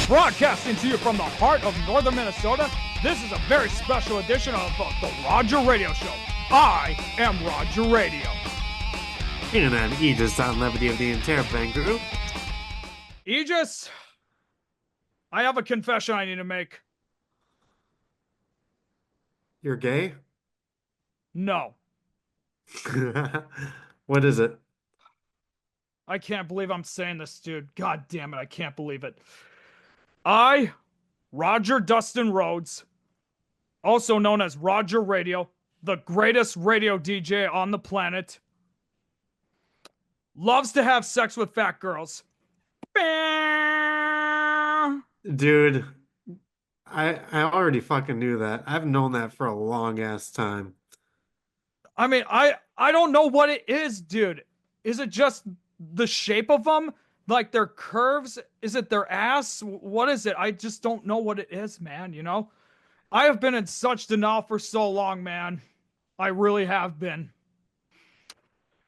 Broadcasting to you from the heart of northern Minnesota, this is a very special edition of the Roger Radio Show. I am Roger Radio. And I'm Aegis on Levity of the Interrobang group. Aegis, I have a confession I need to make. You're gay? No. What is it? I can't believe I'm saying this, dude. God damn it, I can't believe it. I, Roger Dustin Rhodes, also known as Roger Radio, the greatest radio DJ on the planet, loves to have sex with fat girls. Dude, I already fucking knew that. I've known that for a long ass time. I mean, I don't know what it is, dude. Is it just the shape of them? Like their curves? Is it their ass? What is it? I just don't know what it is, man, you know? I have been in such denial for so long, man. I really have been.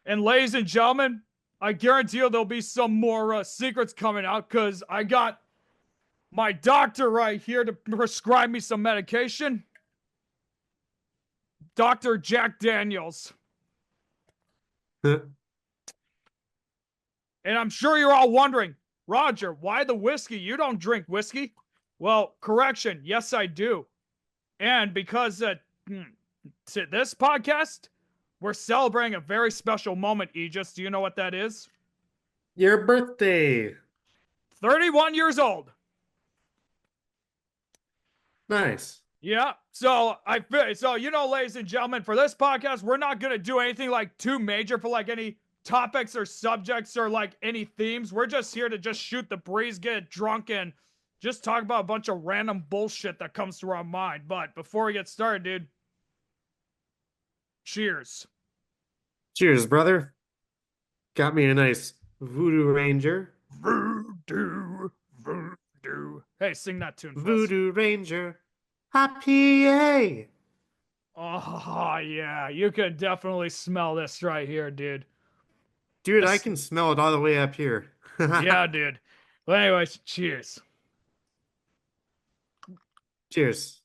And ladies and gentlemen, I guarantee you there'll be some more secrets coming out because I got my doctor right here to prescribe me some medication. Dr. Jack Daniels. And I'm sure you're all wondering, Roger, why the whiskey? You don't drink whiskey. Well, correction. Yes, I do. And because to this podcast, we're celebrating a very special moment, Aegis. Do you know what that is? Your birthday. 31 years old. Nice. Yeah. So ladies and gentlemen, for this podcast, we're not going to do anything like too major for like any topics or subjects or like any themes. We're just here to just shoot the breeze, get drunk, and just talk about a bunch of random bullshit that comes to our mind. But before we get started, dude, cheers. Cheers, brother. Got me a nice Voodoo Ranger. Voodoo. Hey, sing that tune for us. Voodoo Ranger. Happy. Oh, yeah. You can definitely smell this right here, dude. Dude, I can smell it all the way up here. Yeah, dude. Well, anyways, cheers. Cheers.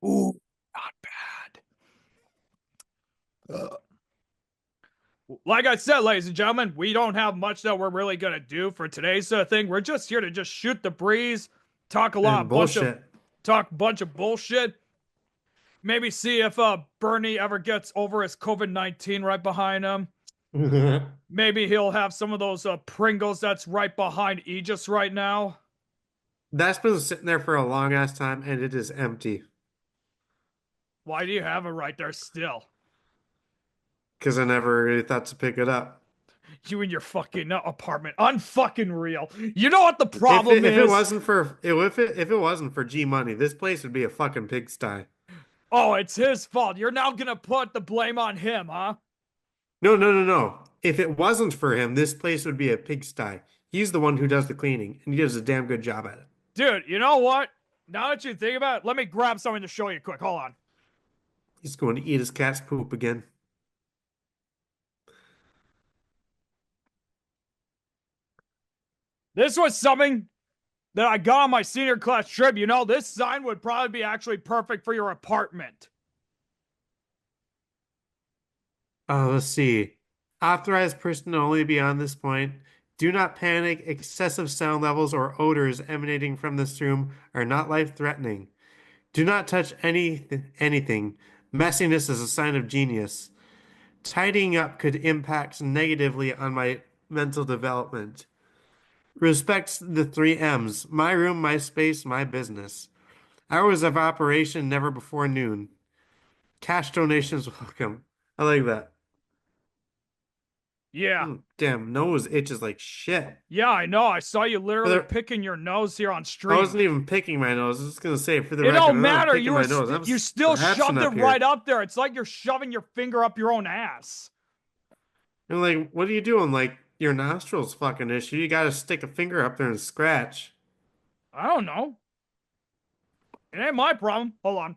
Ooh, not bad. Like I said, ladies and gentlemen, we don't have much that we're really gonna do for today's thing. We're just here to just shoot the breeze, talk a bunch of bullshit. Maybe see if Bernie ever gets over his COVID-19 right behind him. Maybe he'll have some of those Pringles that's right behind Aegis right now. That's been sitting there for a long ass time and it is empty. Why do you have it right there still? Because I never really thought to pick it up. You and your fucking apartment. Unfucking real. You know what the problem is? If it wasn't for G Money, this place would be a fucking pigsty. Oh, it's his fault. You're now gonna put the blame on him, huh? No. If it wasn't for him, this place would be a pigsty. He's the one who does the cleaning, and he does a damn good job at it. Dude, you know what? Now that you think about it, let me grab something to show you quick. Hold on. He's going to eat his cat's poop again. This was something that I got on my senior class trip. You know, this sign would probably be actually perfect for your apartment. Let's see. Authorized personnel only beyond this point. Do not panic. Excessive sound levels or odors emanating from this room are not life-threatening. Do not touch anything. Messiness is a sign of genius. Tidying up could impact negatively on my mental development. Respects the 3 M's. My room, my space, my business. Hours of operation never before noon. Cash donations welcome. I like that. Yeah. Damn, nose itches like shit. Yeah, I know. I saw you literally picking your nose here on stream. I wasn't even picking my nose. I was just gonna say for the record. It don't matter. You still shoved it right up there. It's like you're shoving your finger up your own ass. And like, what are you doing? Like, your nostrils fucking issue. You gotta stick a finger up there and scratch. I don't know. It ain't my problem. Hold on.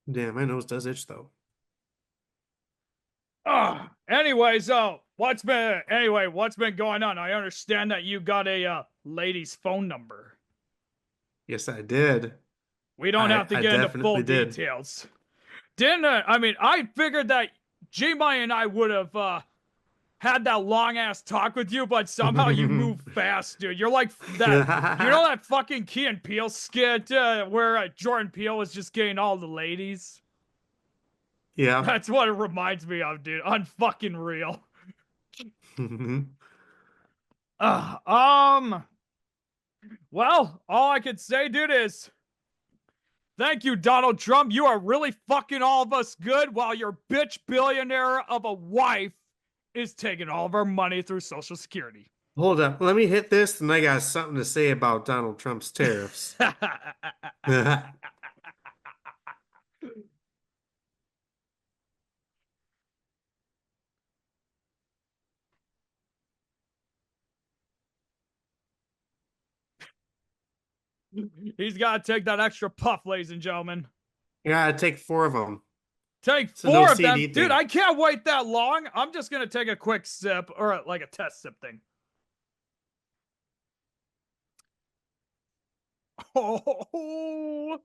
Damn, my nose does itch though. Anyways, what's been going on? I understand that you got a lady's phone number. Yes, I did. We don't I have to I get into full definitely did. details. Didn't I mean, I figured that G Mai and I would have had that long ass talk with you, but somehow you move fast, dude. You're like that. You know that fucking Key and Peele skit where Jordan Peele was just getting all the ladies? Yeah. That's what it reminds me of, dude. Unfucking real. Uh, um. Well, all I can say, dude, is thank you, Donald Trump. You are really fucking all of us good while your bitch billionaire of a wife is taking all of our money through Social Security. Hold up. Let me hit this, and I got something to say about Donald Trump's tariffs. He's got to take that extra puff, ladies and gentlemen. You gotta take four of them. Take It's a no four of them. CD Dude, thing. I can't wait that long. I'm just going to take a quick sip or like a test sip thing. Oh.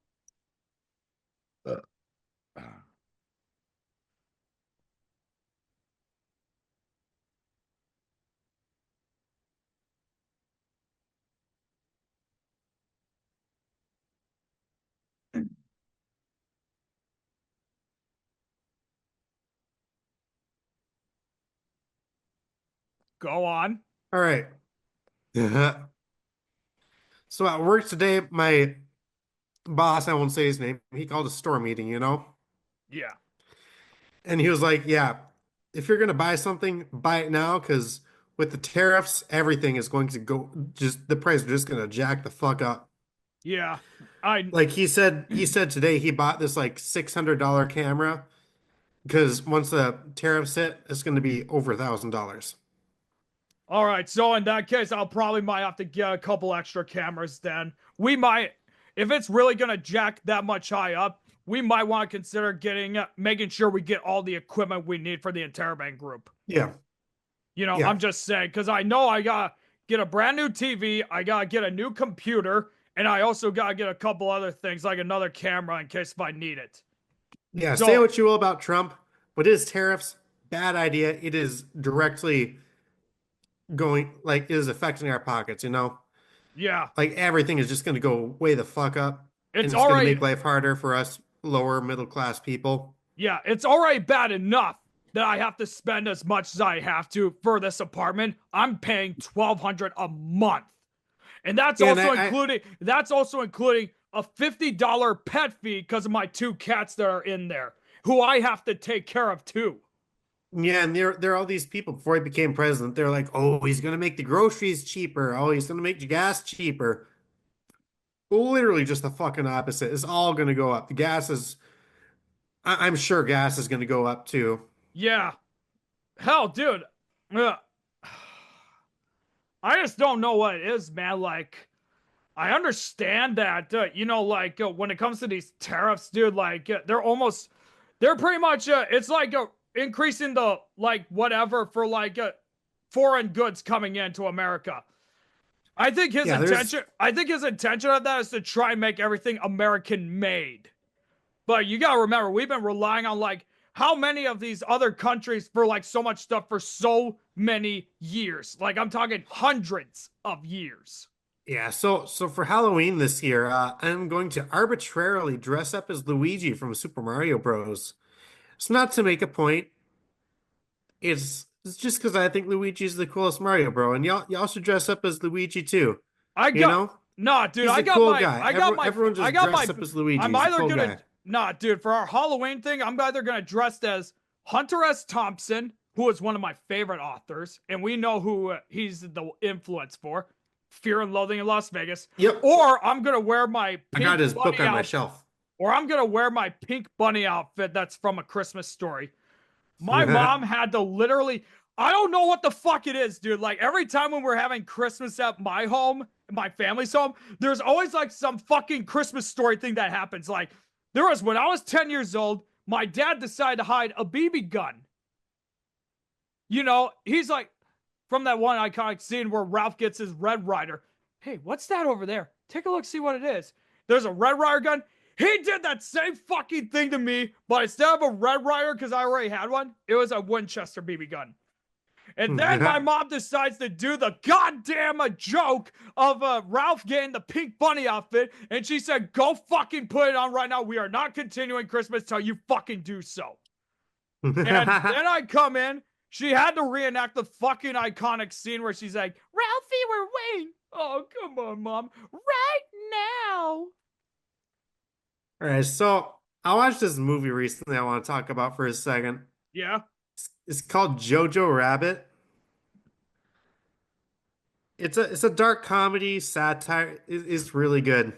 Go on. All right. So at work today, my boss, I won't say his name, he called a store meeting, you know? Yeah. And he was like, yeah, if you're gonna buy something, buy it now, because with the tariffs, everything is going to go just the price is just gonna jack the fuck up. Yeah. I Like he said today he bought this like $600 camera because once the tariffs hit, it's gonna be over $1,000. All right, so in that case, I'll probably might have to get a couple extra cameras then. We might, if it's really gonna jack that much high up, we might want to consider making sure we get all the equipment we need for the Interrobang group. Yeah, You know, yeah. I'm just saying, because I know I gotta get a brand new TV, I gotta get a new computer, and I also gotta get a couple other things like another camera in case if I need it. Yeah, say So, what you will about Trump, but his tariffs, bad idea. It is directly going like it is affecting our pockets, you know? yeah, Like everything is just gonna go way the fuck up it's and it's gonna already make life harder for us lower middle class people. Yeah, it's already bad enough that I have to spend as much as I have to for this apartment. I'm paying $1,200 a month. And that's Yeah, and also including a $50 pet fee because of my two cats that are in there, who I have to take care of too. yeah, and there are all these people before he became president. They're like, oh, he's gonna make the groceries cheaper. Oh, he's gonna make the gas cheaper. Literally just the fucking opposite. It's all gonna go up. The gas is I'm sure gas is gonna go up too. Yeah. Hell, dude. uh, I just don't know what it is, man. Like, I understand that, when it comes to these tariffs, dude, they're pretty much, it's like increasing the, like, whatever for, foreign goods coming into America. Yeah, there's I think his intention of that is to try and make everything American made. But you gotta remember, we've been relying on, like, how many of these other countries for, like, so much stuff for so many years? Like, I'm talking hundreds of years. yeah, so for Halloween this year, I'm going to arbitrarily dress up as Luigi from Super Mario Bros. It's not to make a point. It's just because I think Luigi's the coolest Mario Bro, and y'all should dress up as Luigi too. I You got know, Nah, dude. he's a cool guy. Everyone I just got dress my. up as Luigi. I'm He's a either cool gonna guy. Nah, dude. For our Halloween thing, I'm either gonna dress as Hunter S. Thompson, who is one of my favorite authors, and we know who he's the influence for, Fear and Loathing in Las Vegas, Yep, or I'm gonna wear my I got pink his book bunny on my outfit, shelf. or I'm gonna wear my pink bunny outfit that's from A Christmas Story. My mom had to literally, I don't know what the fuck it is, dude. Like every time when we're having Christmas at my home, my family's home, there's always like some fucking Christmas Story thing that happens. Like there was when I was 10 years old, my dad decided to hide a BB gun he's like from that one iconic scene where Ralph gets his Red Rider. Hey, what's that over there? Take a look, see what it is. There's a Red Rider gun. He did that same fucking thing to me, but instead of a Red Rider, because I already had one, it was a Winchester BB gun. And then my mom decides to do the goddamn joke of Ralph getting the pink bunny outfit, and she said, "Go fucking put it on right now. We are not continuing Christmas till you fucking do so." And then I come in. She had to reenact the fucking iconic scene where she's like, "Ralphie, we're waiting." Oh, come on, Mom. Right now. All right, so I watched this movie recently I want to talk about for a second. Yeah. It's called Jojo Rabbit. It's a dark comedy satire. It's really good.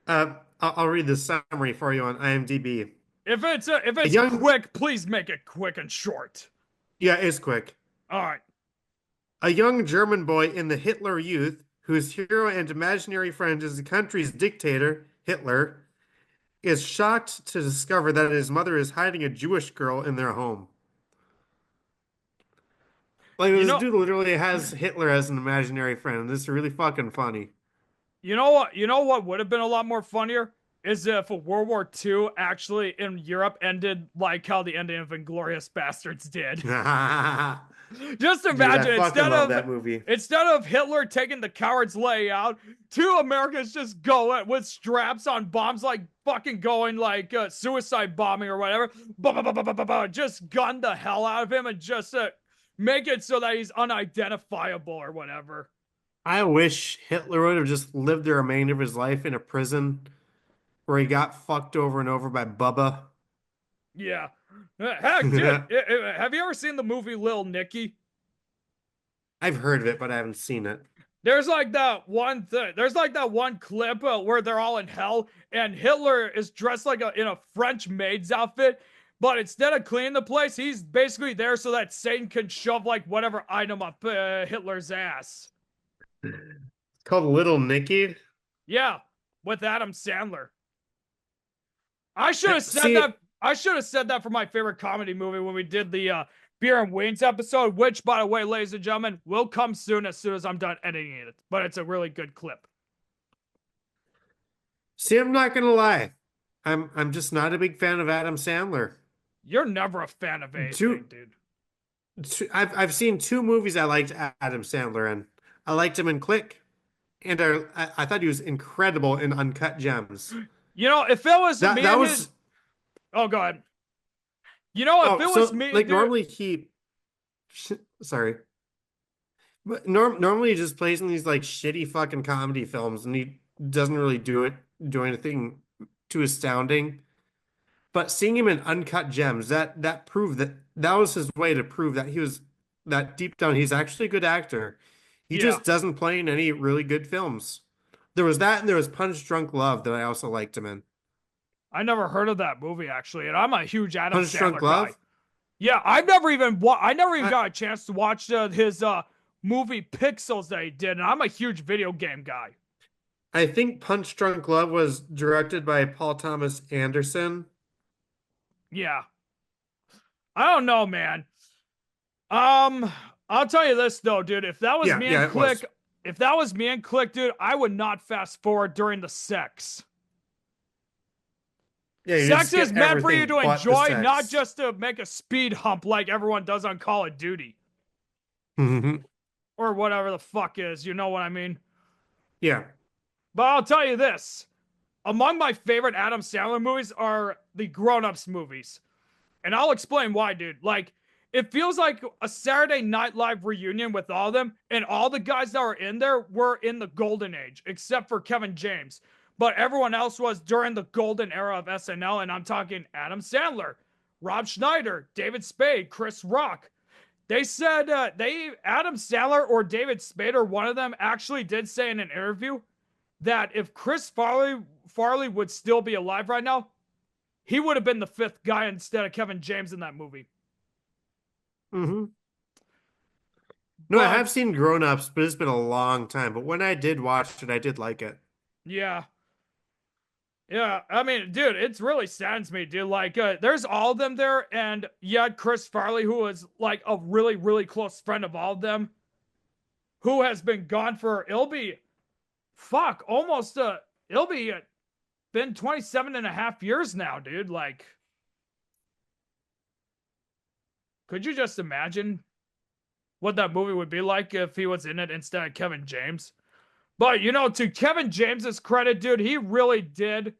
I'll read the summary for you on IMDb. If A it's young, quick, please make it quick and short. yeah, it's quick. All right. A young German boy in the Hitler Youth, whose hero and imaginary friend is the country's dictator, Hitler, is shocked to discover that his mother is hiding a Jewish girl in their home. Like You this know, dude literally has Hitler as an imaginary friend. This is really fucking funny. you know what? You know what would have been a lot more funnier is if World War II actually in Europe ended like how the ending of Inglorious Bastards did. Just Dude, I imagine fucking love that movie. instead of Hitler taking the coward's lay out, two Americans just go it with straps on bombs like fucking going like suicide bombing or whatever. Just gun the hell out of him and just make it so that he's unidentifiable or whatever. I wish Hitler would have just lived the remainder of his life in a prison where he got fucked over and over by Bubba. Yeah. Heck, dude, have you ever seen the movie Lil Nicky? I've heard of it, but I haven't seen it. There's like that one thing. There's like that one clip where they're all in hell, and Hitler is dressed like in a French maid's outfit. But instead of cleaning the place, he's basically there so that Satan can shove like whatever item up Hitler's ass. It's called Little Nicky. Yeah, with Adam Sandler. I should have said See, that. I should have said that for my favorite comedy movie when we did the Beer and Wings episode, which, by the way, ladies and gentlemen, will come soon as I'm done editing it. But it's a really good clip. I'm not gonna lie. I'm just not a big fan of Adam Sandler. You're never a fan of anything, Two, dude. I've seen two movies I liked Adam Sandler in. I liked him in Click, and I thought he was incredible in Uncut Gems. If it was That me that and was his, oh god, if oh it was so me, like dude, normally he sorry. But normally he just plays in these like shitty fucking comedy films and he doesn't really do anything too astounding. But seeing him in Uncut Gems, that proved that was his way to prove that he was that deep down he's actually a good actor. He yeah, just doesn't play in any really good films. There was that and there was Punch Drunk Love that I also liked him in. I never heard of that movie actually, and I'm a huge Adam Punch Drunk Sandler guy. Love? Yeah, I never even I, got a chance to watch his movie Pixels that he did, and I'm a huge video game guy. I think Punch Drunk Love was directed by Paul Thomas Anderson. Yeah, I don't know, man. Um, I'll tell you this though, dude. If that was Yeah, me and yeah, it was. Click, dude, I would not fast forward during the sex. Yeah, you Sex just is get meant for you everything to but the enjoy, not sex. just to make a speed hump like everyone does on Call of Duty or whatever the fuck is. You know what I mean? Yeah. But I'll tell you this. Among my favorite Adam Sandler movies are the Grown Ups movies. And I'll explain why, dude. Like, it feels like a Saturday Night Live reunion with all of them, and all the guys that were in there were in the golden age, except for Kevin James. But everyone else was during the golden era of SNL, and I'm talking Adam Sandler, Rob Schneider, David Spade, Chris Rock. They said Adam Sandler or David Spade or one of them actually did say in an interview that if Chris Farley would still be alive right now, he would have been the fifth guy instead of Kevin James in that movie. hmm No, I But have seen Grown Ups, but it's been a long time. But when I did watch it, I did like it. yeah, Yeah, I mean, dude, it's really saddens me, dude. Like, there's all of them there, and you had Chris Farley, who was like a really, really close friend of all of them, who has been gone for it'll be fuck almost it'll be been 27 and a half years now, dude. Like, could you just imagine what that movie would be like if he was in it instead of Kevin James? But you know, to Kevin James's credit, dude, he really did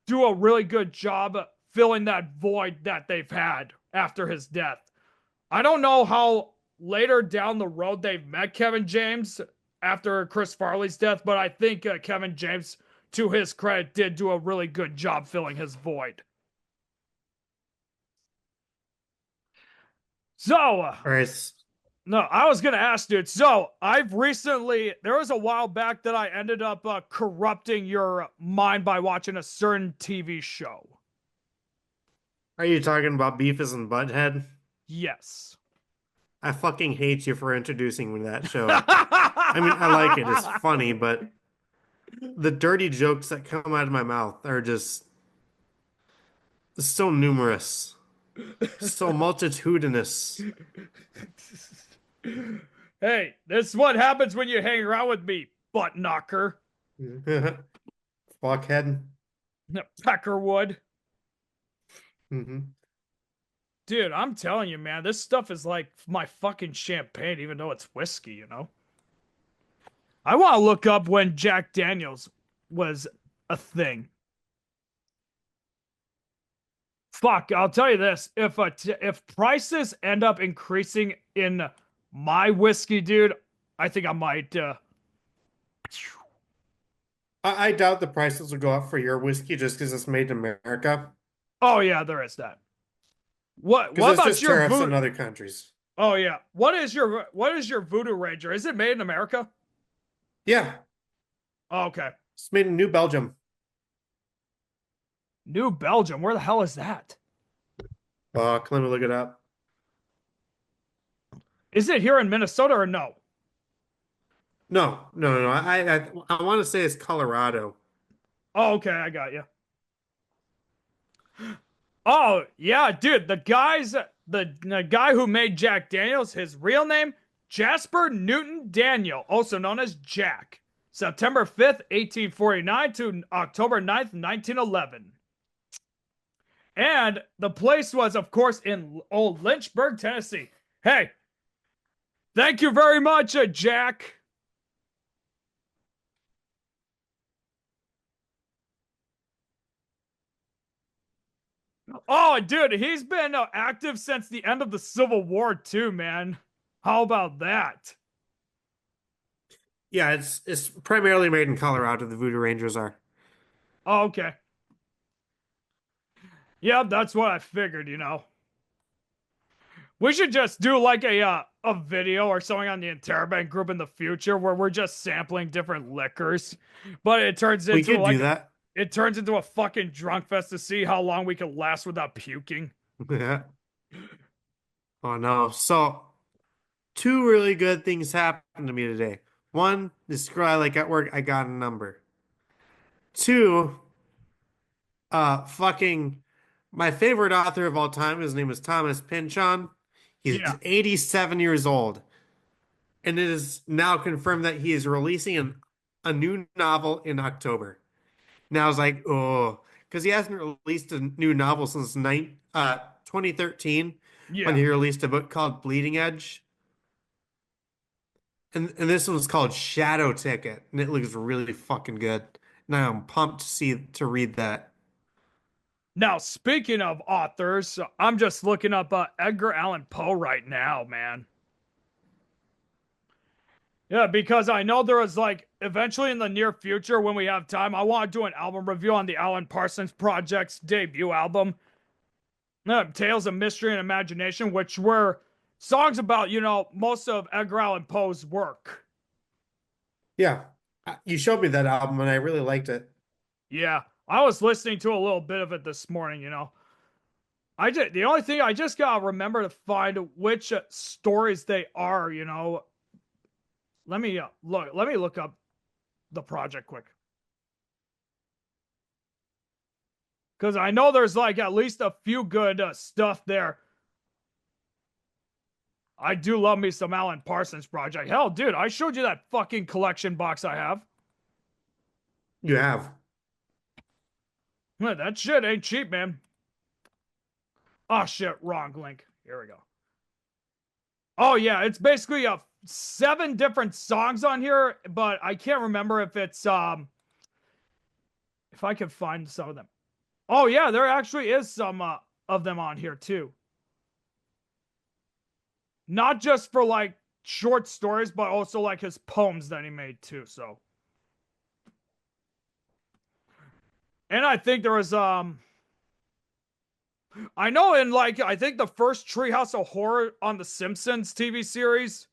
do a really good job filling that void that they've had after his death. I don't know how later down the road they've met Kevin James after Chris Farley's death, but I think Kevin James, to his credit, did do a really good job filling his void. So, All right. no, I was gonna ask, dude. So I've recently, there was a while back that I ended up corrupting your mind by watching a certain TV show. Are you talking about Beavis and Butthead? Yes. I fucking hate you for introducing me to that show. I mean, I like it. It's funny, but the dirty jokes that come out of my mouth are just so numerous, so multitudinous. Hey, this is what happens when you hang around with me, butt knocker. Fuckhead. Peckerwood. Hmm. Dude, I'm telling you, man, this stuff is like my fucking champagne, even though it's whiskey, you know? I want to look up when Jack Daniels was a thing. Fuck, I'll tell you this: if prices end up increasing in my whiskey, dude, I think I might. I doubt the prices will go up for your whiskey just because it's made in America. Oh yeah, there is that. What? Because What it's about just your tariffs in voodoo? other countries. Oh yeah. What is your Voodoo Ranger? Is it made in America? Yeah, Oh, okay. it's made in New Belgium. New Belgium. Where the hell is that? Let me look it up. Is it here in Minnesota or no? No, no, no, no. I want to say it's Colorado. Oh, okay, I got you. Oh, yeah, dude, the guy who made Jack Daniels, his real name, Jasper Newton Daniel, also known as Jack. September 5th, 1849 to October 9th, 1911. And the place was, of course, in old Lynchburg, Tennessee. Hey, thank you very much, Jack. Oh, dude, he's been active since the end of the Civil War, too, man. How about that? Yeah, it's primarily made in Colorado. The Voodoo Rangers are. Oh, okay. Yep, that's what I figured, you know. We should just do like a video or something on the Interrobang group in the future where we're just sampling different liquors, but it turns We into could do like that. it turns into a fucking drunk fest to see how long we can last without puking. Oh no. So two really good things happened to me today. One, this girl I like at work, I got a number. Two, fucking my favorite author of all time, his name is Thomas Pynchon. He's Yeah. 87 years old, and it is now confirmed that he is releasing a new novel in October. Now I was like, oh, because he hasn't released a new novel since 2013 when Yeah. he released a book called Bleeding Edge. And this one's called Shadow Ticket, and it looks really fucking good. Now I'm pumped to read that. Now, speaking of authors, I'm just looking up Edgar Allan Poe right now, man. Yeah, because I know there is like eventually in the near future when we have time, I want to do an album review on the Alan Parsons Project's debut album, Tales of Mystery and Imagination, which were songs about, you know, most of Edgar Allan Poe's work. Yeah, you showed me that album, and I really liked it. Yeah, I was listening to a little bit of it this morning, you know. The only thing I just gotta remember to find which stories they are, you know. Let me look up the project quick. Because I know there's like at least a few good stuff there. I do love me some Alan Parsons Project. Hell, dude, I showed you that fucking collection box I have. You have. That shit ain't cheap, man. Oh shit, wrong link. Here we go. Oh yeah, it's basically 7 different songs on here, but I can't remember if it's if I can find some of them. Oh yeah, there actually is some of them on here too. Not just for like short stories, but also like his poems that he made too. So, and I think there was I know in like I think the first Treehouse of Horror on the Simpsons TV series,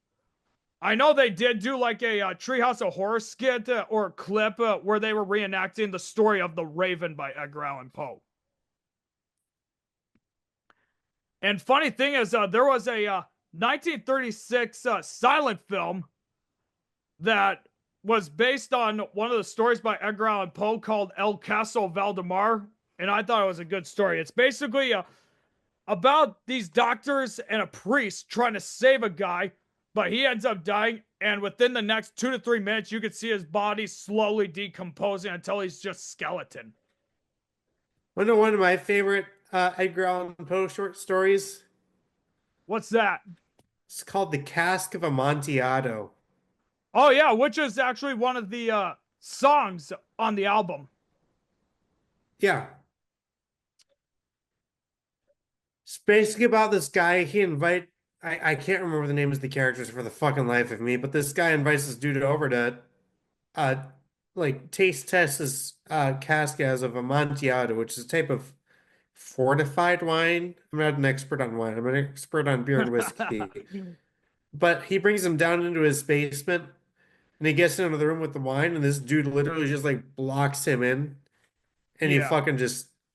I know they did do like a Treehouse of Horror skit or clip where they were reenacting the story of The Raven by Edgar Allan Poe. And funny thing is, there was a 1936 silent film that was based on one of the stories by Edgar Allan Poe called El Caso Valdemar, and I thought it was a good story. It's basically about these doctors and a priest trying to save a guy, but he ends up dying, and within the next 2 to 3 minutes, you could see his body slowly decomposing until he's just skeleton. I know one of my favorite Edgar Allan Poe short stories. What's that? It's called The Cask of Amontillado. Oh yeah, which is actually one of the songs on the album. Yeah. It's basically about this guy. I can't remember the names of the characters for the fucking life of me, but this guy invites this dude over to uh like taste test this cask as of Amontillado, which is a type of fortified wine. I'm not an expert on wine. I'm an expert on beer and whiskey. But he brings him down into his basement and he gets into the room with the wine, and this dude literally just like blocks him in, and Yeah.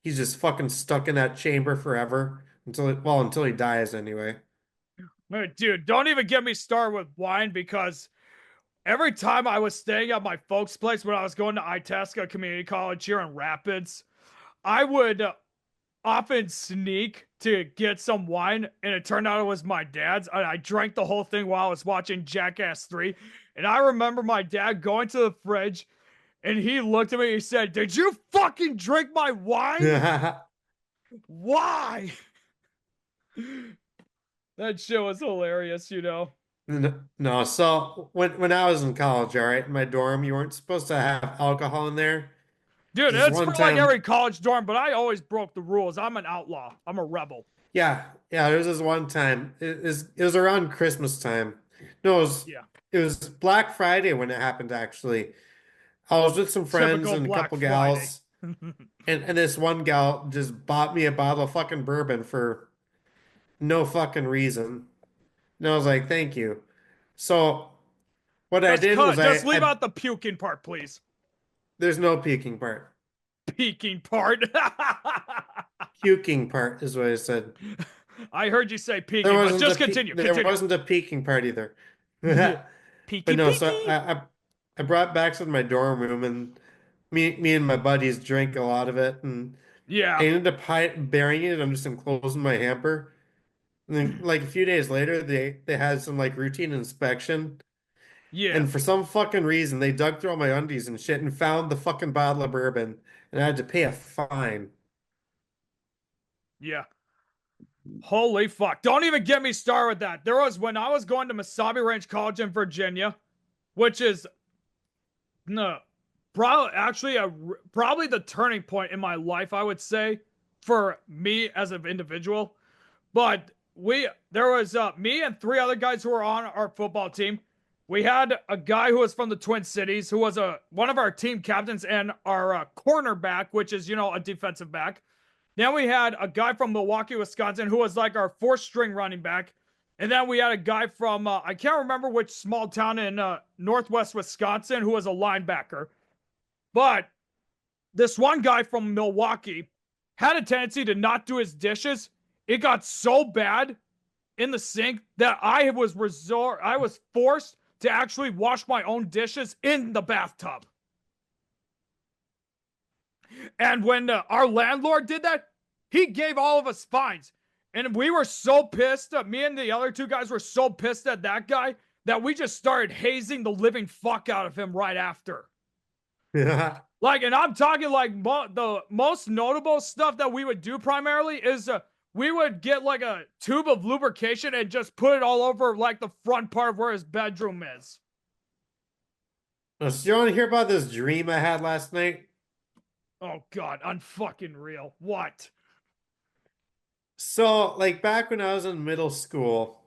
he's just fucking stuck in that chamber forever until he dies anyway. Dude, don't even get me started with wine because every time I was staying at my folks' place when I was going to Itasca Community College here in Rapids, I would often sneak to get some wine, and it turned out it was my dad's. And I drank the whole thing while I was watching Jackass 3. And I remember my dad going to the fridge, and he looked at me and he said, "Did you fucking drink my wine? Why?" That shit was hilarious, you know. No, so when I was in college, all right, in my dorm, you weren't supposed to have alcohol in there. Dude, This it's for one like time, every college dorm, but I always broke the rules. I'm an outlaw. I'm a rebel. yeah, there was this one time. It was around Christmas time. No, Yeah. it was Black Friday when it happened, actually. I was with some friends Typical and a Black couple Friday. gals, and this one gal just bought me a bottle of fucking bourbon for no fucking reason. And I was like, thank you. So what I Just did was cut. Just leave out the puking part, please. there's no peeking part. Peeking part. Puking part is what I said. I heard you say peeking, but just continue. There Continue. wasn't a peeking part either. Peeky But no, so peeky. I brought back some in my dorm room, and me and my buddies drank a lot of it, and I Yeah. ended up burying it. I'm just enclosing my hamper. And then like a few days later, they had some like routine inspection, Yeah. and for some fucking reason, they dug through all my undies and shit and found the fucking bottle of bourbon, and I had to pay a fine. Yeah. Holy fuck. Don't even get me started with that. There was when I was going to Mesabi Range College in Virginia, which is no, probably actually probably the turning point in my life, I would say, for me as an individual. But there was me and 3 other guys who were on our football team. We had a guy who was from the Twin Cities who was one of our team captains and our cornerback, which is, you know, a defensive back. Then we had a guy from Milwaukee, Wisconsin, who was like our 4th string running back. And then we had a guy from, I can't remember which small town in northwest Wisconsin, who was a linebacker. But this one guy from Milwaukee had a tendency to not do his dishes. It got so bad in the sink that I was forced to actually wash my own dishes in the bathtub. And when our landlord did that, he gave all of us fines. And we were so pissed. Me and the other two guys were so pissed at that guy that we just started hazing the living fuck out of him right after. Like, and I'm talking like the most notable stuff that we would do primarily is we would get like a tube of lubrication and just put it all over like the front part of where his bedroom is. So you want to hear about this dream I had last night? Oh God, unfucking real. What? So, like back when I was in middle school,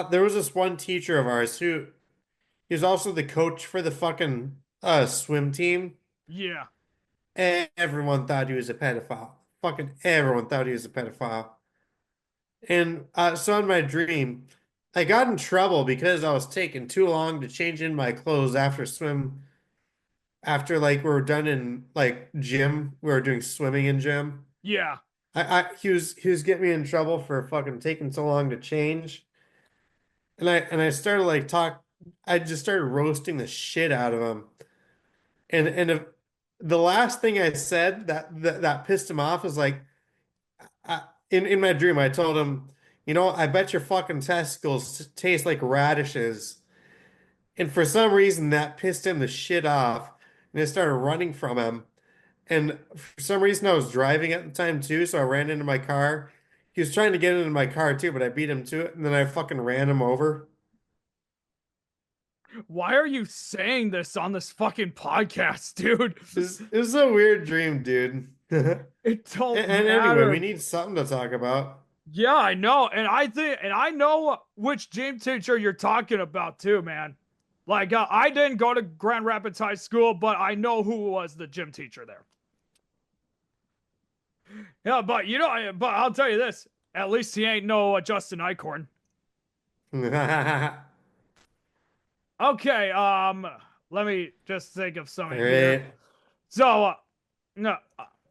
there was this one teacher of ours who he was also the coach for the fucking swim team. Yeah. And everyone thought he was a pedophile. Fucking everyone thought he was a pedophile. And so in my dream, I got in trouble because I was taking too long to change in my clothes after swim. After like we were done in like gym, we were doing swimming in gym. Yeah. He was getting me in trouble for fucking taking so long to change. And I started like I just started roasting the shit out of him. And if, the last thing I said that pissed him off is like in my dream I told him, you know, I bet your fucking testicles taste like radishes. And for some reason that pissed him the shit off. And I started running from him. And for some reason I was driving at the time too, so I ran into my car. He was trying to get into my car too, but I beat him to it, and then I fucking ran him over. Why are you saying this on this fucking podcast, dude? It was a weird dream, dude. It don't And anyway, we matter. need something to talk about. Yeah, I know. And I know which gym teacher you're talking about too, man. Like, I didn't go to Grand Rapids High School, but I know who was the gym teacher there. Yeah, but you know, but I'll tell you this: at least he ain't no Justin Eichhorn. All Okay, let me just think of something here. right. So, no,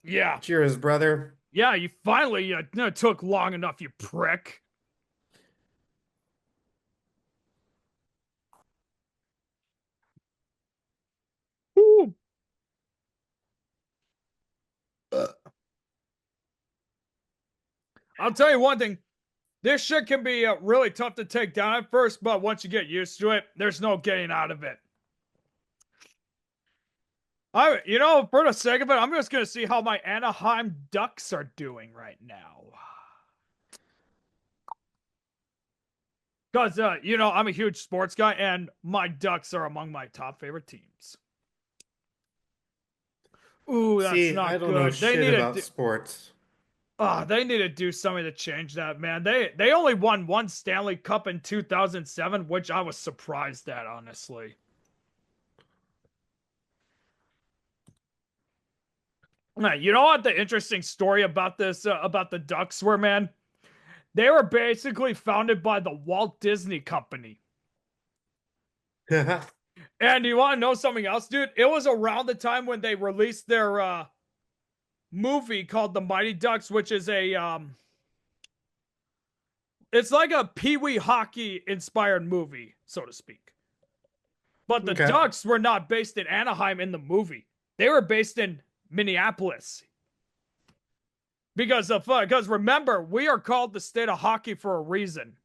yeah, Cheers, brother. yeah, you finally took long enough, you prick. Ooh. I'll tell you one thing. This shit can be really tough to take down at first, but once you get used to it, there's no getting out of it. For the sake of it, I'm just gonna see how my Anaheim Ducks are doing right now. Because, I'm a huge sports guy, and my Ducks are among my top favorite teams. Ooh, that's See, I not don't know good. shit about sports. They need to do something to change that, man. They only won one Stanley Cup in 2007, which I was surprised at, honestly. You know what the interesting story about this about the Ducks were, man? They were basically founded by the Walt Disney Company. And you want to know something else, dude? It was around the time when they released their movie called The Mighty Ducks, which is it's like a Pee Wee hockey inspired movie, so to speak. But the Okay. Ducks were not based in Anaheim in the movie. They were based in Minneapolis. Because remember, we are called the state of hockey for a reason.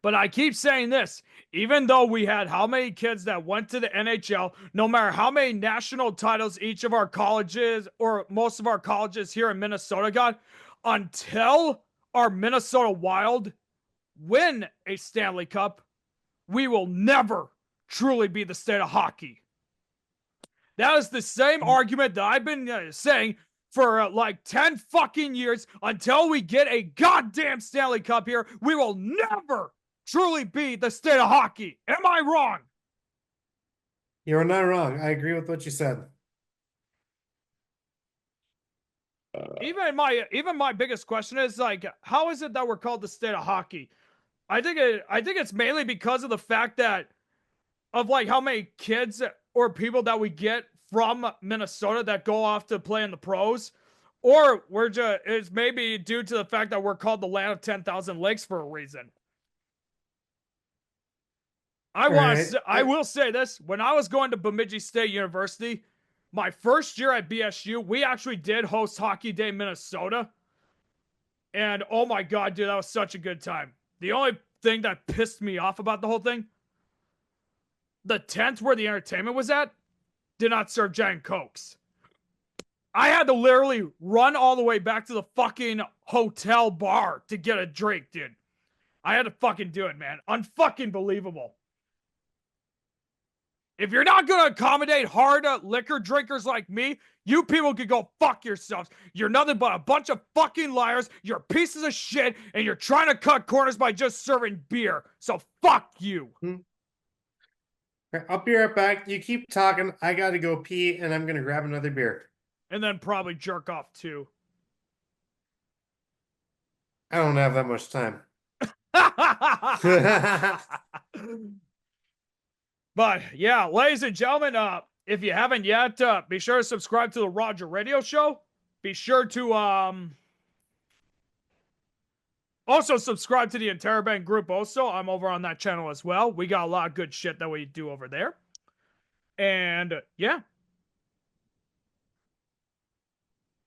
But I keep saying this, even though we had how many kids that went to the NHL, no matter how many national titles each of our colleges or most of our colleges here in Minnesota got, until our Minnesota Wild win a Stanley Cup, we will never truly be the state of hockey. That is the same argument that I've been saying for like 10 fucking years. Until we get a goddamn Stanley Cup here, we will never truly be the state of hockey. Am I wrong? You're not wrong. I agree with what you said. Even my biggest question is like, how is it that we're called the state of hockey? I think it's mainly because of the fact that of like how many kids or people that we get from Minnesota that go off to play in the pros, or it's maybe due to the fact that we're called the land of 10,000 lakes for a reason. All right. I will say this. When I was going to Bemidji State University, my first year at BSU, we actually did host Hockey Day Minnesota. And oh my God, dude, that was such a good time. The only thing that pissed me off about the whole thing, the tent where the entertainment was at did not serve giant cokes. I had to literally run all the way back to the fucking hotel bar to get a drink, dude. I had to fucking do it, man. Unfucking believable. If you're not going to accommodate hard liquor drinkers like me, you people can go fuck yourselves. You're nothing but a bunch of fucking liars. You're pieces of shit, and you're trying to cut corners by just serving beer. So fuck you. I'll be right back. You keep talking. I got to go pee, and I'm going to grab another beer. And then probably jerk off too. I don't have that much time. But yeah, ladies and gentlemen, if you haven't yet, be sure to subscribe to the Roger Radio Show. Be sure to also subscribe to the Interrobang group. Also, I'm over on that channel as well. We got a lot of good shit that we do over there. And yeah,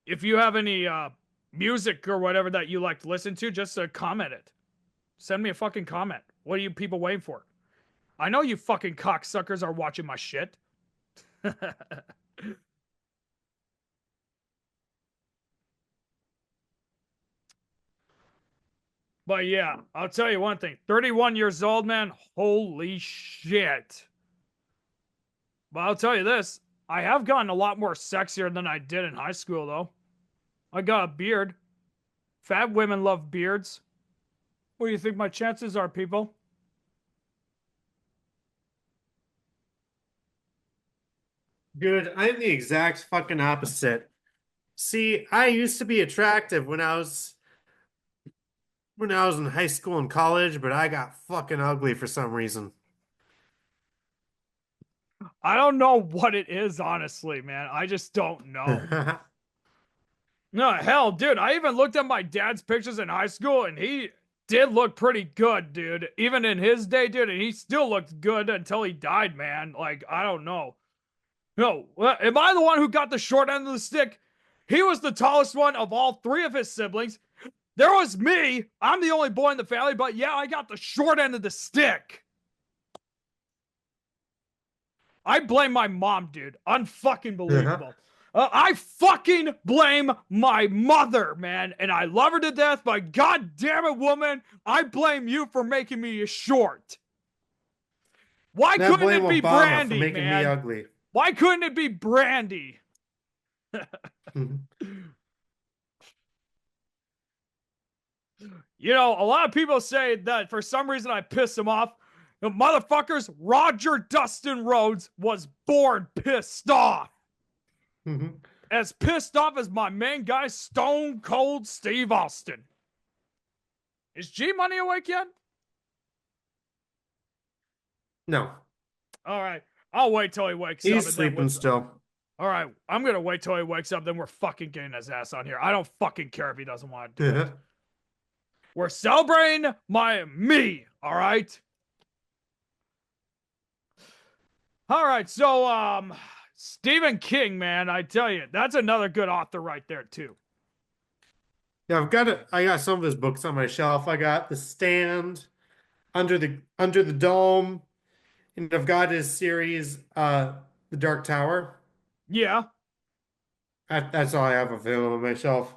if you have any music or whatever that you like to listen to, just comment it. Send me a fucking comment. What are you people waiting for? I know you fucking cocksuckers are watching my shit. But yeah, I'll tell you one thing. 31 years old, man. Holy shit. But I'll tell you this. I have gotten a lot more sexier than I did in high school, though. I got a beard. Fat women love beards. What do you think my chances are, people? Dude, I'm the exact fucking opposite. See, I used to be attractive when I was in high school and college, but I got fucking ugly for some reason. I don't know what it is, honestly, man. I just don't know. No, hell, dude. I even looked at my dad's pictures in high school, and he did look pretty good, dude. Even in his day, dude, and he still looked good until he died, man. Like, I don't know. No, am I the one who got the short end of the stick? He was the tallest one of all three of his siblings. There was me. I'm the only boy in the family, but yeah, I got the short end of the stick. I blame my mom, dude. Unfucking believable. I fucking blame my mother, man. And I love her to death, but god damn it, woman, I blame you for making me short. Why Now couldn't blame it be Obama Brandy, for making man? me ugly. Why couldn't it be Brandy? You know, a lot of people say that for some reason I piss them off. The motherfuckers, Roger Dustin Rhodes was born pissed off. As pissed off as my main guy, Stone Cold Steve Austin. Is G Money awake yet? No. All right. I'll wait till he wakes up. He's sleeping still. All right. I'm going to wait till he wakes up. Then we're fucking getting his ass on here. I don't fucking care if he doesn't want to do it. We're celebrating me. All right. All right. So, Stephen King, man, I tell you, that's another good author right there, too. Yeah, I got some of his books on my shelf. I got The Stand, Under the Dome, and I've got his series, The Dark Tower. Yeah. That's all I have of him on my shelf.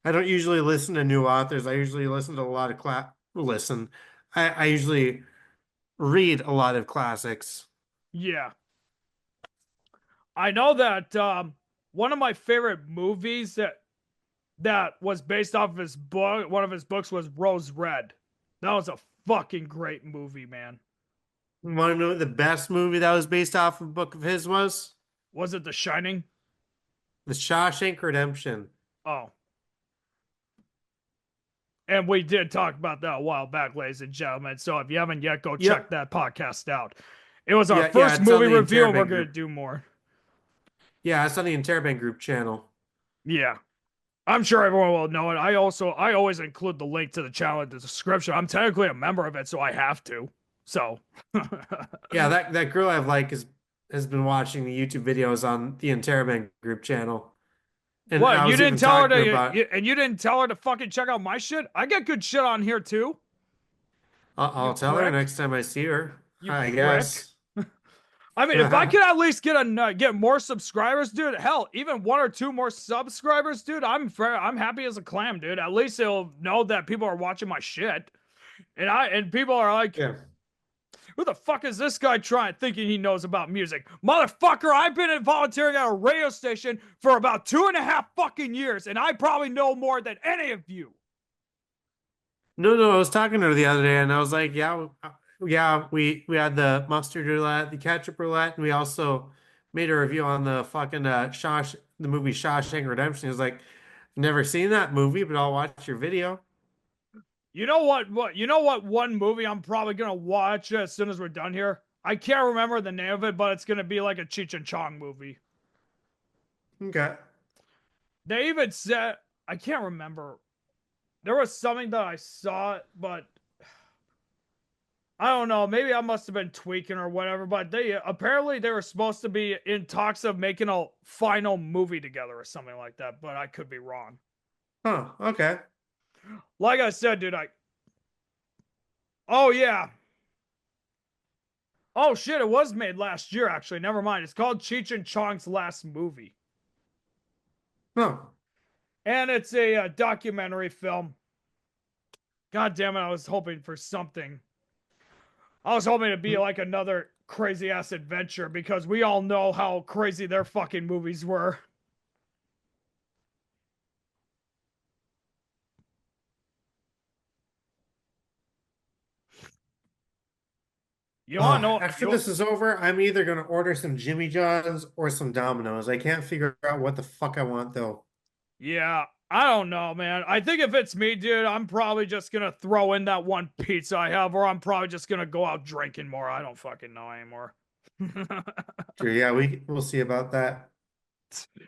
I don't usually listen to new authors. I usually listen to a lot of I usually read a lot of classics. Yeah. I know that one of my favorite movies that was based off of his book, one of his books was Rose Red. That was a fucking great movie, man. You want to know what the best movie that was based off of a book of his was? Was it The Shining? The Shawshank Redemption. Oh. And we did talk about that a while back, ladies and gentlemen. So if you haven't yet, go check that podcast out. It was our first movie review, and we're going to do more. Yeah, it's on the Interrobang group channel. Yeah. I'm sure everyone will know it. I always include the link to the channel in the description. I'm technically a member of it, so I have to. So, Yeah, that girl I've like has been watching the YouTube videos on the Interrobang group channel. And what? I You was didn't even tell her talking to, about and you didn't tell her to fucking check out my shit? I get good shit on here too. You I'll tell her prick. next time I see her. You I prick. guess. I mean, if I could at least get more subscribers, dude, hell, even one or two more subscribers, dude, I'm happy as a clam, dude. At least it'll know that people are watching my shit, and people are like, Yeah. who the fuck is this guy trying thinking he knows about music? Motherfucker, I've been volunteering at a radio station for about 2.5 fucking years, and I probably know more than any of you. No, I was talking to her the other day, and I was like, yeah, we had the mustard roulette, the ketchup roulette, and we also made a review on the fucking the movie Shawshank Redemption. He was like, never seen that movie, but I'll watch your video. You know what? You know what? One movie I'm probably gonna watch as soon as we're done here. I can't remember the name of it, but it's gonna be like a Cheech and Chong movie. Okay. They even said I can't remember. There was something that I saw, but I don't know. Maybe I must have been tweaking or whatever. But they were supposed to be in talks of making a final movie together or something like that. But I could be wrong. Huh. Okay. Like I said, dude. Oh yeah. Oh shit! It was made last year. Actually, never mind. It's called Cheech and Chong's Last Movie, Huh. and it's a documentary film. God damn it! I was hoping for something. I was hoping it'd be like another crazy ass adventure because we all know how crazy their fucking movies were. You want to know? After this is over, I'm either gonna order some Jimmy John's or some Domino's. I can't figure out what the fuck I want though. Yeah, I don't know, man. I think if it's me, dude, I'm probably just gonna throw in that one pizza I have, or I'm probably just gonna go out drinking more. I don't fucking know anymore. Sure, yeah, we'll see about that.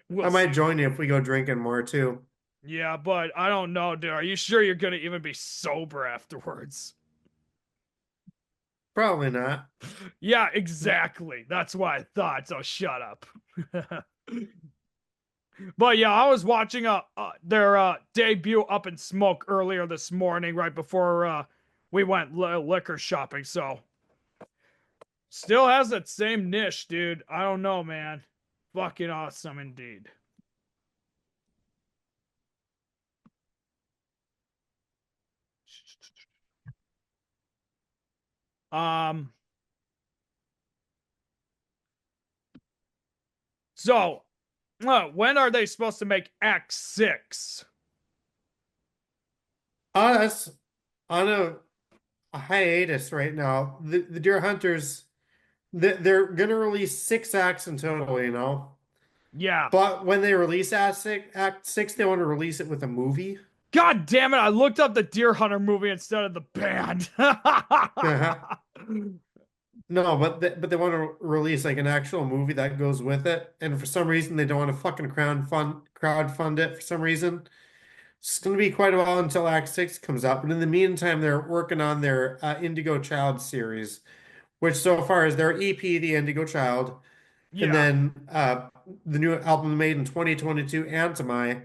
We'll I might see. join you if we go drinking more too. Yeah, but I don't know, dude. Are you sure you're gonna even be sober afterwards? Probably not. Yeah, exactly. That's what I thought. So shut up. But yeah, I was watching their debut Up in Smoke earlier this morning, right before we went liquor shopping. So still has that same niche, dude. I don't know, man. Fucking awesome indeed. Um. So, when are they supposed to make Act 6? That's on a hiatus right now. The Deer Hunters, they're gonna release 6 acts in total, you know. Yeah. But when they release Act Six, they want to release it with a movie. God damn it! I looked up the Deer Hunter movie instead of the band. No, but they want to release like an actual movie that goes with it, and for some reason they don't want to fucking crowdfund it for some reason. It's going to be quite a while until Act Six comes out, but in the meantime, they're working on their Indigo Child series, which so far is their EP, The Indigo Child, and Yeah. then the new album made in 2022, Antimai,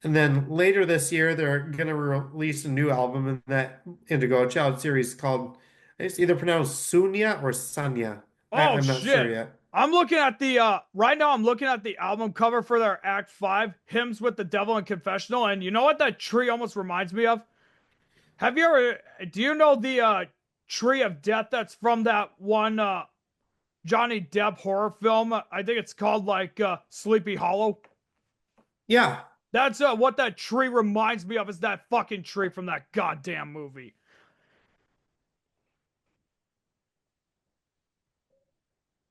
and then later this year they're going to release a new album in that Indigo Child series called it's either pronounced Sunya or Sanya. Oh I'm not sure shit. yet. I'm looking at the right now I'm looking at the album cover for their Act 5, Hymns with the Devil and Confessional, and you know what that tree almost reminds me of? Have you ever do you know the Tree of Death that's from that one Johnny Depp horror film? I think it's called like Sleepy Hollow. Yeah. That's what that tree reminds me of is that fucking tree from that goddamn movie.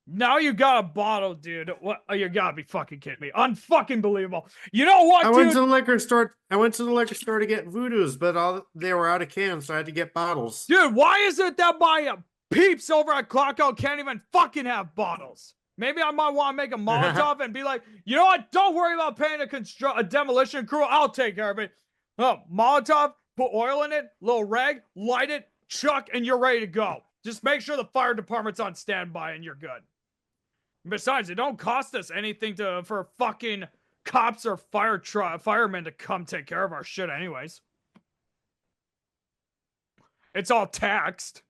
Now you got a bottle, dude. What? Oh, you gotta be fucking kidding me. Unfucking believable. You know I what, went to dude? the liquor store. I went to the liquor store to get voodoos, but all they were out of cans, so I had to get bottles. Dude, why is it that my peeps over at Clockout can't even fucking have bottles? Maybe I might want to make a Molotov and be like, you know what? Don't worry about paying a demolition crew. I'll take care of it. Oh, Molotov, put oil in it, little rag, light it, chuck, and you're ready to go. Just make sure the fire department's on standby and you're good. Besides, it don't cost us anything for fucking cops or firemen to come take care of our shit anyways. It's all taxed.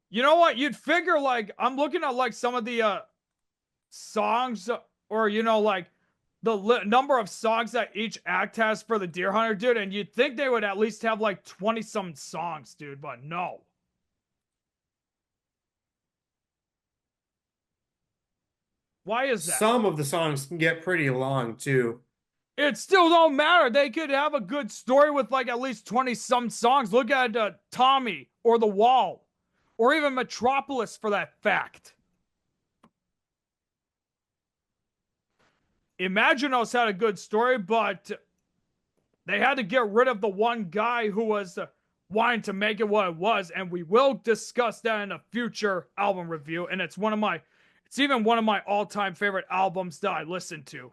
You know what? You'd figure like I'm looking at like some of the songs or like the number of songs that each act has for the Deer Hunter, dude, and you'd think they would at least have like 20 some songs, dude, but no. Why is that? Some of the songs can get pretty long too. It still don't matter. They could have a good story with like at least 20 some songs. Look at Tommy or The Wall or even Metropolis for that fact. Imaginos had a good story, but they had to get rid of the one guy who was wanting to make it what it was, and we will discuss that in a future album review. And it's even one of my all-time favorite albums that I listen to.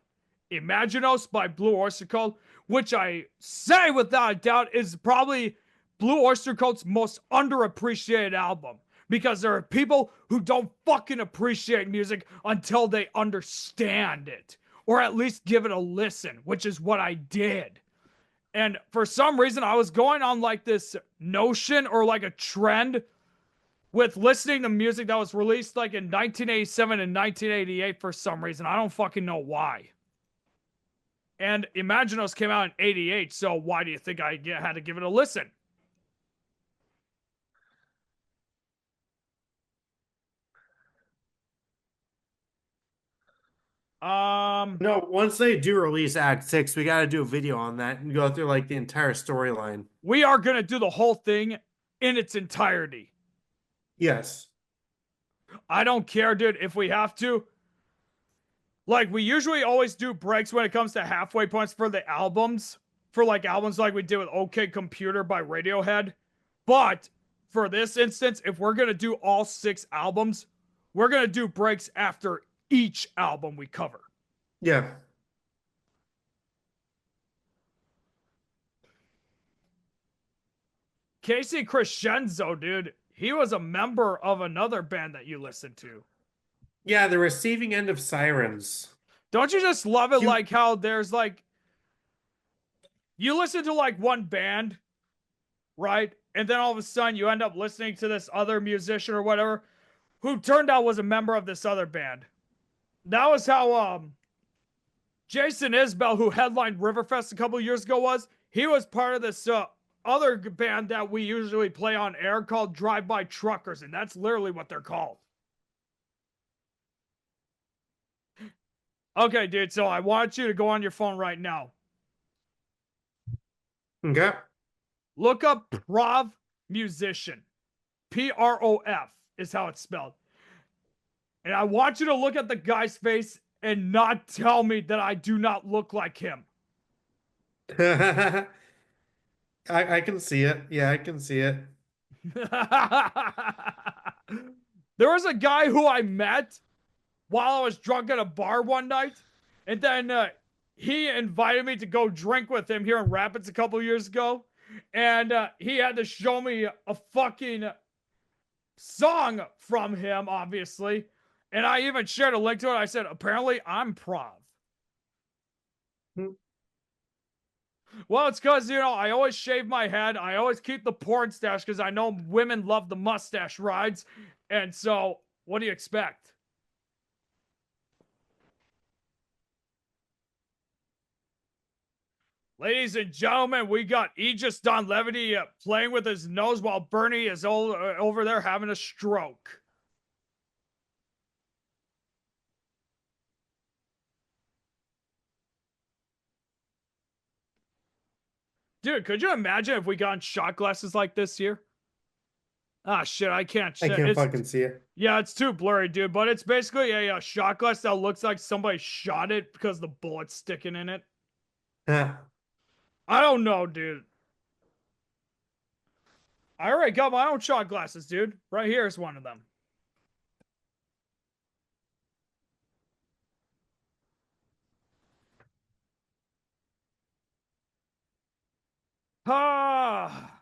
Imaginos by Blue Oyster Cult, which I say without a doubt is probably Blue Oyster Cult's most underappreciated album. Because there are people who don't fucking appreciate music until they understand it. Or at least give it a listen, which is what I did. And for some reason, I was going on like this notion or like a trend with listening to music that was released like in 1987 and 1988 for some reason. I don't fucking know why. And Imaginos came out in 88, so why do you think I had to give it a listen? No, once they do release Act 6, we got to do a video on that and go through like the entire storyline. We are going to do the whole thing in its entirety. Yes. I don't care, dude, if we have to. Like, we usually always do breaks when it comes to halfway points for the albums. For like albums like we did with OK Computer by Radiohead. But for this instance, if we're going to do all 6 albums, we're going to do breaks after each album we cover. Yeah. Casey Crescenzo, dude, he was a member of another band that you listened to. Yeah, the receiving end of Sirens. Don't you just love it You, like how there's like you listen to like one band, right? And then all of a sudden you end up listening to this other musician or whatever who turned out was a member of this other band. That was how Jason Isbell, who headlined Riverfest a couple years ago, was. He was part of this other band that we usually play on air called Drive By Truckers, and that's literally what they're called. Okay, dude, so I want you to go on your phone right now. okay. Look up Prov Musician. Prof is how it's spelled. And I want you to look at the guy's face and not tell me that I do not look like him. I can see it. Yeah, I can see it. There was a guy who I met while I was drunk at a bar one night, and then he invited me to go drink with him here in Rapids a couple years ago, and he had to show me a fucking song from him, obviously, and I even shared a link to it. I said, apparently, I'm Prov. Hmm. Well, it's because, I always shave my head. I always keep the porn stash because I know women love the mustache rides. And so, what do you expect? Ladies and gentlemen, we got Aegis Don Levity playing with his nose while Bernie is over there having a stroke. Dude, could you imagine if we got shot glasses like this here? Ah, shit, I can't. I can't fucking see it. Yeah, it's too blurry, dude. But it's basically a shot glass that looks like somebody shot it because the bullet's sticking in it. I don't know, dude. I already got my own shot glasses, dude. Right here is one of them. Ah,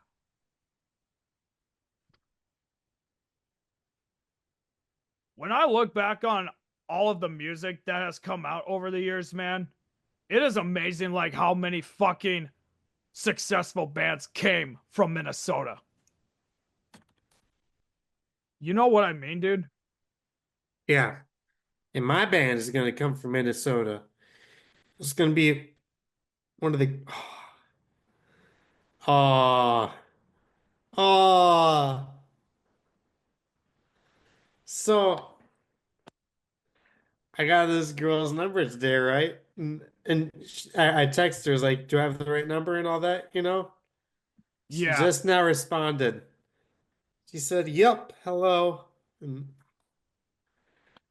when I look back on all of the music that has come out over the years, man, it is amazing like how many fucking successful bands came from Minnesota. You know what I mean, dude? Yeah. And my band is going to come from Minnesota. It's going to be one of the. Oh, oh. So I got this girl's number today, right? And I texted her, I was like, do I have the right number and all that, you know? She Yeah. just now responded. She said, yep, hello. And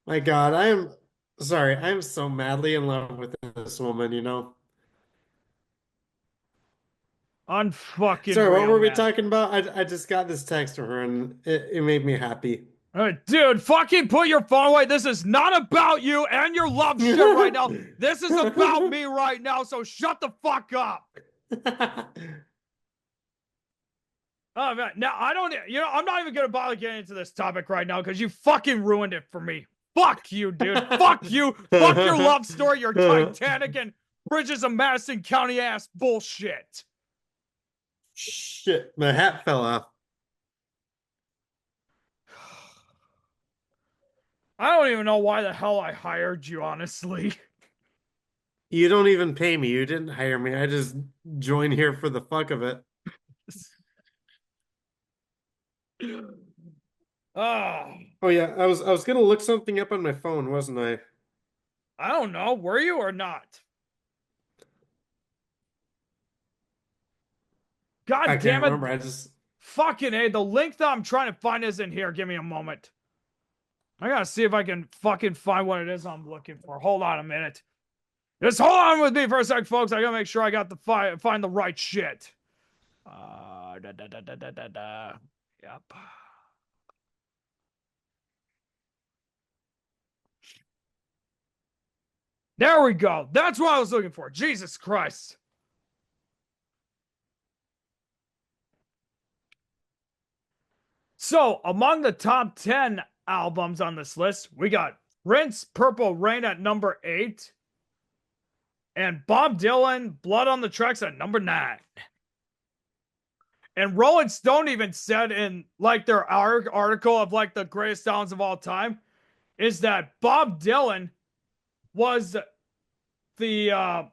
my God, I am sorry, I am so madly in love with this woman, you know? Unfucking Sorry, what real, were we man. talking about? I just got this text from her and it made me happy. Dude, fucking put your phone away. This is not about you and your love shit right now. This is about me right now, so shut the fuck up. Oh man, now I don't. I'm not even gonna bother getting into this topic right now because you fucking ruined it for me. Fuck you, dude. Fuck you. Fuck your love story, your Titanic and Bridges of Madison County ass bullshit. Shit, my hat fell off. I don't even know why the hell I hired you, honestly. You don't even pay me. You didn't hire me. I just joined here for the fuck of it. Oh, Oh yeah, I was gonna look something up on my phone, wasn't I? I don't know. Were you or not? I God can't damn remember. it. I just Fucking A. The link that I'm trying to find isn't here. Give me a moment. I gotta see if I can fucking find what it is I'm looking for. Hold on a minute. Just hold on with me for a sec, folks. I gotta make sure I got the find the right shit. Da, da, da, da, da, da, da. Yep. There we go. That's what I was looking for. Jesus Christ. So, among the top 10 albums on this list, we got Prince Purple Rain at number 8 and Bob Dylan Blood on the Tracks at number 9. And Rolling Stone even said in like their article of like the greatest albums of all time is that Bob Dylan was the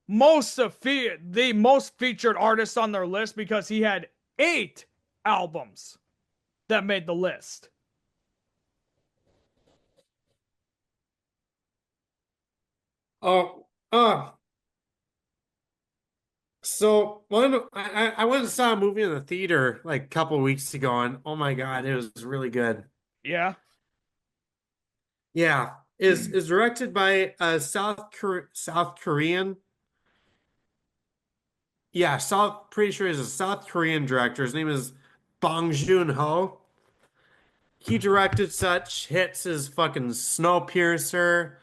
the most featured artist on their list because he had 8 albums that made the list. oh so I went and saw a movie in the theater like a couple of weeks ago, and oh my God, it was really good. Yeah. Yeah, is directed by a South Korean. Yeah, South pretty sure he's a South Korean director. His name is Bong Joon-ho. He directed such hits as fucking Snowpiercer,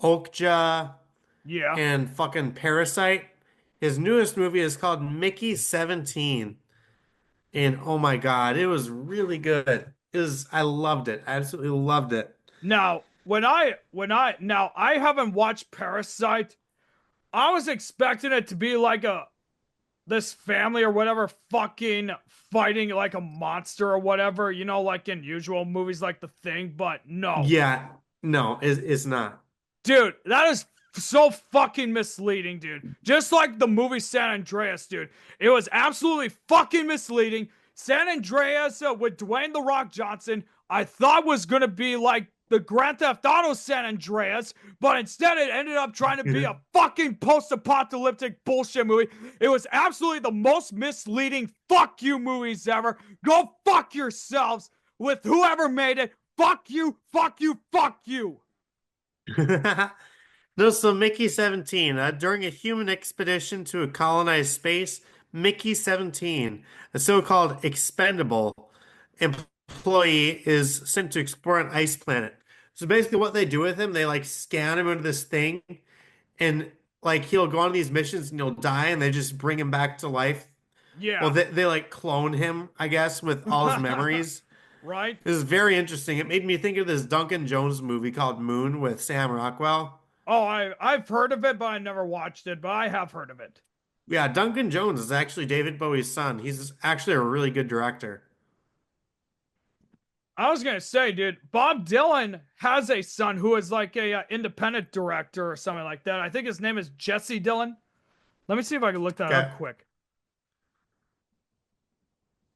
Okja, Yeah. and fucking Parasite. His newest movie is called Mickey 17. And oh my God, it was really good. I loved it. I absolutely loved it. Now, when I haven't watched Parasite. I was expecting it to be like a this family or whatever fucking fighting like a monster or whatever, like in usual movies like The Thing, but no. Yeah, no, it's not. Dude, that is so fucking misleading, dude. Just like the movie San Andreas, dude. It was absolutely fucking misleading. San Andreas with Dwayne The Rock Johnson, I thought was going to be like the Grand Theft Auto San Andreas, but instead it ended up trying to be a fucking post-apocalyptic bullshit movie. It was absolutely the most misleading fuck you movies ever. Go fuck yourselves with whoever made it. Fuck you, fuck you, fuck you. No, so Mickey 17, during a human expedition to a colonized space, Mickey 17, a so-called expendable employee, is sent to explore an ice planet. So basically what they do with him, they like scan him into this thing, and like he'll go on these missions and he'll die and they just bring him back to life. Well, Yeah. they like clone him, I guess, with all his memories. Right? This is very interesting. It made me think of this Duncan Jones movie called Moon with Sam Rockwell. Oh, I've heard of it, but I never watched it, but I have heard of it. Yeah, Duncan Jones is actually David Bowie's son. He's actually a really good director. I was gonna say, dude, Bob Dylan has a son who is like a independent director or something like that. I think his name is Jesse Dylan. Let me see if I can look that up Okay. quick.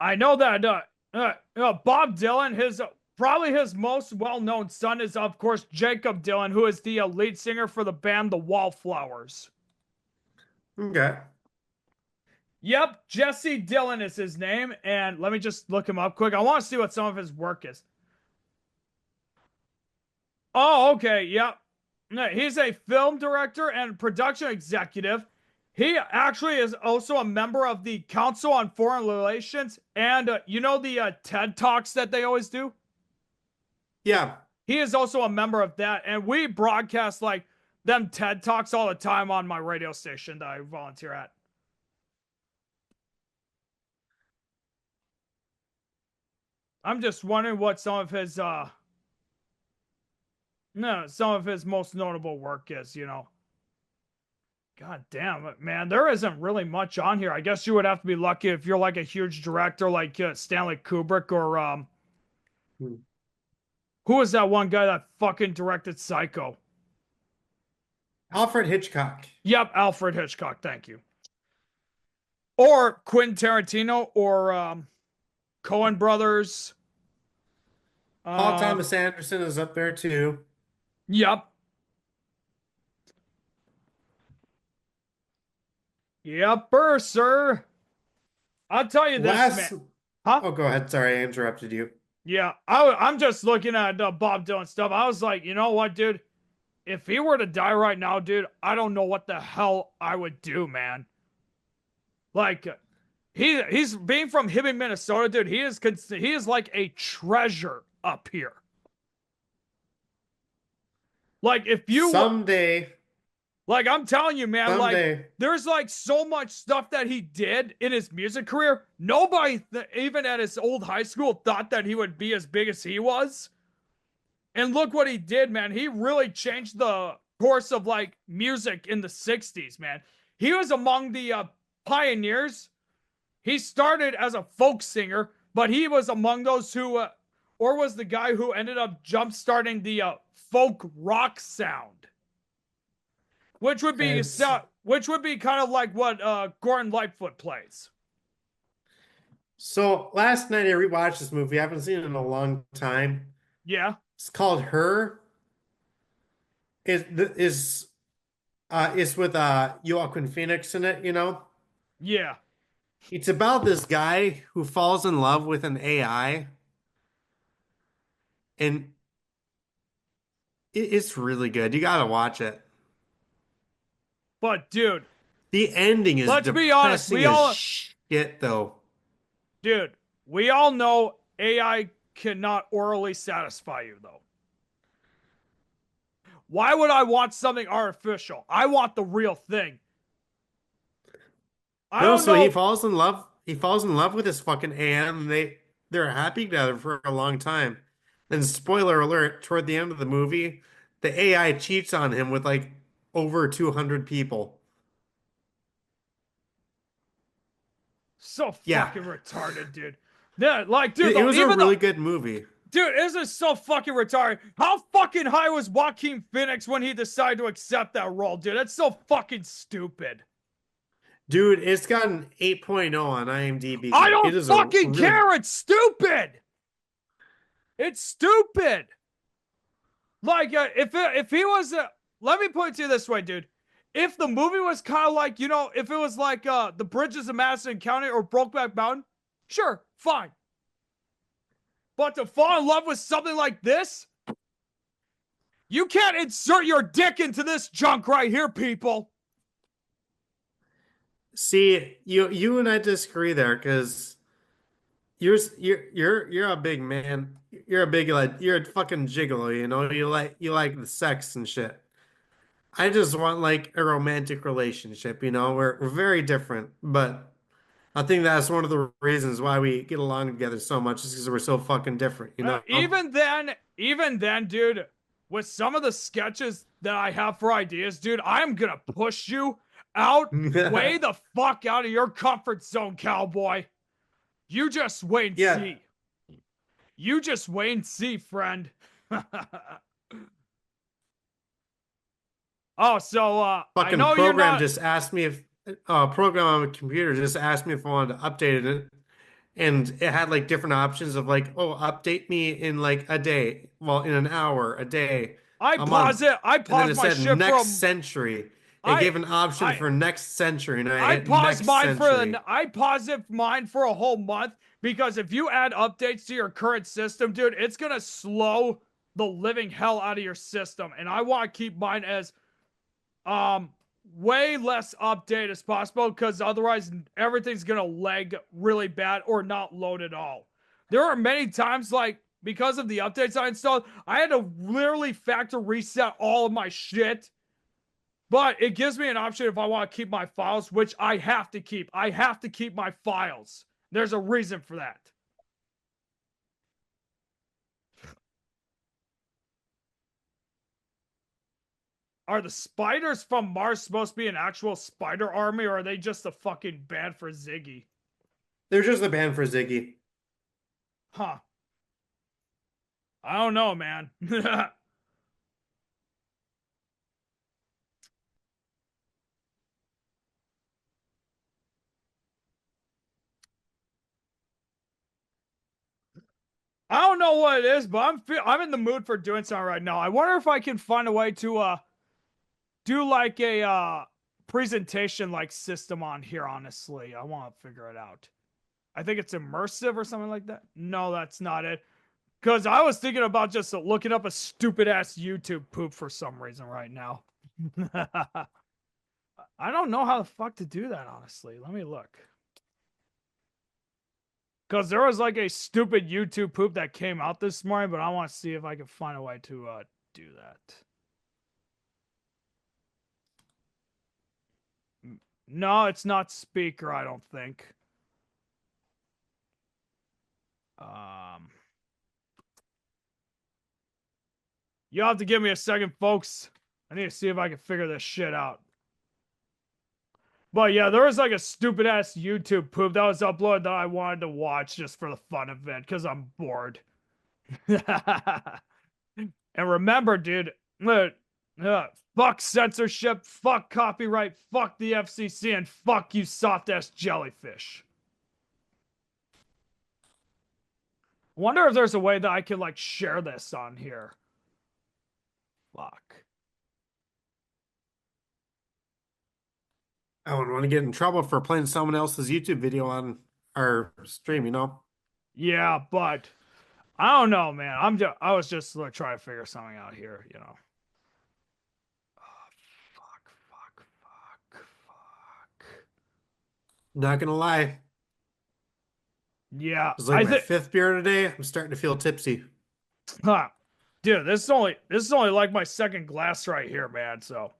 I know that Bob Dylan, his probably his most well-known son is of course Jacob Dylan, who is the lead singer for the band The Wallflowers. Okay. Yep, Jesse Dylan is his name, and let me just look him up quick. I want to see what some of his work is. Oh, okay, yep. No, he's a film director and production executive. He actually is also a member of the Council on Foreign Relations, and you know the TED Talks that they always do? Yeah. He is also a member of that, and we broadcast like them TED Talks all the time on my radio station that I volunteer at. I'm just wondering what some of his no, some of his most notable work is, you know. God damn it, man. There isn't really much on here. I guess you would have to be lucky if you're like a huge director like Stanley Kubrick or Hmm. who was that one guy that fucking directed Psycho? Alfred Hitchcock. Yep, Alfred Hitchcock. Thank you. Or Quentin Tarantino or Coen Brothers. Paul Uh, Thomas Anderson is up there too. yep. Yepper, sir. I'll tell you this, man. Last, Huh? oh, go ahead. Sorry, I interrupted you. Yeah, I'm just looking at Bob Dylan stuff. I was like, you know what, dude? If he were to die right now, dude, I don't know what the hell I would do, man. Like, he's being from Hibbing, Minnesota, dude. He is like a treasure up here. Like, if you Someday, like, I'm telling you, man, like, someday. there's like so much stuff that he did in his music career. Nobody, even at his old high school, thought that he would be as big as he was. And look what he did, man. He really changed the course of like music in the 60s, man. He was among the pioneers. He started as a folk singer, but he was among those who, or was the guy who ended up jump starting the folk rock sound, which would be Okay, which would be kind of like what Gordon Lightfoot plays. so last night I rewatched this movie. I haven't seen it in a long time. Yeah, It's called Her. Is is with Joaquin Phoenix in it, you know? yeah. It's about this guy who falls in love with an AI, and it's really good. You gotta watch it. But dude, The ending is let's be honest. depressing as shit, though. Dude, we all know AI cannot orally satisfy you, though. Why would I want something artificial? I want the real thing. I No, don't so he know. falls in love. He falls in love with this fucking AI, and they're happy together for a long time. Then, spoiler alert, toward the end of the movie, the AI cheats on him with like over 200 people. So Yeah, fucking retarded, dude. Yeah, like, dude, it though, was a even really though, good movie. dude, this is so fucking retarded. How fucking high was Joaquin Phoenix when he decided to accept that role, dude? That's so fucking stupid. Dude, it's got an 8.0 on I IMDb. It don't is a fucking really care. It's stupid. It's stupid. Like, if he was, let me put it to you this way, dude. If the movie was kind of like, you know, if it was like The Bridges of Madison County or Brokeback Mountain, sure, fine. But to fall in love with something like this, you can't insert your dick into this junk right here, people. See, you and I disagree there because you're a big man. You're a big like you're a fucking gigolo, you know. You like the sex and shit. I just want like a romantic relationship, you know? We're very different, but I think that's one of the reasons why we get along together so much is because we're so fucking different, you know? Even then, dude, with some of the sketches that I have for ideas, dude, I'm gonna push you out, way the fuck out of your comfort zone, cowboy. You just wait and Yeah, see. You just wait and see, friend. Oh, so I fucking know you're program not. just asked me if program on my computer just asked me if I wanted to update it, and it had like different options of like, oh, update me in like a day, well, in an hour, a day, I a pause month, it. I and then pause it my said shit for next a. century. It I gave an option I for next century, and I I hit pause next mine for century. I pause it mine for a whole month because if you add updates to your current system, dude, it's gonna slow the living hell out of your system. And I want to keep mine as um way less update as possible because otherwise everything's gonna lag really bad or not load at all. There are many times like because of the updates I installed, I had to literally factory reset all of my shit, but it gives me an option if I want to keep my files, which I have to keep. I have to keep my files. There's a reason for that. Are the spiders from Mars supposed to be an actual spider army, or are they just a fucking band for Ziggy? They're just a band for Ziggy. Huh. I don't know, man. I don't know what it is, but I'm in the mood for doing something right now. I wonder if I can find a way to do like a presentation like system on here, honestly. I want to figure it out. I think it's immersive or something like that. No, that's not it. Because I was thinking about just looking up a stupid ass YouTube poop for some reason right now. I don't know how the fuck to do that, honestly. Let me look. Because there was like a stupid YouTube poop that came out this morning, but I want to see if I can find a way to do that. No, it's not speaker, I don't think. Um, You'll have to give me a second, folks. I need to see if I can figure this shit out. But yeah, there was like a stupid ass YouTube poop that was uploaded that I wanted to watch just for the fun of it because I'm bored. And remember, dude, fuck censorship, fuck copyright, fuck the FCC, and fuck you soft ass jellyfish. I wonder if there's a way that I can like share this on here. Fuck. I wouldn't want to get in trouble for playing someone else's YouTube video on our stream, you know? Yeah, but I don't know, man. I was just like trying to figure something out here, you know. Oh, fuck. Not gonna lie. Yeah, It's like I my think, fifth beer today. I'm starting to feel tipsy. huh, dude, this is only like my second glass right here, man. So,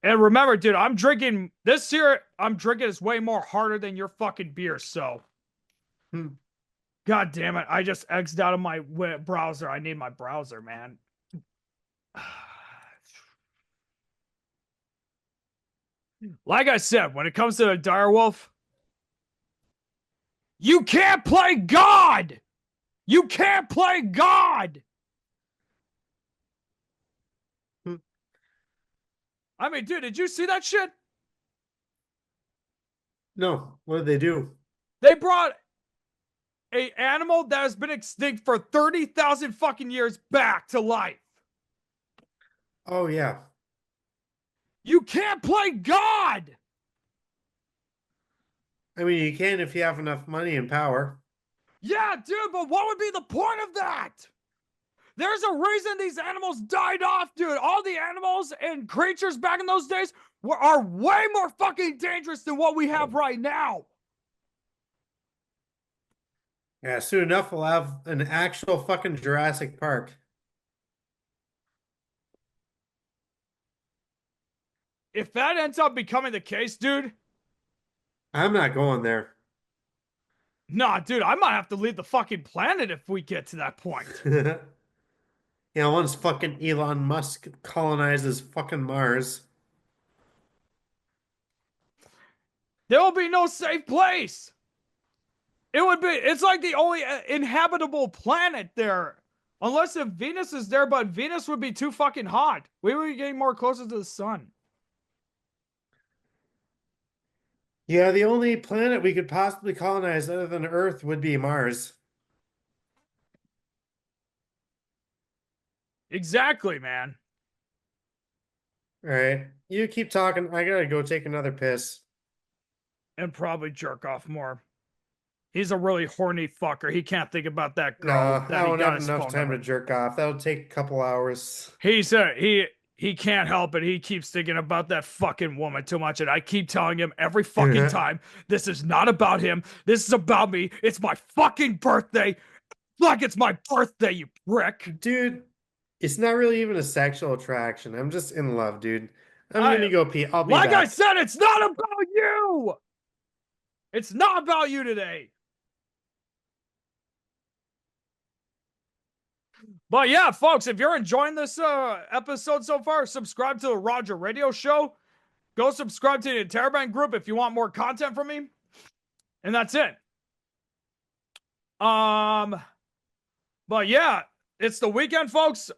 and remember, dude, I'm drinking this here. I'm drinking is way more harder than your fucking beer. So, Hmm. god damn it, I just exited out of my browser. I need my browser, man. Like I said, when it comes to the direwolf, you can't play God. You can't play God. Hmm. I mean, dude, did you see that shit? No, what did they do? They brought a animal that has been extinct for 30,000 fucking years back to life. Oh yeah. You can't play God. I mean, you can if you have enough money and power. Yeah, dude, but what would be the point of that? There's a reason these animals died off, dude. All the animals and creatures back in those days are way more fucking dangerous than what we have right now. Yeah, soon enough we'll have an actual fucking Jurassic Park. if that ends up becoming the case, dude, I'm not going there. nah, dude, I might have to leave the fucking planet if we get to that point. Once fucking Elon Musk colonizes fucking Mars. There will be no safe place. It would be, it's like the only inhabitable planet there. Unless if Venus is there, but Venus would be too fucking hot. We would be getting more closer to the sun. Yeah, the only planet we could possibly colonize other than Earth would be Mars. Exactly, man. All right. You keep talking. I gotta go take another piss. And probably jerk off more. He's a really horny fucker. He can't think about that No, girl that I he won't got have his enough phone time to number. jerk off. That'll take a couple hours. He can't help it. He keeps thinking about that fucking woman too much, and I keep telling him every fucking time, this is not about him. This is about me. It's my fucking birthday. Like it's my birthday, you prick. Dude, it's not really even a sexual attraction. I'm just in love, dude. I'm I gonna go pee. I'll be like I back. said, it's not about you. It's not about you today. But yeah, folks, if you're enjoying this episode so far, subscribe to the Roger Radio Show. Go subscribe to the Interrobang group if you want more content from me. And that's it. But yeah, it's the weekend, folks.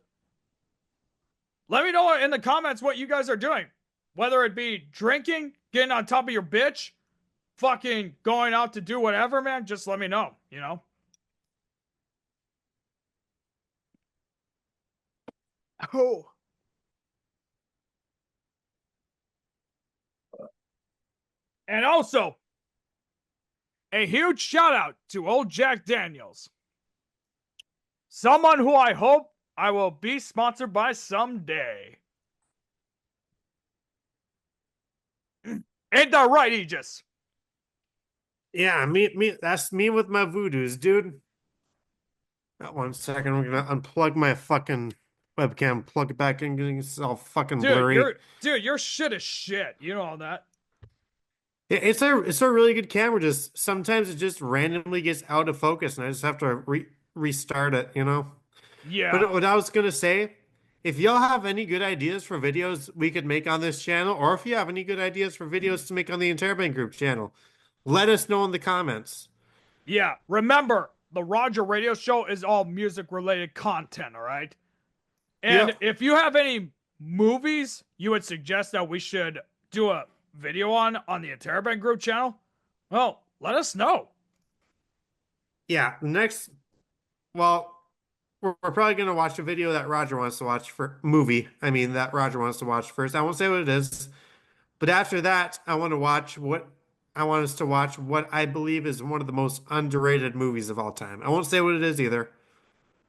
Let me know in the comments what you guys are doing. Whether it be drinking, getting on top of your bitch, fucking going out to do whatever, man. Just let me know, you know? Oh. And also, a huge shout out to old Jack Daniels. Someone who I hope I will be sponsored by someday. Ain't that right, Aegis? Yeah, that's me with my voodoos, dude. 1 second, we're gonna unplug my fucking webcam, plug it back in, getting it's all fucking blurry. Your shit is shit. You know all that. It's a really good camera. Just sometimes it just randomly gets out of focus, and I just have to restart it, you know. Yeah. But what I was gonna say, if y'all have any good ideas for videos we could make on this channel, or if you have any good ideas for videos to make on the Interrobang group channel, let us know in the comments. Yeah. Remember, the Roger Radio Show is all music related content, all right? And Yep. if you have any movies you would suggest that we should do a video on the Interrobang group channel, well, let us know. Yeah. Next, well, we're probably gonna watch a video that Roger wants to watch for movie. I mean, that Roger wants to watch first. I won't say what it is, but after that, I want us to watch what I believe is one of the most underrated movies of all time. I won't say what it is either.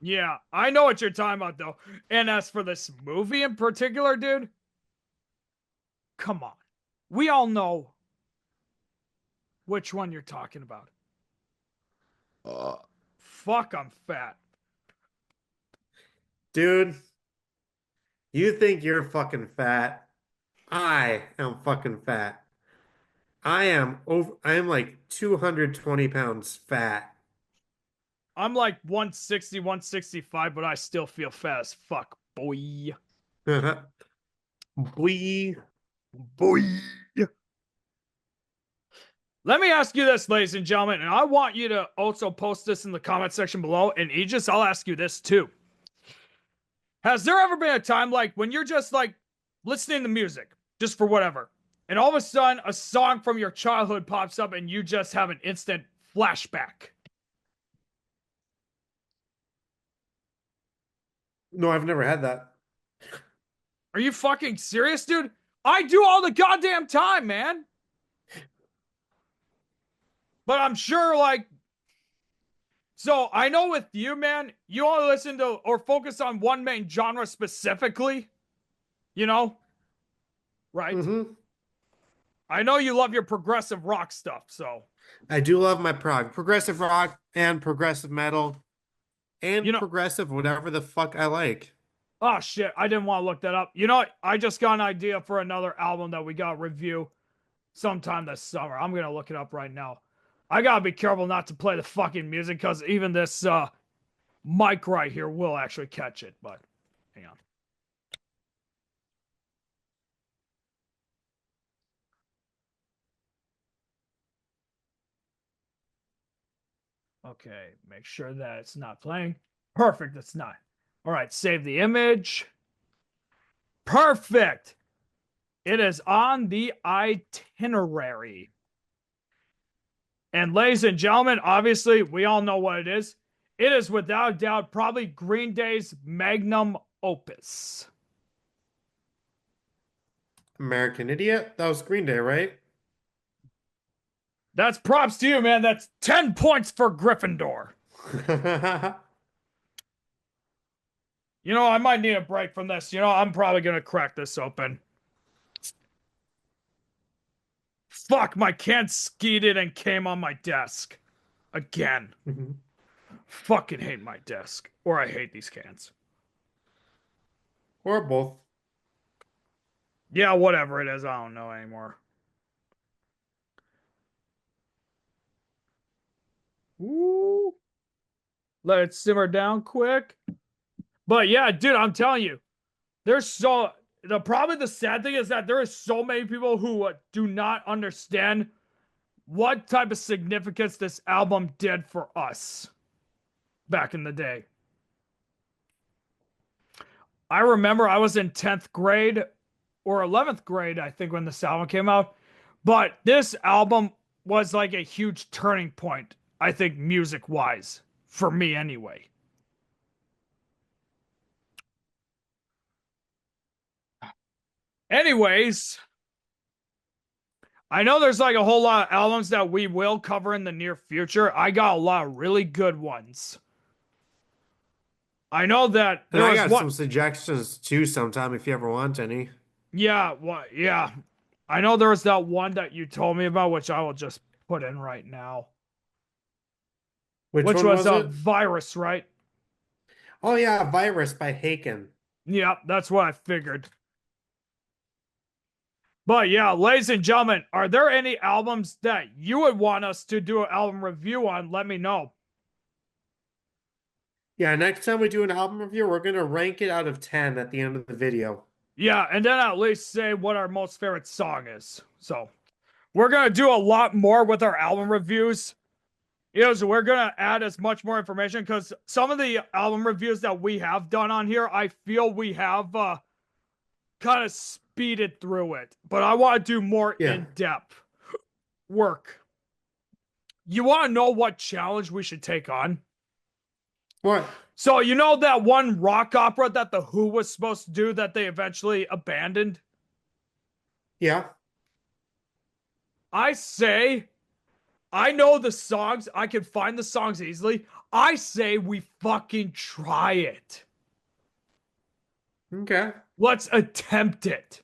Yeah, I know what you're talking about, though. And as for this movie in particular, dude, come on. We all know which one you're talking about. Fuck, I'm fat. Dude, you think you're fucking fat. I am fucking fat. I am like 220 pounds fat. I'm like 160, 165, but I still feel fat as fuck, boy. Boy. Boy. Let me ask you this, ladies and gentlemen, and I want you to also post this in the comment section below. And Aegis, I'll ask you this too. Has there ever been a time like when you're just like listening to music, just for whatever, and all of a sudden a song from your childhood pops up and you just have an instant flashback? No, I've never had that. Are you fucking serious, dude? I do all the goddamn time, man. But I'm sure, like, so I know with you, man, you only listen to or focus on one main genre specifically, you know? Right? Mm-hmm. I know you love your progressive rock stuff, so. I do love my progressive rock and progressive metal and You know, progressive whatever the fuck I like. Oh shit, I didn't want to look that up. You know what? I just got an idea for another album that we got to review sometime this summer. I'm gonna look it up right now. I gotta be careful not to play the fucking music because even this mic right here will actually catch it. But hang on. Okay, make sure that it's not playing. Perfect, it's not. All right, save the image. Perfect. It is on the itinerary. And ladies and gentlemen, obviously, we all know what it is. It is without a doubt probably Green Day's magnum opus. American Idiot? That was Green Day, right? That's props to you, man. That's 10 points for Gryffindor. You know, I might need a break from this. You know, I'm probably going to crack this open. Fuck, my can skeeted and came on my desk. Again. Fucking hate my desk. Or I hate these cans. Or both. Yeah, whatever it is, I don't know anymore. Ooh. Let it simmer down quick. But yeah, dude, I'm telling you, there's so probably the sad thing is that there is so many people who do not understand what type of significance this album did for us back in the day. I remember I was in 10th grade or 11th grade, I think, when this album came out. But this album was like a huge turning point, I think, music wise, for me anyway. Anyways, I know there's like a whole lot of albums that we will cover in the near future. I got a lot of really good ones. I know that And there I was got one. some suggestions too sometime if you ever want any. Yeah, what? Yeah, I know there was that one that you told me about, which I will just put in right now. Which Which one was was a it? virus, right? Oh yeah, Virus by Haken. Yeah, that's what I figured. But yeah, ladies and gentlemen, are there any albums that you would want us to do an album review on? Let me know. Yeah, next time we do an album review, we're gonna rank it out of 10 at the end of the video. Yeah, and then at least say what our most favorite song is. So we're gonna do a lot more with our album reviews. So we're gonna add as much more information because some of the album reviews that we have done on here, I feel we have kind of speeded through it. But I want to do more Yeah. in-depth work. You want to know what challenge we should take on? What? So you know that one rock opera that the Who was supposed to do that they eventually abandoned? Yeah. I say, I know the songs. I can find the songs easily. I say we fucking try it. Okay. Let's attempt it.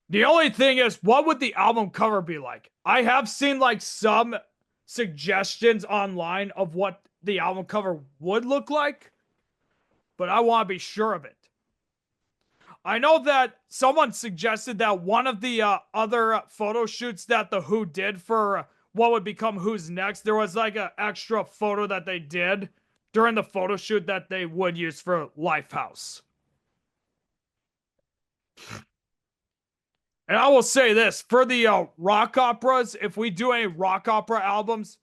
The only thing is, what would the album cover be like? I have seen like some suggestions online of what the album cover would look like, but I want to be sure of it. I know that someone suggested that one of the other photo shoots that the Who did for what would become Who's Next, there was like an extra photo that they did during the photo shoot that they would use for Lifehouse. And I will say this for the rock operas, if we do any rock opera albums,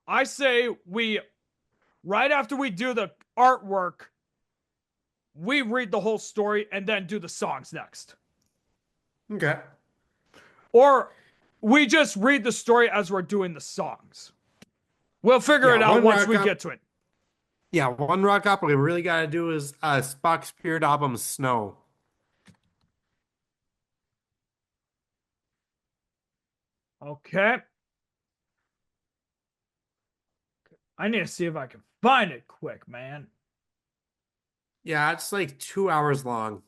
I say we, right after we do the artwork, we read the whole story and then do the songs next. Okay. Or we just read the story as we're doing the songs. We'll figure Yeah, it out once we get to it. Yeah, one rock opera we really gotta do is Spock's Spirit album Snow. Okay. I need to see if I can find it quick, man. Yeah, it's like 2 hours long.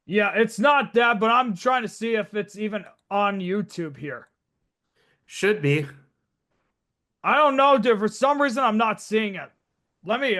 Yeah, it's not that, but I'm trying to see if it's even on YouTube here. Should be. I don't know, dude. For some reason, I'm not seeing it. Let me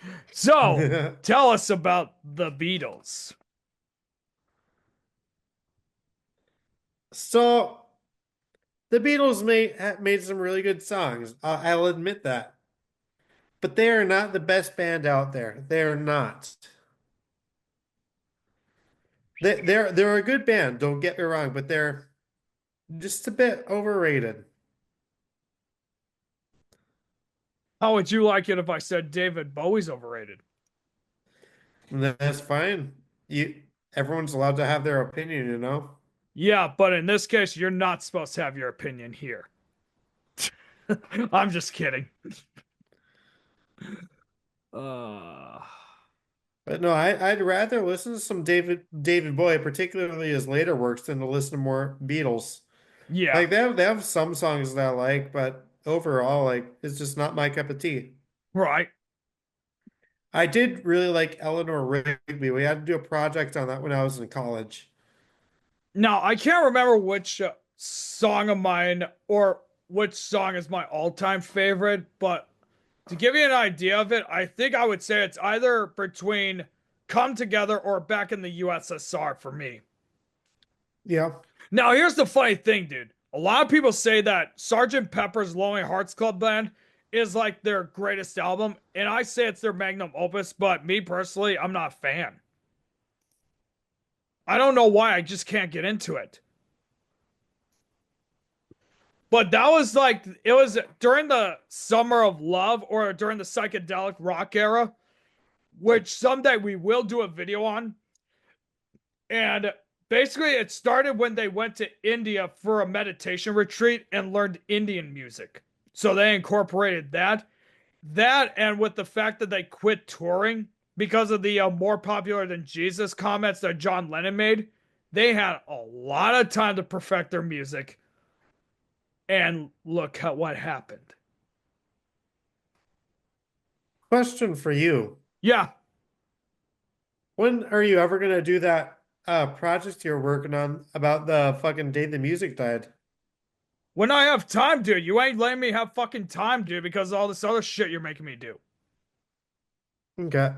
So, tell us about the Beatles. So the Beatles made some really good songs. I'll admit that. But they are not the best band out there. They are not. They're a good band, don't get me wrong, but they're just a bit overrated. How would you like it if I said David Bowie's overrated? And that's fine. Everyone's allowed to have their opinion, you know? Yeah, but in this case, you're not supposed to have your opinion here. I'm just kidding. Uh, But no, I'd rather listen to some David Bowie, particularly his later works, than to listen to more Beatles. yeah, Like they have some songs that I like, but overall, like it's just not my cup of tea. right. I did really like Eleanor Rigby. We had to do a project on that when I was in college. Now, I can't remember which song of mine or which song is my all-time favorite, but to give you an idea of it, I think I would say it's either between Come Together or Back in the USSR for me. Yeah. Now, here's the funny thing, dude. A lot of people say that Sgt. Pepper's Lonely Hearts Club Band is like their greatest album, and I say it's their magnum opus, but me personally, I'm not a fan. I don't know why, I just can't get into it. But that was like, it was during the summer of love or during the psychedelic rock era, which someday we will do a video on. And basically, it started when they went to India for a meditation retreat and learned Indian music. So they incorporated that. That, and with the fact that they quit touring because of the more popular than Jesus comments that John Lennon made, they had a lot of time to perfect their music. And look at what happened. Question for you. Yeah, When are you ever gonna do that project you're working on about the fucking day the music died? when I have time, dude. You ain't letting me have fucking time, dude, because of all this other shit you're making me do. Okay.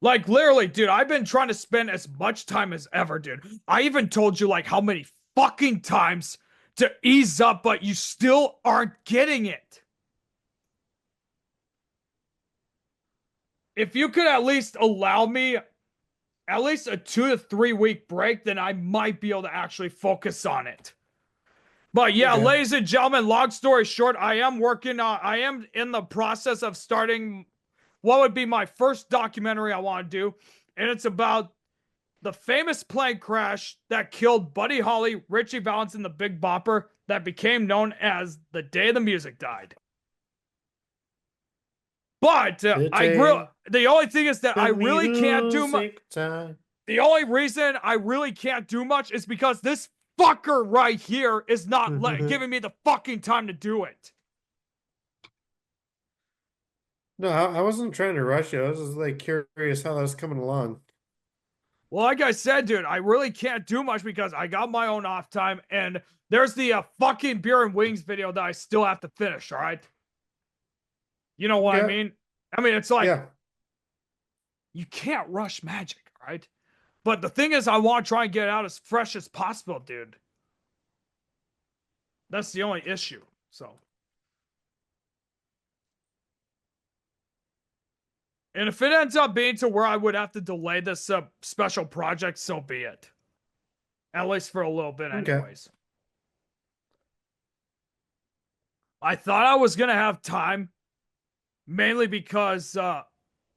Like literally, dude, I've been trying to spend as much time as ever, dude. I even told you like how many fucking times to ease up, but you still aren't getting it. If you could at least allow me at least a 2 to 3 week break, then I might be able to actually focus on it. But yeah, Okay. ladies and gentlemen, long story short, I am in the process of starting what would be my first documentary I want to do. And it's about the famous plane crash that killed Buddy Holly, Richie Valens, and the Big Bopper that became known as the day the music died. But The the only thing is that the I really can't do much. music died. The only reason I really can't do much is because this fucker right here is not giving me the fucking time to do it. No, I wasn't trying to rush you. I was just like curious how that was coming along. Well, like I said, dude, I really can't do much because I got my own off time, and there's the fucking beer and wings video that I still have to finish. All right, you know what I Yeah, mean? I mean, it's like yeah. you can't rush magic, right? But the thing is, I want to try and get it out as fresh as possible, dude. That's the only issue. So, and if it ends up being to where I would have to delay this special project, so be it. At least for a little bit, Okay. anyways. I thought I was gonna have time, mainly because it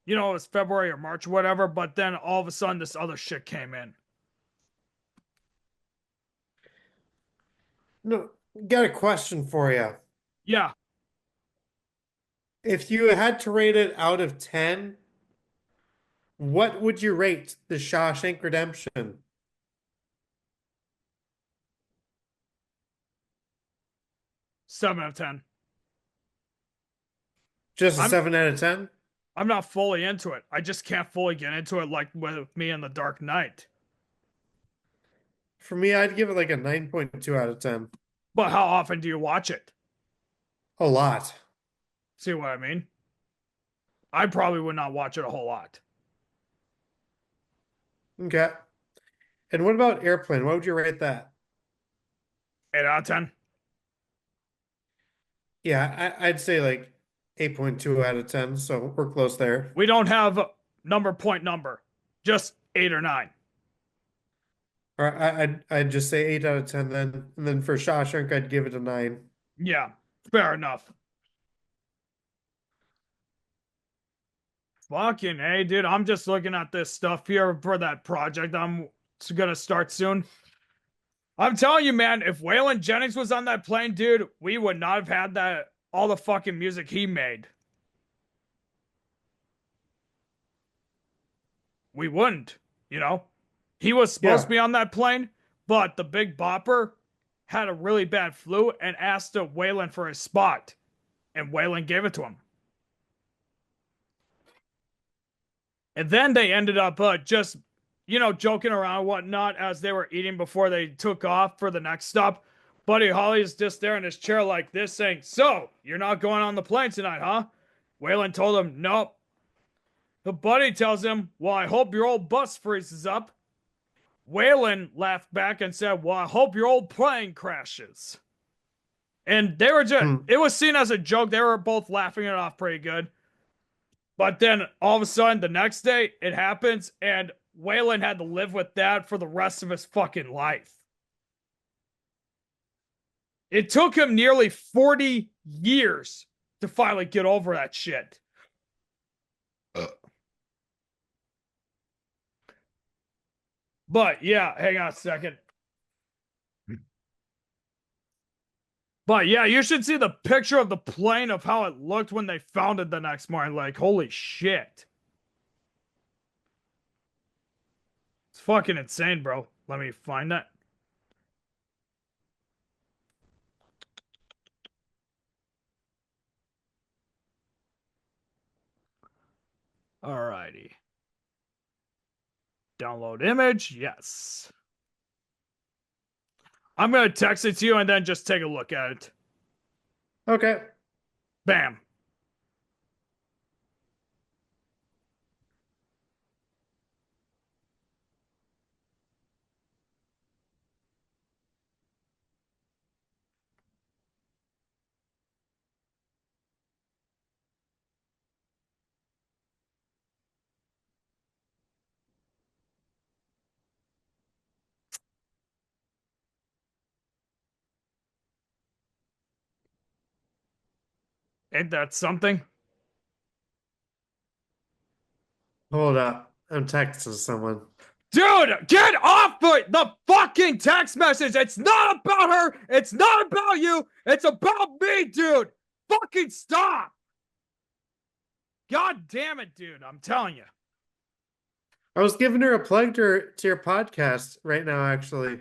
was February or March or whatever, but then all of a sudden this other shit came in. No, got a question for you. Yeah, If you had to rate it out of 10, what would you rate The Shawshank Redemption? 7 out of 10. Just a I'm 7 out of 10? I'm not fully into it. I just can't fully get into it like with me in the Dark Knight. For me, I'd give it like a 9.2 out of 10. But how often do you watch it? A lot. See what I mean? I probably would not watch it a whole lot. Okay. And what about Airplane? What would you rate that? 8 out of 10. Yeah, I'd say like 8.2 out of 10. So we're close there. We don't have number, just 8 or 9. Or I'd just say 8 out of 10 then. And then for Shawshank, I'd give it a 9. Yeah, fair enough. Fucking hey, dude. I'm just looking at this stuff here for that project I'm gonna start soon. I'm telling you, man, if Waylon Jennings was on that plane, dude, we would not have had that all the fucking music he made. We wouldn't, you know? He was supposed to Yeah. be on that plane, but the Big Bopper had a really bad flu and asked Waylon for his spot, and Waylon gave it to him. And then they ended up just, joking around and whatnot as they were eating before they took off for the next stop. Buddy Holly is just there in his chair like this saying, "So, you're not going on the plane tonight, huh?" Waylon told him, "Nope." The buddy tells him, "Well, I hope your old bus freezes up." Waylon laughed back and said, "Well, I hope your old plane crashes." And they were just, Hmm. it was seen as a joke. They were both laughing it off pretty good. But then all of a sudden, the next day, it happens, and Waylon had to live with that for the rest of his fucking life. It took him nearly 40 years to finally get over that shit. But yeah, hang on a second. But yeah, you should see the picture of the plane of how it looked when they found it the next morning. Like, holy shit. It's fucking insane, bro. Let me find that. Alrighty. Download image. Yes. I'm going to text it to you and then just take a look at it. Okay. Bam. Ain't that something? Hold up. I'm texting someone. Dude, get off the fucking text message. It's not about her. It's not about you. It's about me, dude. Fucking stop. God damn it, dude. I'm telling you. I was giving her a plug to your podcast right now, actually.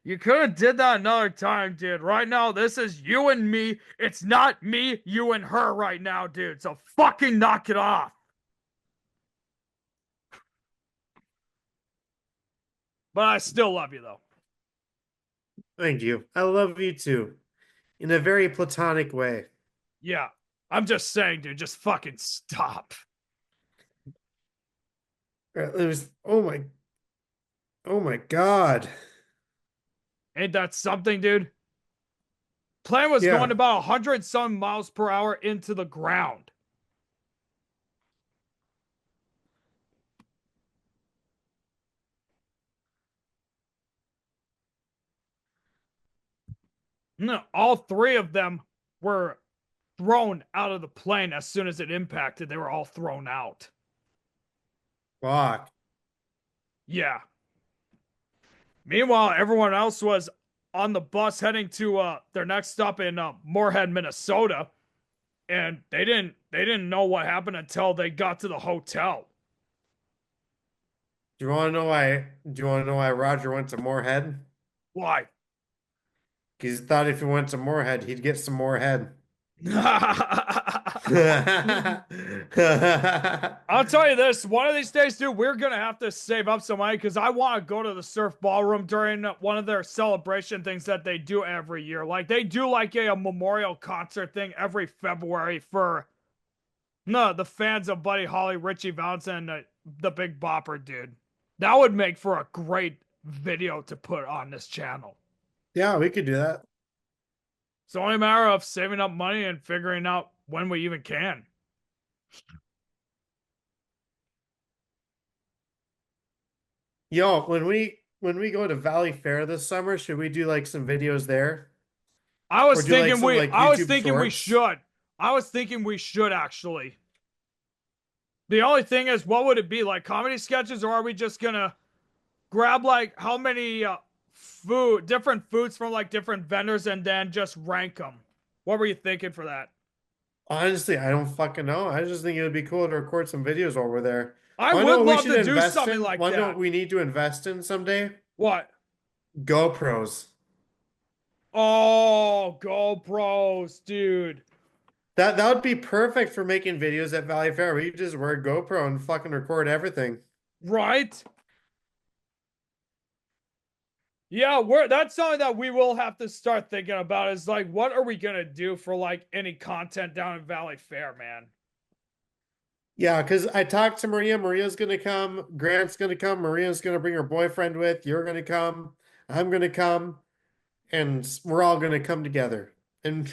You could have did that another time, dude. Right now, this is you and me. It's not me, you, and her right now, dude. So fucking knock it off. But I still love you, though. Thank you. I love you too. In a very platonic way. Yeah. I'm just saying, dude, just fucking stop. It was oh my God. Ain't that something, dude? Plane was Yeah. going about 100 some miles per hour into the ground. No, all three of them were thrown out of the plane as soon as it impacted. They were all thrown out. Fuck. Yeah. Meanwhile, everyone else was on the bus heading to their next stop in Moorhead, Minnesota, and they didn't know what happened until they got to the hotel. Do you want to know why Roger went to Moorhead? Why? Because he thought if he went to Moorhead, he'd get some more head. I'll tell you this, one of these days, dude, we're gonna have to save up some money because I want to go to the surf ballroom during one of their celebration things that they do every year. Like they do like a memorial concert thing every February for no the fans of Buddy Holly, Richie Valens, and the Big Bopper, dude. That would make for a great video to put on this channel. Yeah, we could do that. It's only a matter of saving up money and figuring out when we even can. Yo, when we go to Valley Fair this summer, should we do like some videos there? Or do like some like I was YouTube thinking we shorts? should. I was thinking we should actually. The only thing is, what would it be? Like comedy sketches, or are we just gonna grab like how many different foods from like different vendors and then just rank them? What were you thinking for that? Honestly, I don't fucking know. I just think it would be cool to record some videos over there. I Wanna know would what we love should to do invest something in? like Wanna know what that. we need to invest in someday? What? GoPros. Oh, GoPros, dude. That would be perfect for making videos at Valley Fair. We could just wear a GoPro and fucking record everything. Right? Yeah, that's something that we will have to start thinking about is like, what are we gonna do for like any content down in Valley Fair, man? Yeah, because I talked to Maria. Maria's gonna come. Grant's gonna come. Maria's gonna bring her boyfriend with. You're gonna come. I'm gonna come, and we're all gonna come together. And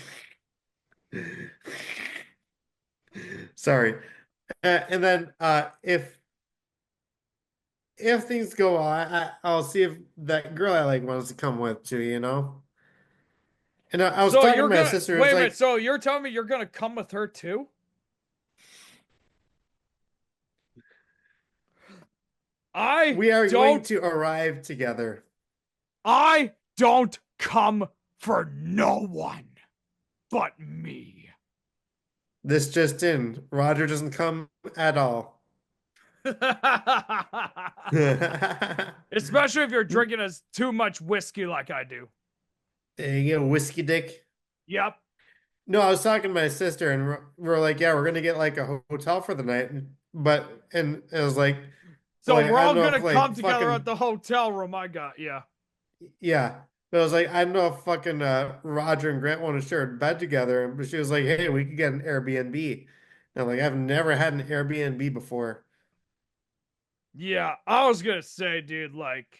sorry. And then if things go well, I'll see if that girl I like wants to come with too, you know? And I was So talking to you're my gonna sister. It's wait a minute. like So you're telling me you're gonna come with her too? I we are going don't. to arrive together. I don't come for no one but me. This just in. Roger doesn't come at all. Especially if you're drinking as too much whiskey like I do. You get a whiskey dick. Yep. No, I was talking to my sister, and we're like, yeah, we're gonna get like a hotel for the night. But and it was like, So well, we're I don't all know gonna if come like together at fucking the hotel room I got. Yeah. yeah. But I was like, I don't know if fucking Roger and Grant want to share a bed together. But she was like, hey, we could get an Airbnb. And I'm like, I've never had an Airbnb before. Yeah. I was gonna say, dude, like,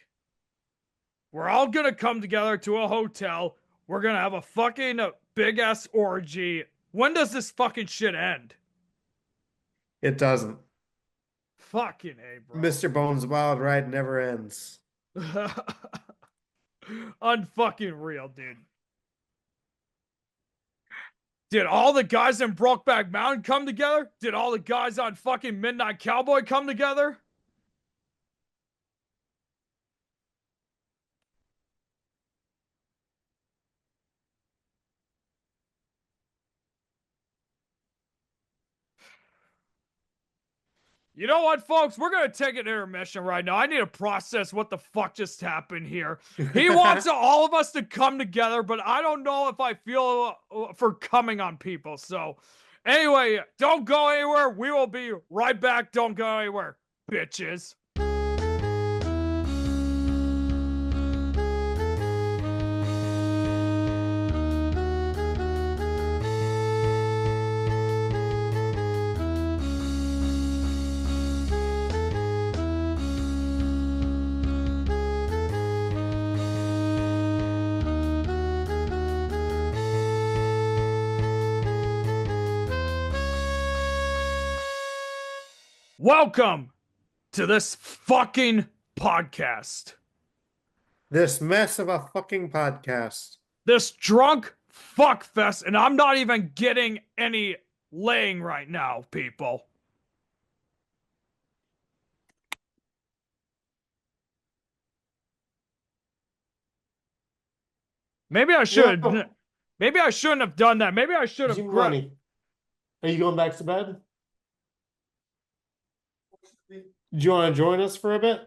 we're all gonna come together to a hotel. We're gonna have a fucking big ass orgy. When does this fucking shit end? It doesn't. Fucking A, bro. Mr. Bones' wild ride never ends. Unfucking real, dude. Did all the guys in Brokeback Mountain come together? Did all the guys on fucking Midnight Cowboy come together? You know what, folks? We're gonna take an intermission right now. I need to process what the fuck just happened here. He wants all of us to come together, but I don't know if I feel for coming on people. So, anyway, don't go anywhere. We will be right back. Don't go anywhere, bitches. Welcome to this fucking podcast. This mess of a fucking podcast. This drunk fuck fest, and I'm not even getting any laying right now, people. Maybe I should. Yo, Maybe I shouldn't have done that. Maybe I should have. Ronnie, are you going back to bed? Do you want to join us for a bit?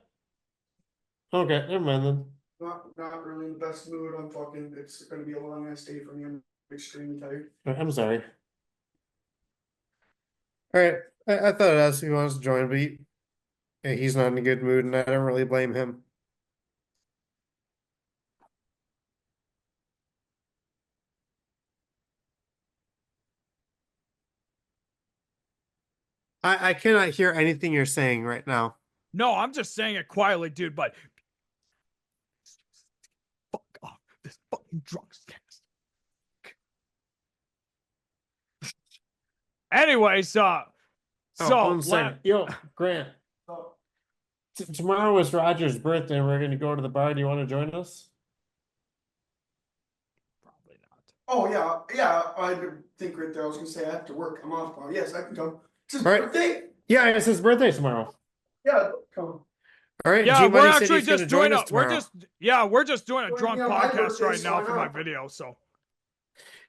Okay, never mind then. Not really in the best mood. I'm fucking. It's gonna be a long ass day for me. I'm extremely tired. I'm sorry. All right. I thought I'd ask if he wants to join, but he's not in a good mood, and I don't really blame him. I cannot hear anything you're saying right now. No, I'm just saying it quietly, dude, but fuck off this fucking drunk cast. Anyways, Oh, so one second. Yo, Grant, Oh, tomorrow is Roger's birthday, and we're going to go to the bar. Do you want to join us? probably not. oh yeah, I didn't think right there. I was gonna say I have to work. I'm off tomorrow. Yes, I can come. It's his All right. birthday. Yeah, it's his birthday tomorrow. Yeah, come. All right. Yeah, G we're Money said actually he's going to just join doing us a we're tomorrow. just doing a Well, drunk you know, my podcast birthday, right so now why for my not? video, so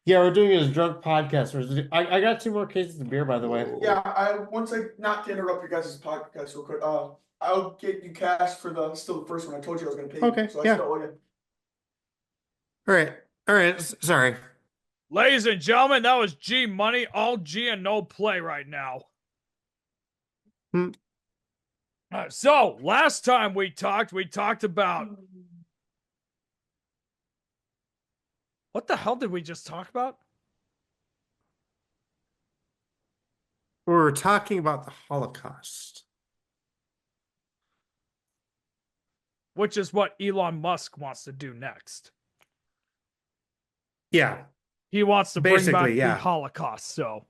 Yeah, we're doing his drunk podcast. I got 2 more cases of beer, by the way. Yeah, once I not to interrupt your guys' podcast real quick. I'll get you cash for the first one. I told you I was gonna pay you, Okay, so I yeah. still owe you. All right. All right. Sorry. ladies and gentlemen, that was G Money, all G and no play right now. Hmm. So last time we talked about what the hell did we just talk about? We were talking about the Holocaust. Which is what Elon Musk wants to do next. Yeah. He wants to bring back Basically, yeah. the Holocaust, so.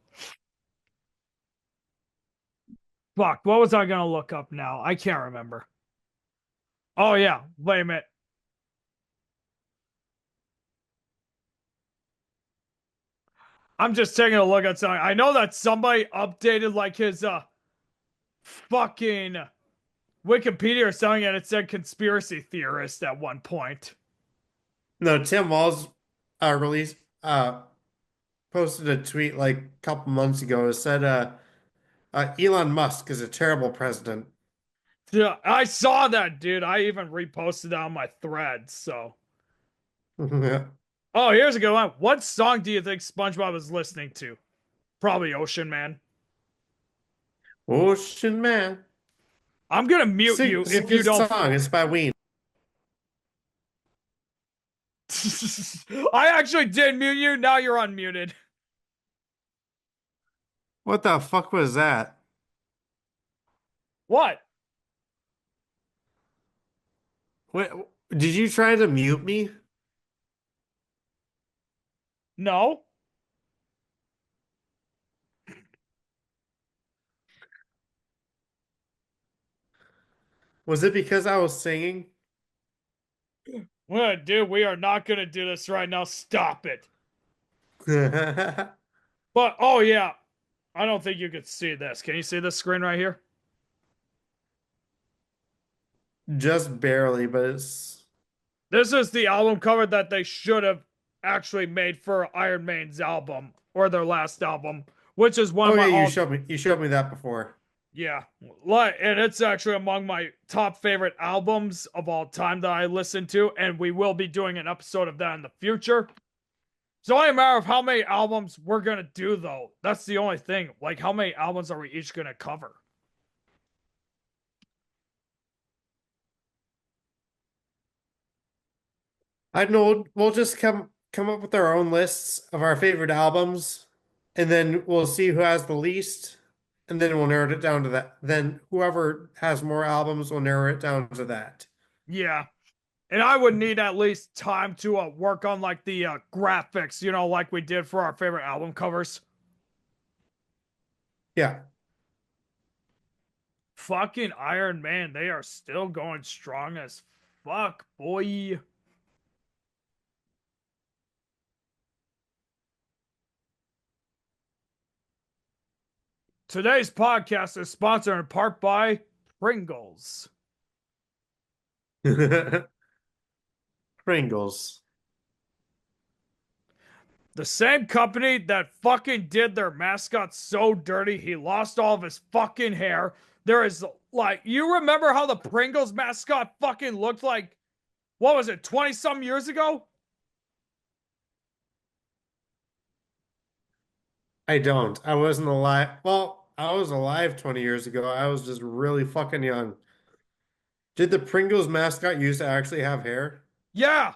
Fuck, what was I gonna look up now? I can't remember. Oh yeah, wait a minute. I'm just taking a look at something. I know that somebody updated like his fucking Wikipedia or something, and it said conspiracy theorist at one point. No, Tim Walz released posted a tweet like a couple months ago. It said Elon Musk is a terrible president. Yeah, I saw that, dude. I even reposted that on my thread, so. Oh, here's a good one. What song do you think SpongeBob is listening to? Probably Ocean Man. Ocean Man. I'm gonna mute you It's a if you good don't. song. It's by Ween. I actually did mute you. Now you're unmuted. What the fuck was that? What? What did you try to mute me? No. Was it because I was singing? Dude, we are not gonna do this right now. Stop it. But oh yeah, I don't think you could see this. Can you see this screen right here? Just barely, but it's This is the album cover that they should have actually made for Iron Maiden's album or their last album, which is one oh of my yeah, all you showed me that before. yeah, like, and it's actually among my top favorite albums of all time that I listen to, and we will be doing an episode of that in the future. It's only a matter of how many albums we're gonna do, though. That's the only thing. Like, how many albums are we each gonna cover? I know we'll just come up with our own lists of our favorite albums, and then we'll see who has the least, and then we'll narrow it down to that. Then whoever has more albums will narrow it down to that. Yeah, and I would need at least time to work on like the graphics, like we did for our favorite album covers. Yeah. Fucking Iron Man, they are still going strong as fuck, boy. Today's podcast is sponsored in part by Pringles. Pringles. The same company that fucking did their mascot so dirty he lost all of his fucking hair. There is like, you remember how the Pringles mascot fucking looked like, what was it, 20 some years ago? I don't. I wasn't alive. Well, I was alive 20 years ago. I was just really fucking young. Did the Pringles mascot used to actually have hair? Yeah.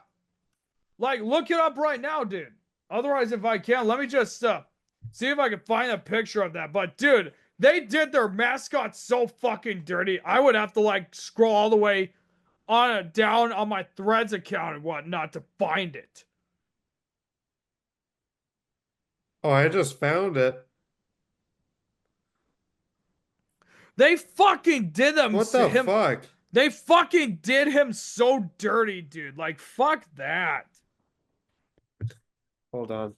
Like, look it up right now, dude. Otherwise, if I can, let me just see if I can find a picture of that. But dude, they did their mascot so fucking dirty. I would have to like scroll all the way on down on my Threads account and whatnot to find it. Oh, I just found it. They fucking did What the him. fuck? They fucking did him so dirty, dude. Like, fuck that. Hold on.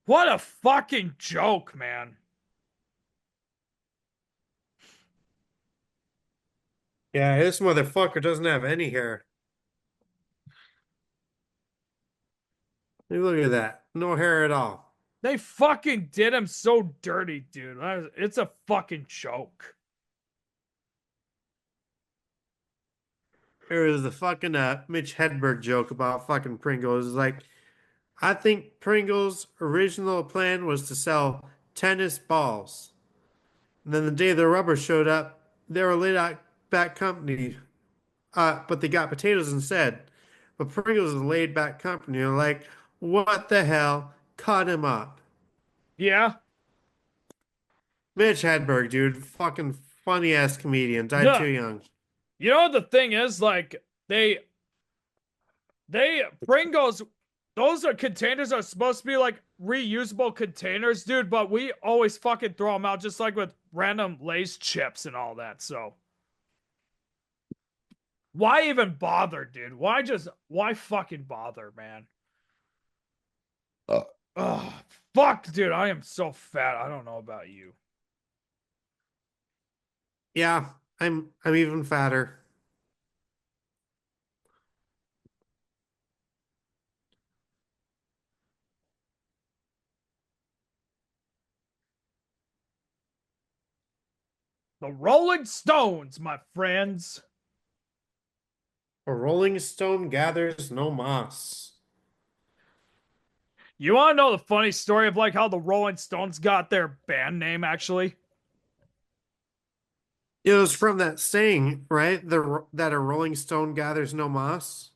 What a fucking joke, man. Yeah, this motherfucker doesn't have any hair. Hey, look at that. No hair at all. They fucking did him so dirty, dude. It's a fucking joke. There was the fucking Mitch Hedberg joke about fucking Pringles. It's like, I think Pringles' original plan was to sell tennis balls. And then the day the rubber showed up, they were a laid out back company, but they got potatoes instead. But Pringles is a laid back company. They're like, what the hell? Cut him up. Yeah. Mitch Hedberg, dude, fucking funny ass comedian, died Duh. too young. You know what the thing is? Like, they Pringles, those are containers are supposed to be like reusable containers, dude, but we always fucking throw them out just like with random Lay's chips and all that, so. Why even bother, dude? Why fucking bother, man? Oh, fuck, dude, I am so fat. I don't know about you. Yeah, I'm even fatter. The Rolling Stones, my friends. A rolling stone gathers no moss. You want to know the funny story of like how the Rolling Stones got their band name actually? It was from that saying, right? That a rolling stone gathers no moss.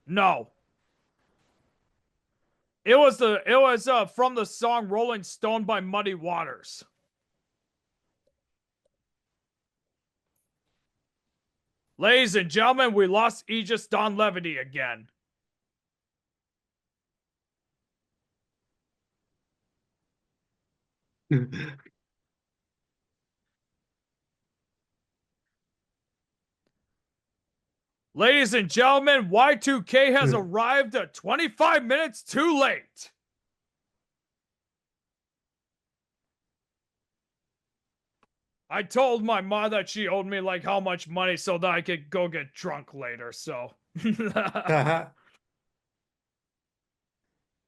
No. It was from the song Rolling Stone by Muddy Waters. Ladies and gentlemen, we lost Aegis Don Levity again. Ladies and gentlemen, Y2K has arrived at 25 minutes too late. I told my mom that she owed me like how much money so that I could go get drunk later, so.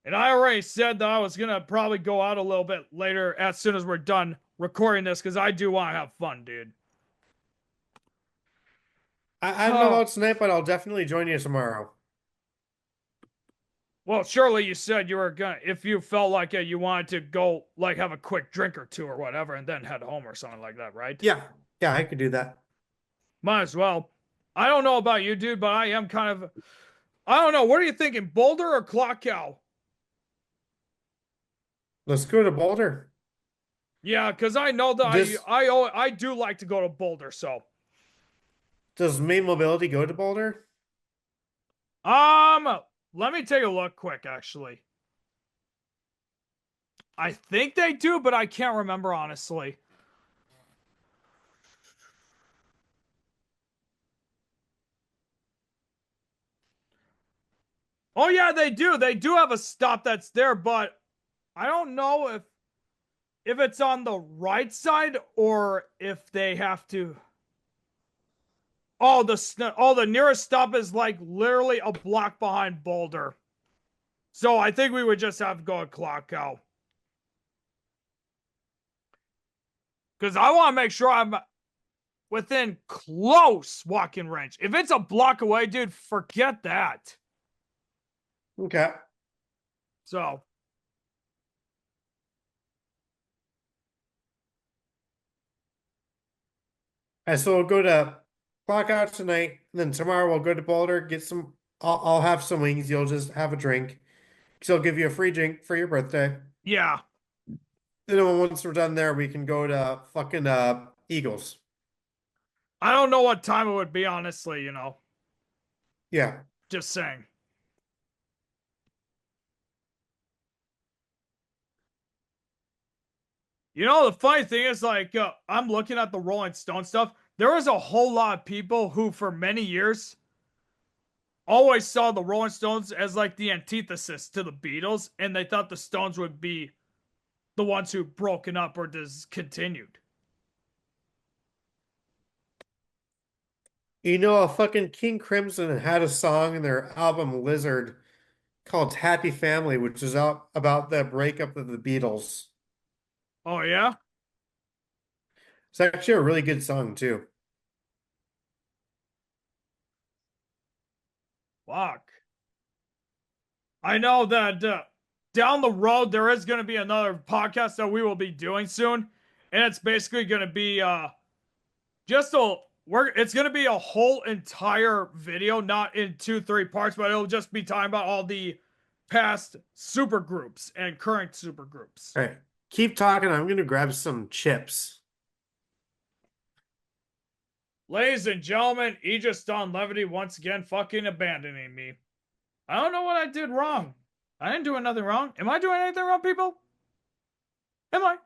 And I already said that I was gonna probably go out a little bit later as soon as we're done recording this because I do want to have fun, dude. I don't know about tonight, but I'll definitely join you tomorrow. Well, surely you said you were gonna, if you felt like it, you wanted to go like have a quick drink or two or whatever and then head home or something like that, right? Yeah, yeah, I could do that. Might as well. I don't know about you, dude, but I am kind of, I don't know. What are you thinking, Boulder or Clock Cow? Let's go to Boulder. Yeah, because I know that I do like to go to Boulder, so. Does Main Mobility go to Boulder? Let me take a look quick, actually. I think they do, but I can't remember, honestly. Oh, yeah, they do. They do have a stop that's there, but I don't know if it's on the right side or if they have to. Oh, the nearest stop is like literally a block behind Boulder. So I think we would just have to go to Clock Cow. Because I want to make sure I'm within close walking range. If it's a block away, dude, forget that. Okay. So, right, so we'll go to clock out tonight, and then tomorrow we'll go to Boulder, get some. I'll have some wings. You'll just have a drink. So I'll give you a free drink for your birthday. Yeah. Then once we're done there, we can go to fucking Eagles. I don't know what time it would be, honestly, Yeah. Just saying. The funny thing is, like, I'm looking at the Rolling Stone stuff. There was a whole lot of people who, for many years, always saw the Rolling Stones as like the antithesis to the Beatles, and they thought the Stones would be the ones who broken up or discontinued. A fucking King Crimson had a song in their album Lizard called Happy Family, which is about the breakup of the Beatles. Oh yeah? It's actually a really good song too. Fuck. I know that down the road there is going to be another podcast that we will be doing soon, and it's basically going to be just a it's going to be a whole entire video, not in 2-3 parts, but it'll just be talking about all the past super groups and current super groups. All right. Keep talking. I'm gonna grab some chips. Ladies and gentlemen, Aegis on Levity once again fucking abandoning me. I don't know what I did wrong. I didn't do nothing wrong. Am I doing anything wrong, people? Am I?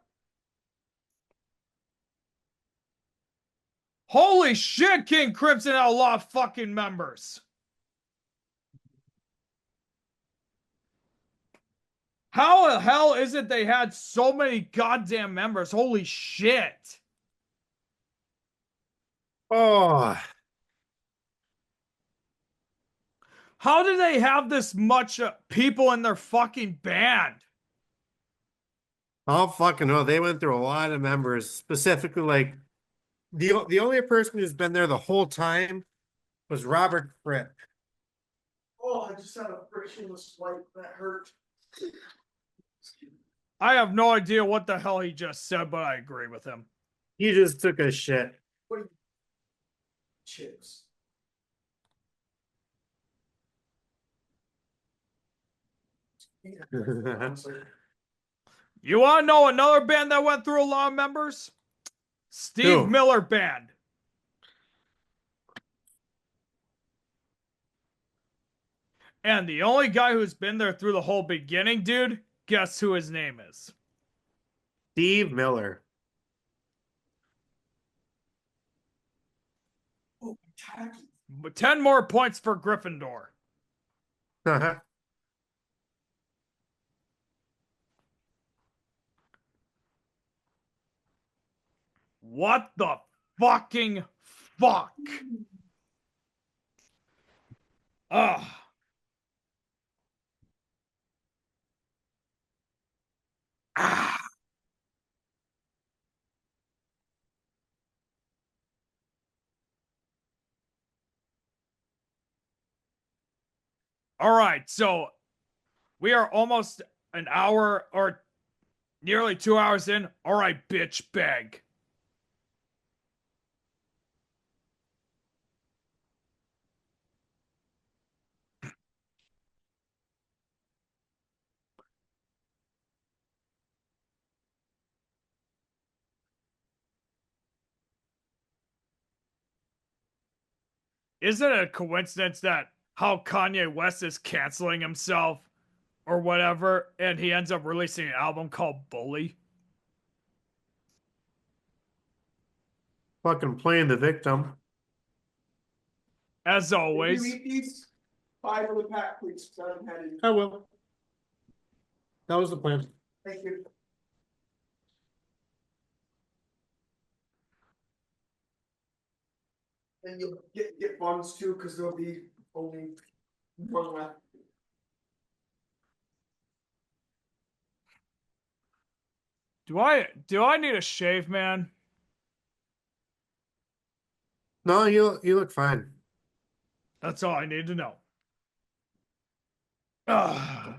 Holy shit, King Crimson had a lot of fucking members. How the hell is it they had so many goddamn members? Holy shit. Oh, How do they have this much people in their fucking band? I don't fucking know. They went through a lot of members, specifically like the only person who's been there the whole time was Robert Fripp. Oh, I just had a frictionless swipe that hurt. I have no idea what the hell he just said, but I agree with him. He just took a shit. What are you? Chips. You want to know another band that went through a lot of members? Steve Who? Miller Band. And the only guy who's been there through the whole beginning, dude, guess who his name is? Steve Miller. Oh, tacky. 10 more points for Gryffindor. What the fucking fuck? Ugh. Ah. All right, so we are almost an hour or nearly 2 hours in. All right, bitch, beg. Isn't it a coincidence that how Kanye West is canceling himself or whatever, and he ends up releasing an album called Bully? Fucking playing the victim. As If always. you eat these, 5 of the pack, please. I haven't had any. I will. That was the plan. Thank you. And you'll get buns too, because there'll be only one left. Do I need a shave, man? No, you look fine. That's all I need to know. Ugh.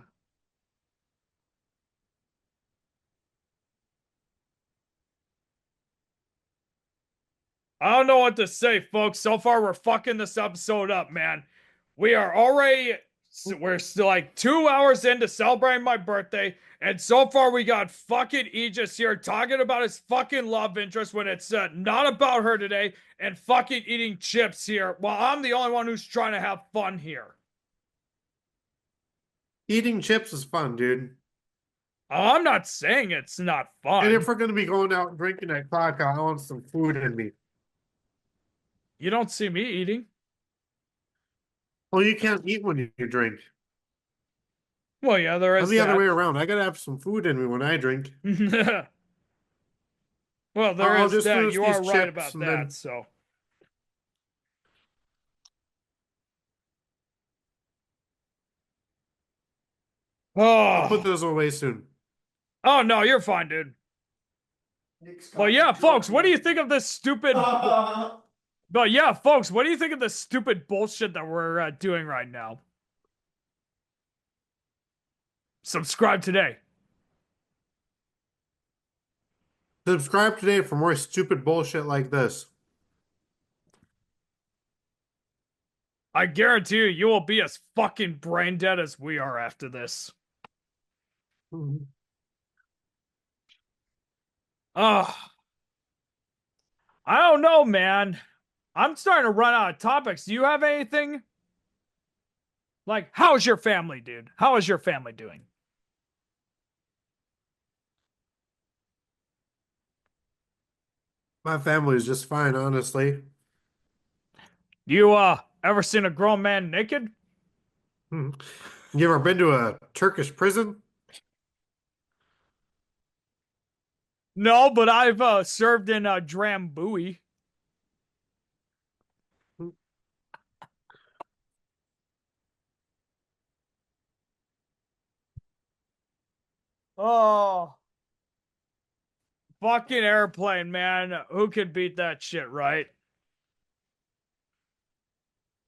I don't know what to say, folks. So far, we're fucking this episode up, man. We are already, we're still like 2 hours into celebrating my birthday, and so far we got fucking Aegis here talking about his fucking love interest when it's not about her today, and fucking eating chips here, while I'm the only one who's trying to have fun here. Eating chips is fun, dude. I'm not saying it's not And if fun. we're gonna be going out and drinking at o'clock, I want some food in me. You don't see me eating. Well, you can't eat when you drink. Well, yeah, there I'm is the other way that. around. I gotta have some food in me when I drink. Well, there I'll is just that. finish You these are right chips about and that, then so. I'll put Oh. those away soon. Oh, no, you're fine, dude. Nick's got But me yeah, drunk folks, what do you again. think of this stupid. But yeah, folks, what do you think of this stupid bullshit that we're doing right now? Subscribe today. Subscribe today for more stupid bullshit like this. I guarantee you, you will be as fucking brain dead as we are after this. Ugh. I don't know, man. I'm starting to run out of topics. Do you have anything? Like, how's your family, dude? How is your family doing? My family is just fine, honestly. You ever seen a grown man naked? You ever been to a Turkish prison? No, but I've served in Drambuie. Oh, fucking airplane, man. Who could beat that shit, right?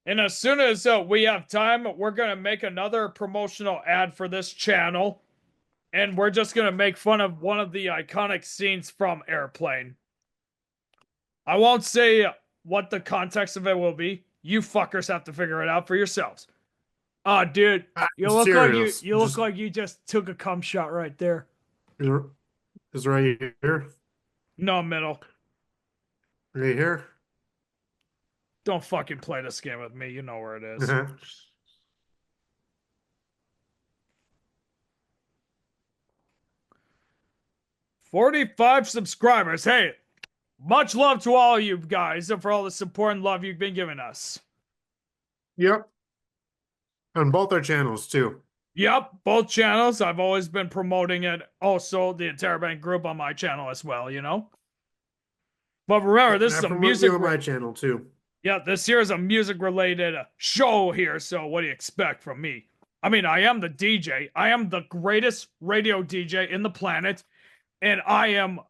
And as soon as we have time, we're going to make another promotional ad for this channel. And we're just going to make fun of one of the iconic scenes from Airplane. I won't say what the context of it will be. You fuckers have to figure it out for yourselves. Oh, dude, I'm you look like serious. you look like you just took a cum shot right there. Is right here. No middle. Right here. Don't fucking play this game with me. You know where it is. 45 subscribers. Hey, much love to all of you guys and for all the support and love you've been giving us. Yep. On both our channels too. Yep, both channels. I've always been promoting it. Also, the Interrobang group on my channel as well, you know? But remember, this I is a promote you on my channel too. Yeah, this here is a music related show here, so what do you expect from me? I mean, I am the DJ. I am the greatest radio DJ in the planet, and I am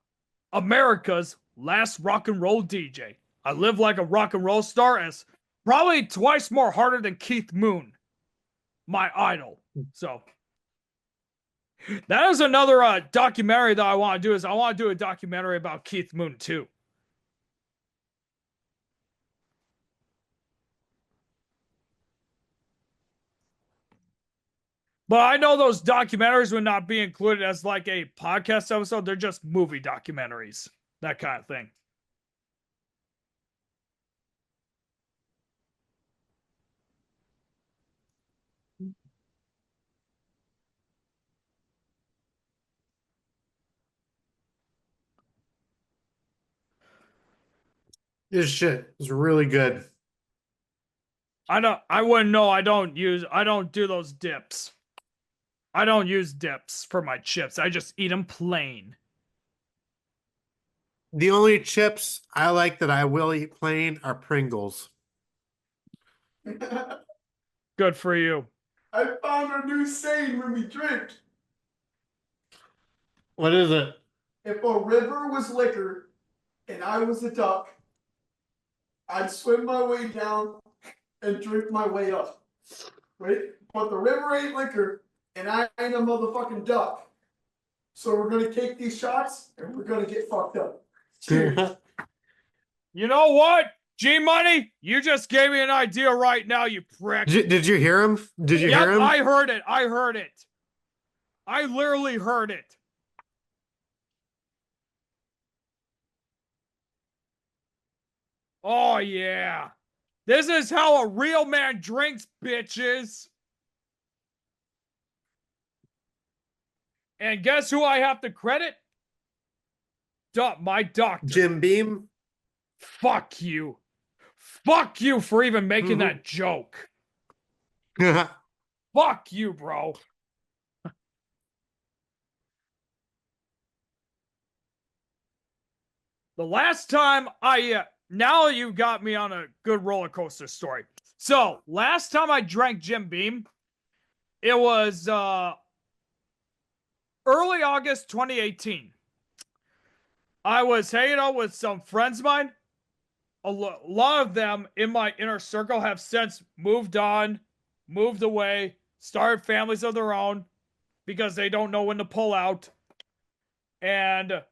America's last rock and roll DJ. I live like a rock and roll star, as probably twice more harder than Keith Moon, my idol. So that is another documentary that I want to do. Is I want to do a documentary about Keith Moon too. But I know those documentaries would not be included as like a podcast episode. They're just movie documentaries, that kind of thing. This shit is really good. I wouldn't know. I don't do those dips. I don't use dips for my chips. I just eat them plain. The only chips I like that I will eat plain are Pringles. Good for you. I found a new saying when we drink. What is it? If a river was liquor and I was a duck, I'd swim my way down and drink my way up. Right? But the river ain't liquor and I ain't a motherfucking duck. So we're gonna take these shots and we're gonna get fucked up. Cheers. You know what? G Money, you just gave me an idea right now, you prick. Did you hear him? Did you hear Yep, him? I heard it. I heard it. I literally heard it. Oh, yeah. This is how a real man drinks, bitches. And guess who I have to credit? My doctor. Jim Beam. Fuck you. Fuck you for even making that joke. Fuck you, bro. The last time now you got me on a good roller coaster story. So, last time I drank Jim Beam, it was early August 2018. I was hanging out with some friends of mine. A lot of them in my inner circle have since moved on, moved away, started families of their own because they don't know when to pull out. And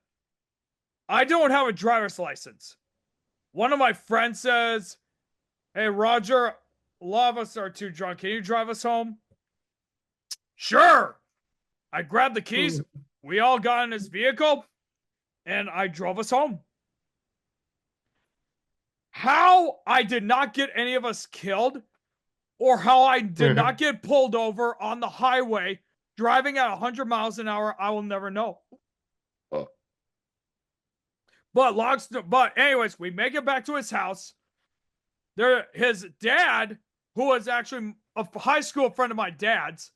I don't have a driver's license. One of my friends says, "Hey, Roger, a lot of us are too drunk. Can you drive us home?" Sure. I grabbed the keys. We all got in his vehicle and I drove us home. How I did not get any of us killed or how I did not get pulled over on the highway driving at 100 miles an hour, I will never know. But anyways, we make it back to his house. His dad, who was actually a high school friend of my dad's,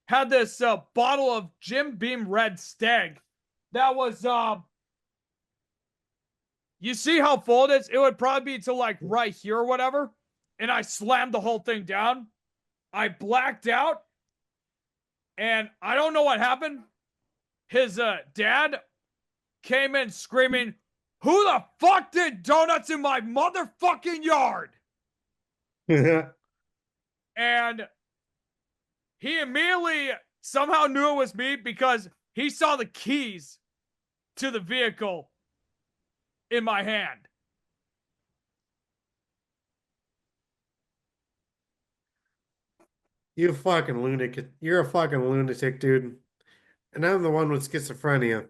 had this bottle of Jim Beam Red Stag that was you see how full it is? It would probably be to like right here or whatever. And I slammed the whole thing down. I blacked out. And I don't know what happened. His dad came in screaming, "Who the fuck did donuts in my motherfucking yard?" And he immediately somehow knew it was me because he saw the keys to the vehicle in my hand. You fucking lunatic. You're a fucking lunatic, dude. And I'm the one with schizophrenia.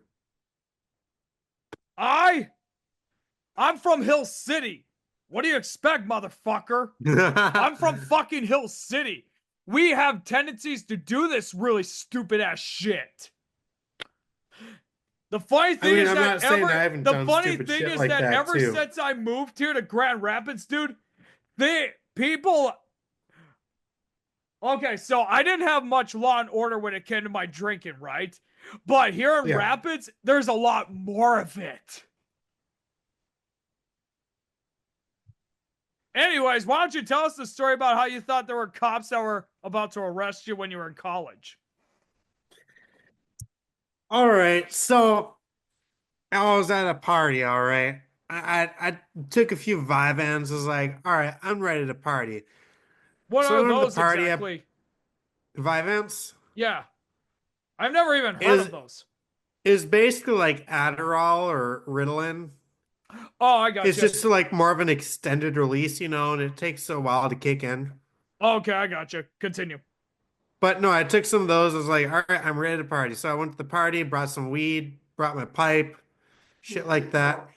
I'm from Hill City. What do you expect, motherfucker? I'm from fucking Hill City. We have tendencies to do this really stupid ass shit. The funny thing is that ever since I moved here to Grand Rapids, dude, people. Okay, so I didn't have much law and order when it came to my drinking, right? But here in Rapids, there's a lot more of it. Anyways, why don't you tell us the story about how you thought there were cops that were about to arrest you when you were in college? All right, so I was at a party, all right. I took a few Vyvanse, was like, all right, I'm ready to party. What are those exactly? Vyvanse? Yeah. I've never even heard of those. It's basically like Adderall or Ritalin. Oh, I got you. It's just like more of an extended release, and it takes a while to kick in. Okay, I got you. Continue. But no, I took some of those. I was like, all right, I'm ready to party. So I went to the party, brought some weed, brought my pipe, shit like that.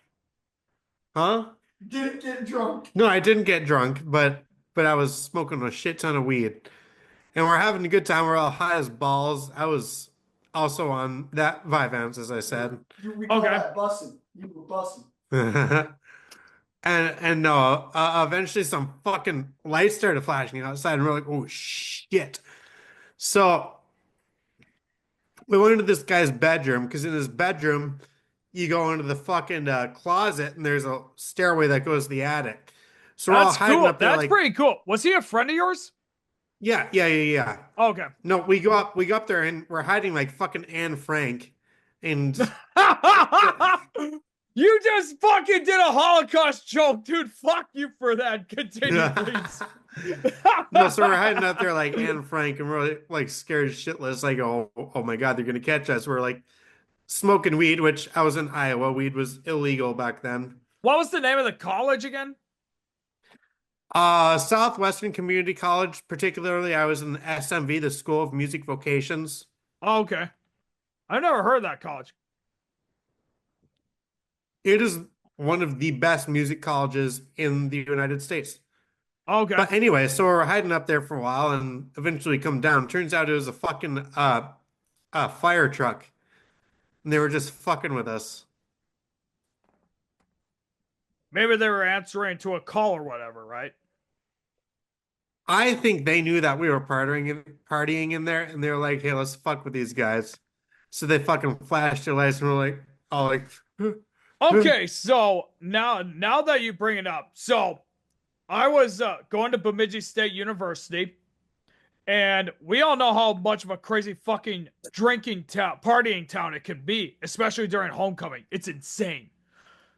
Huh? Didn't get drunk. No, I didn't get drunk, but I was smoking a shit ton of weed. And we're having a good time. We're all high as balls. I was also on that Vyvanse, as I said. We call that bussing. You were bussing. And no, eventually some fucking lights started flashing outside, and we're like, oh shit. So we went into this guy's bedroom because in his bedroom, you go into the fucking closet, and there's a stairway that goes to the attic. So we're all hiding up there. That's pretty cool. Was he a friend of yours? Yeah. Okay. No, we go up there, and we're hiding like fucking Anne Frank, and you just fucking did a Holocaust joke, dude. Fuck you for that. Continue, please. No, so we're hiding out there like Anne Frank, and we're like scared shitless. Like, oh my God, they're gonna catch us. We're like smoking weed, which I was in Iowa. Weed was illegal back then. What was the name of the college again? Southwestern Community College, particularly, I was in the SMV, the School of Music Vocations. Oh, okay. I've never heard of that college. It is one of the best music colleges in the United States. Okay. But anyway, so we're hiding up there for a while and eventually come down. Turns out it was a fucking fire truck. And they were just fucking with us. Maybe they were answering to a call or whatever, right? I think they knew that we were partying in there, and they were like, "Hey, let's fuck with these guys." So they fucking flashed their lights, and we're like, all like, Okay, so now that you bring it up, so I was going to Bemidji State University, and we all know how much of a crazy fucking drinking town, partying town it can be, especially during homecoming. It's insane.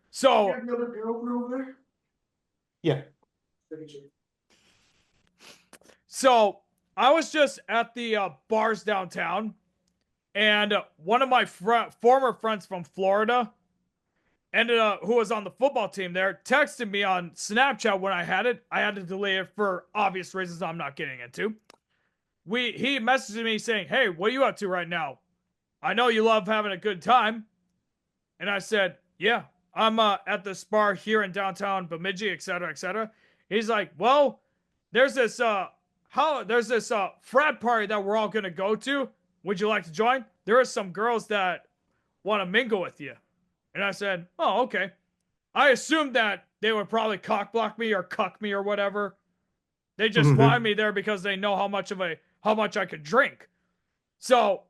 So You have the other barrel over there? yeah. So I was just at the bars downtown, and one of my former friends from Florida, who was on the football team there, texted me on Snapchat when I had it. I had to delete it for obvious reasons I'm not getting into. He messaged me saying, "Hey, what are you up to right now? I know you love having a good time." And I said, "Yeah, I'm at this bar here in downtown Bemidji, etc., etc." He's like, "Well, there's this frat party that we're all gonna go to. Would you like to join? There are some girls that want to mingle with you." And I said, "Oh, okay." I assumed that they would probably cock block me or cuck me or whatever. They just wanted me there because they know how much I could drink. So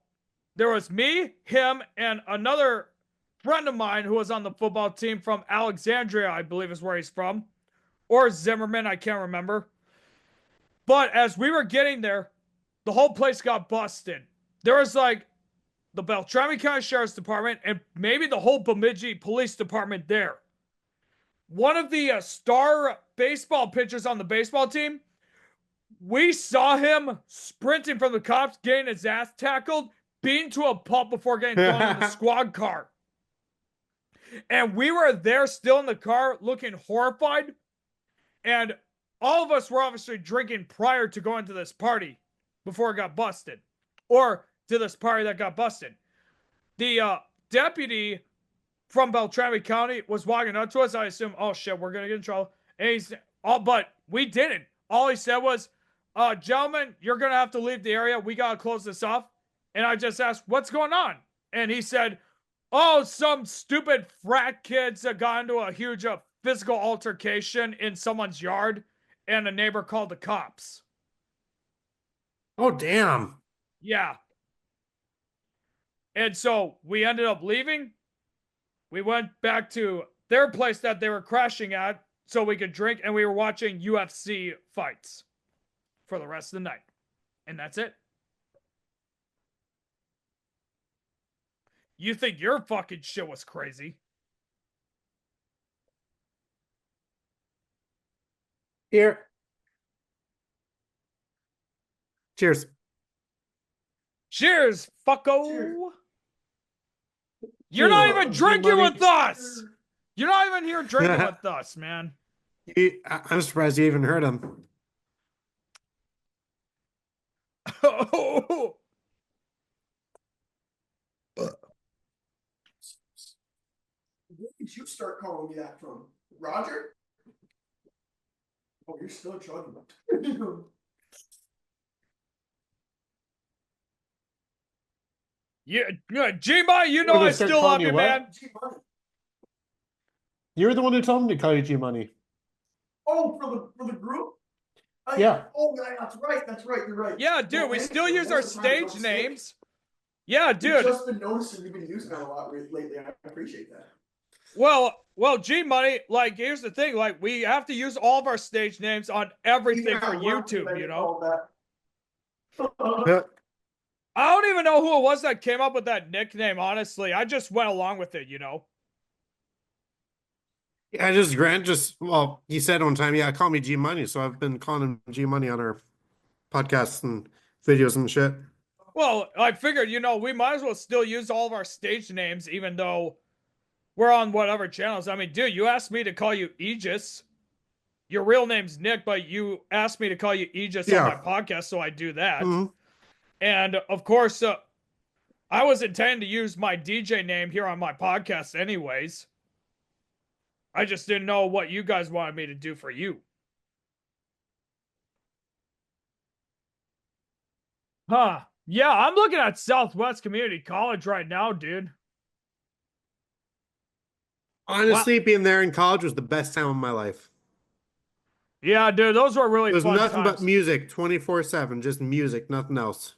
there was me, him, and another friend of mine who was on the football team from Alexandria, I believe is where he's from, or Zimmerman, I can't remember. But as we were getting there, the whole place got busted. There was like the Beltrami County Sheriff's Department and maybe the whole Bemidji Police Department there. One of the star baseball pitchers on the baseball team, we saw him sprinting from the cops, getting his ass tackled, beaten to a pulp before getting thrown in the squad car. And we were there still in the car looking horrified. And all of us were obviously drinking prior to going to this party before it got busted. Or to this party that got busted. The deputy from Beltrami County was walking up to us. I assume, oh shit, we're gonna get in trouble. And but we didn't. All he said was, gentlemen, you're gonna have to leave the area. We gotta close this off. And I just asked, what's going on? And he said, oh, some stupid frat kids got into a huge physical altercation in someone's yard, and a neighbor called the cops. Oh, damn. Yeah. And so we ended up leaving. We went back to their place that they were crashing at so we could drink, and we were watching UFC fights for the rest of the night. And that's it. You think your fucking shit was crazy? Here. Cheers. Cheers, fucko. Cheers. You're not Cheers. even drinking Money. with us. You're not even here drinking with us, man. I'm surprised you even heard him. Oh, Where did you start calling me that from? Roger? Oh, you're still chugging. yeah, G-Bot, you know We're gonna I start still calling love you you, what? man. G-Money. You were the one who told me to call you G Money. Oh, for the group? Yeah. Oh, yeah, that's right. You're right. Yeah, dude, Well, we thanks, still man. use our Most of the time stage it's a mistake. names. Yeah, I've dude. just been noticing you've been using that a lot lately. I appreciate that. Well, G Money, like, here's the thing, like, we have to use all of our stage names on everything for YouTube, you know? I don't even know who it was that came up with that nickname, honestly. I just went along with it, you know? Yeah, well, he said one time, yeah, call me G Money. So I've been calling him G Money on our podcasts and videos and shit. Well, I figured, you know, we might as well still use all of our stage names, even though we're on whatever channels. I mean, dude, you asked me to call you Aegis. Your real name's Nick, but you asked me to call you Aegis on my Yeah. podcast, so I do that. Mhm. And of course, I was intending to use my DJ name here on my podcast, anyways. I just didn't know what you guys wanted me to do for you. Huh. Yeah, I'm looking at Southwest Community College right now, dude. Wow. Honestly, being there in college was the best time of my life. Yeah, dude, those were really It was fun nothing but times. music 24/7, just music, nothing else.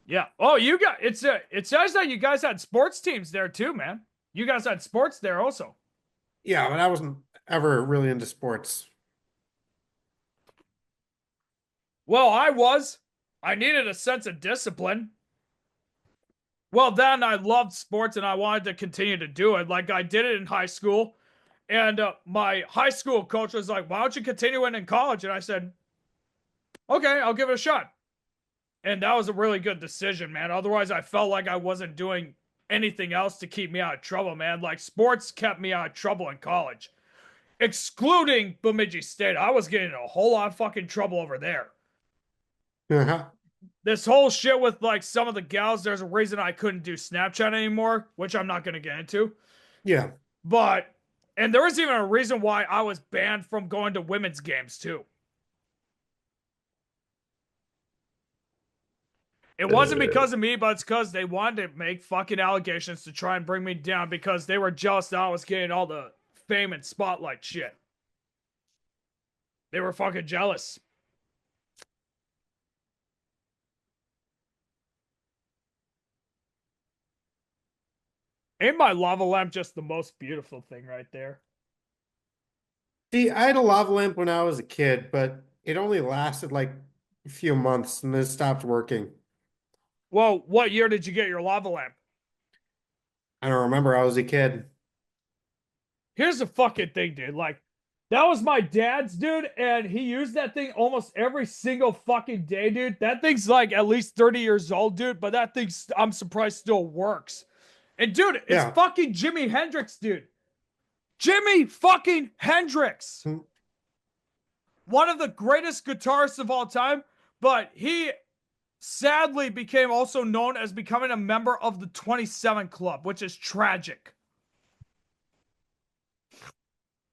Yeah. Oh, you got it says that you guys had sports teams there too, man. You guys had sports there also. Yeah, but I wasn't ever really into sports. Well, I was. I needed a sense of discipline. Well, then I loved sports and I wanted to continue to do it. Like I did it in high school. And my high school coach was like, why don't you continue it in college? And I said, okay, I'll give it a shot. And that was a really good decision, man. Otherwise, I felt like I wasn't doing anything else to keep me out of trouble, man. Like sports kept me out of trouble in college. Excluding Bemidji State. I was getting in a whole lot of fucking trouble over there. Uh-huh. This whole shit with like some of the gals, there's a reason I couldn't do Snapchat anymore, which I'm not going to get into. Yeah. But, and there was even a reason why I was banned from going to women's games too. It wasn't because of me, but it's because they wanted to make fucking allegations to try and bring me down because they were jealous that I was getting all the fame and spotlight shit. They were fucking jealous. Ain't my lava lamp just the most beautiful thing right there? See, I had a lava lamp when I was a kid, but it only lasted like a few months and it stopped working. Well, what year did you get your lava lamp? I don't remember. I was a kid. Here's the fucking thing, dude. Like, that was my dad's, dude, and he used that thing almost every single fucking day, dude. That thing's like at least 30 years old, dude, but that thing, I'm surprised, still works. And, dude, it's Yeah. fucking Jimi Hendrix, dude. Jimi fucking Hendrix. Hmm. One of the greatest guitarists of all time, but he sadly became also known as becoming a member of the 27 Club, which is tragic.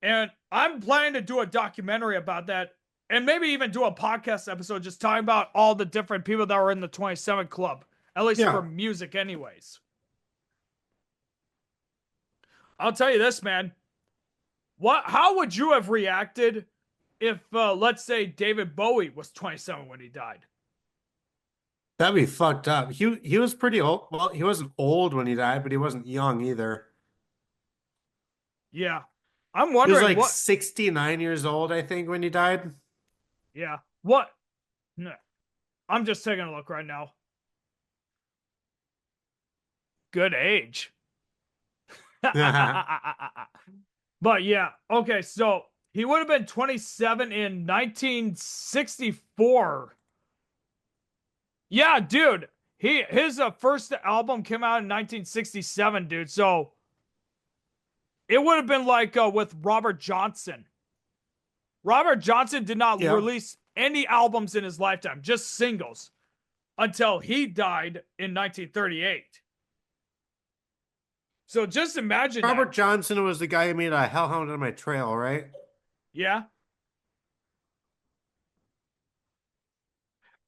And I'm planning to do a documentary about that and maybe even do a podcast episode just talking about all the different people that were in the 27 Club, at least for music anyways. I'll tell you this, man. How would you have reacted if, let's say, David Bowie was 27 when he died? That'd be fucked up. He was pretty old. Well, he wasn't old when he died, but he wasn't young either. Yeah. I'm He was wondering like 69 years old, I think, when he died. Yeah. What? No. I'm just taking a look right now. Good age. But yeah, okay, so he would have been 27 in 1964. Yeah, dude. His first album came out in 1967, dude. So it would have been like with Robert Johnson. Robert Johnson did not release any albums in his lifetime, just singles, until he died in 1938. So just imagine Robert Johnson was the guy who made a Hellhound on My Trail, right? Yeah.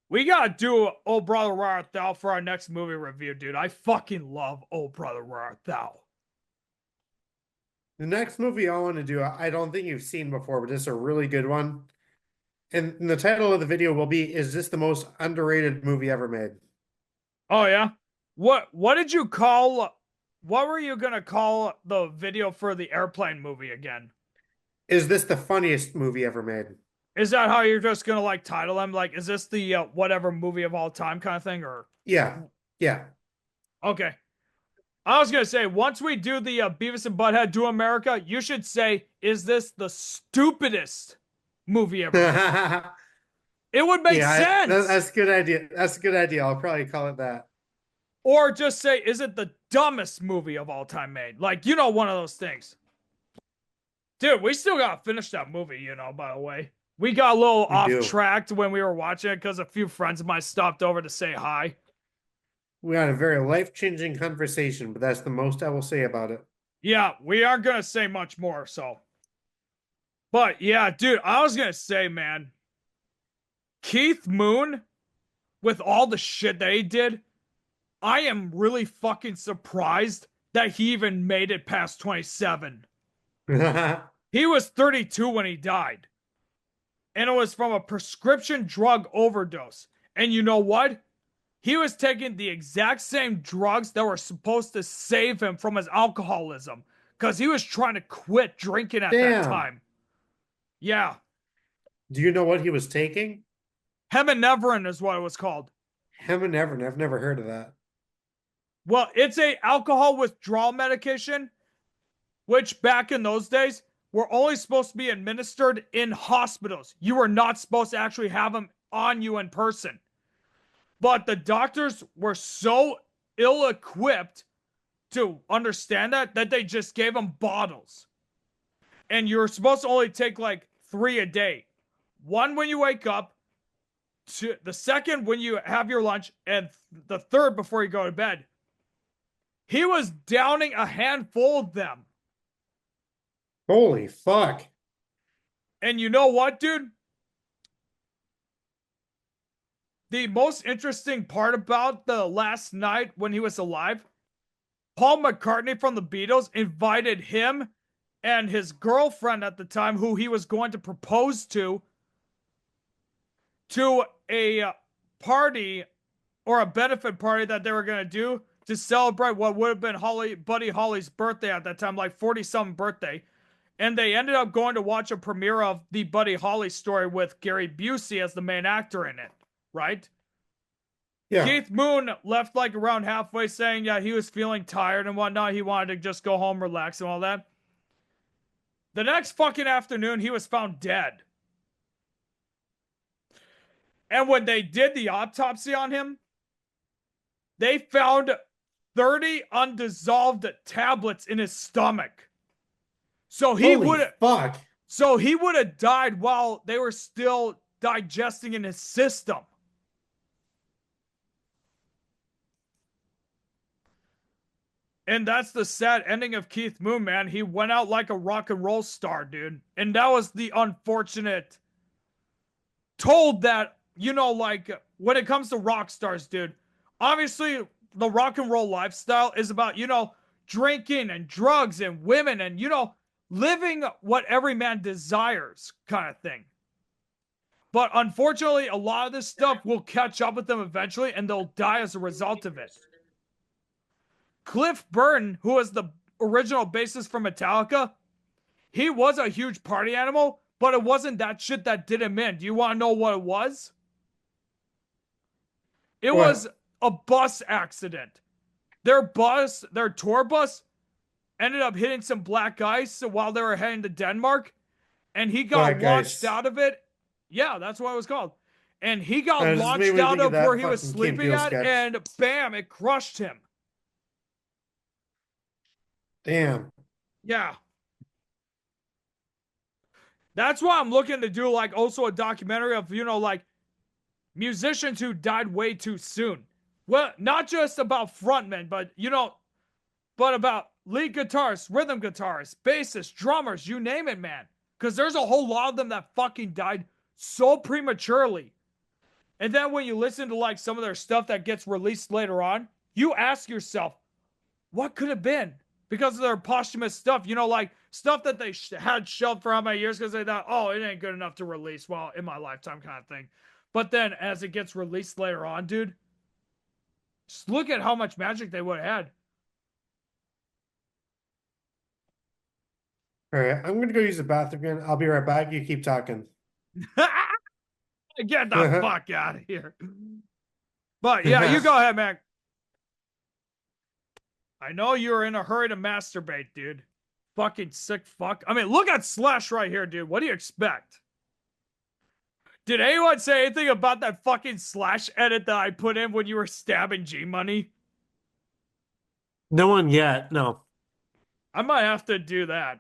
We gotta do Oh Brother Where Art Thou for our next movie review, dude. I fucking love Oh Brother Where Art Thou. The next movie I want to do, I don't think you've seen before, but it's a really good one. And the title of the video will be, is this the most underrated movie ever made? Oh, yeah? What did you call, what were you gonna call the video for the airplane movie again? Is this the funniest movie ever made? Is that how you're just gonna like title them? Like, is this the whatever movie of all time kind of thing, or? Yeah. Okay. I was gonna say, once we do the Beavis and Butthead Do America, you should say, is this the stupidest movie ever made? It would make sense. That's a good idea. That's a good idea. I'll probably call it that. Or just say, is it the dumbest movie of all time made. Like, you know, one of those things. Dude, we still gotta finish that movie, you know, by the way. We got a little off track when we were watching it because a few friends of mine stopped over to say hi. We had a very life-changing conversation, but that's the most I will say about it. Yeah, we aren't gonna say much more, so. But yeah, dude, I was gonna say, man, Keith Moon, with all the shit that he did, I am really fucking surprised that he even made it past 27. He was 32 when he died. And it was from a prescription drug overdose. And you know what? He was taking the exact same drugs that were supposed to save him from his alcoholism. Because he was trying to quit drinking at that time. Yeah. Do you know what he was taking? Heminevrin is what it was called. Heminevrin, I've never heard of that. Well, it's a alcohol withdrawal medication, which back in those days were only supposed to be administered in hospitals. You were not supposed to actually have them on you in person. But the doctors were so ill-equipped to understand that they just gave them bottles. And you're supposed to only take like 3 a day. 1 when you wake up, the second when you have your lunch, and the third before you go to bed. He was downing a handful of them. Holy fuck. And you know what, dude? The most interesting part about the last night when he was alive, Paul McCartney from the Beatles invited him and his girlfriend at the time, who he was going to propose to a party or a benefit party that they were going to do to celebrate what would have been Buddy Holly's birthday at that time, like 40-something birthday. And they ended up going to watch a premiere of the Buddy Holly story with Gary Busey as the main actor in it, right? Yeah. Keith Moon left like around halfway saying, yeah, he was feeling tired and whatnot. He wanted to just go home, relax and all that. The next fucking afternoon, he was found dead. And when they did the autopsy on him, they found 30 undissolved tablets in his stomach. So he would have died while they were still digesting in his system. And that's the sad ending of Keith Moon, man. He went out like a rock and roll star, dude. And that was the unfortunate told that, you know, like when it comes to rock stars, dude, obviously the rock and roll lifestyle is about, you know, drinking and drugs and women and, you know, living what every man desires kind of thing. But unfortunately, a lot of this stuff will catch up with them eventually and they'll die as a result of it. Cliff Burton, who was the original bassist for Metallica, he was a huge party animal, but it wasn't that shit that did him in. Do you want to know what it was? It was a bus accident. Their tour bus, ended up hitting some black ice while they were heading to Denmark, and he got launched out of it. Yeah, that's what it was called. And he got launched out of where he was sleeping at, and bam, it crushed him. Damn. Yeah. That's why I'm looking to do like also a documentary of, you know, like musicians who died way too soon. Well, not just about frontmen, but, you know, but about lead guitarists, rhythm guitarists, bassists, drummers, you name it, man. Because there's a whole lot of them that fucking died so prematurely. And then when you listen to like some of their stuff that gets released later on, you ask yourself, what could have been? Because of their posthumous stuff, you know, like stuff that they had shelved for how many years because they thought, oh, it ain't good enough to release, well, in my lifetime kind of thing. But then as it gets released later on, dude, just look at how much magic they would have had. All right, I'm going to go use the bathroom again. I'll be right back. You keep talking. Get the fuck out of here. But yeah, you go ahead, man. I know you're in a hurry to masturbate, dude. Fucking sick fuck. I mean, look at Slash right here, dude. What do you expect? Did anyone say anything about that fucking Slash edit that I put in when you were stabbing G-Money? No one yet. No. I might have to do that.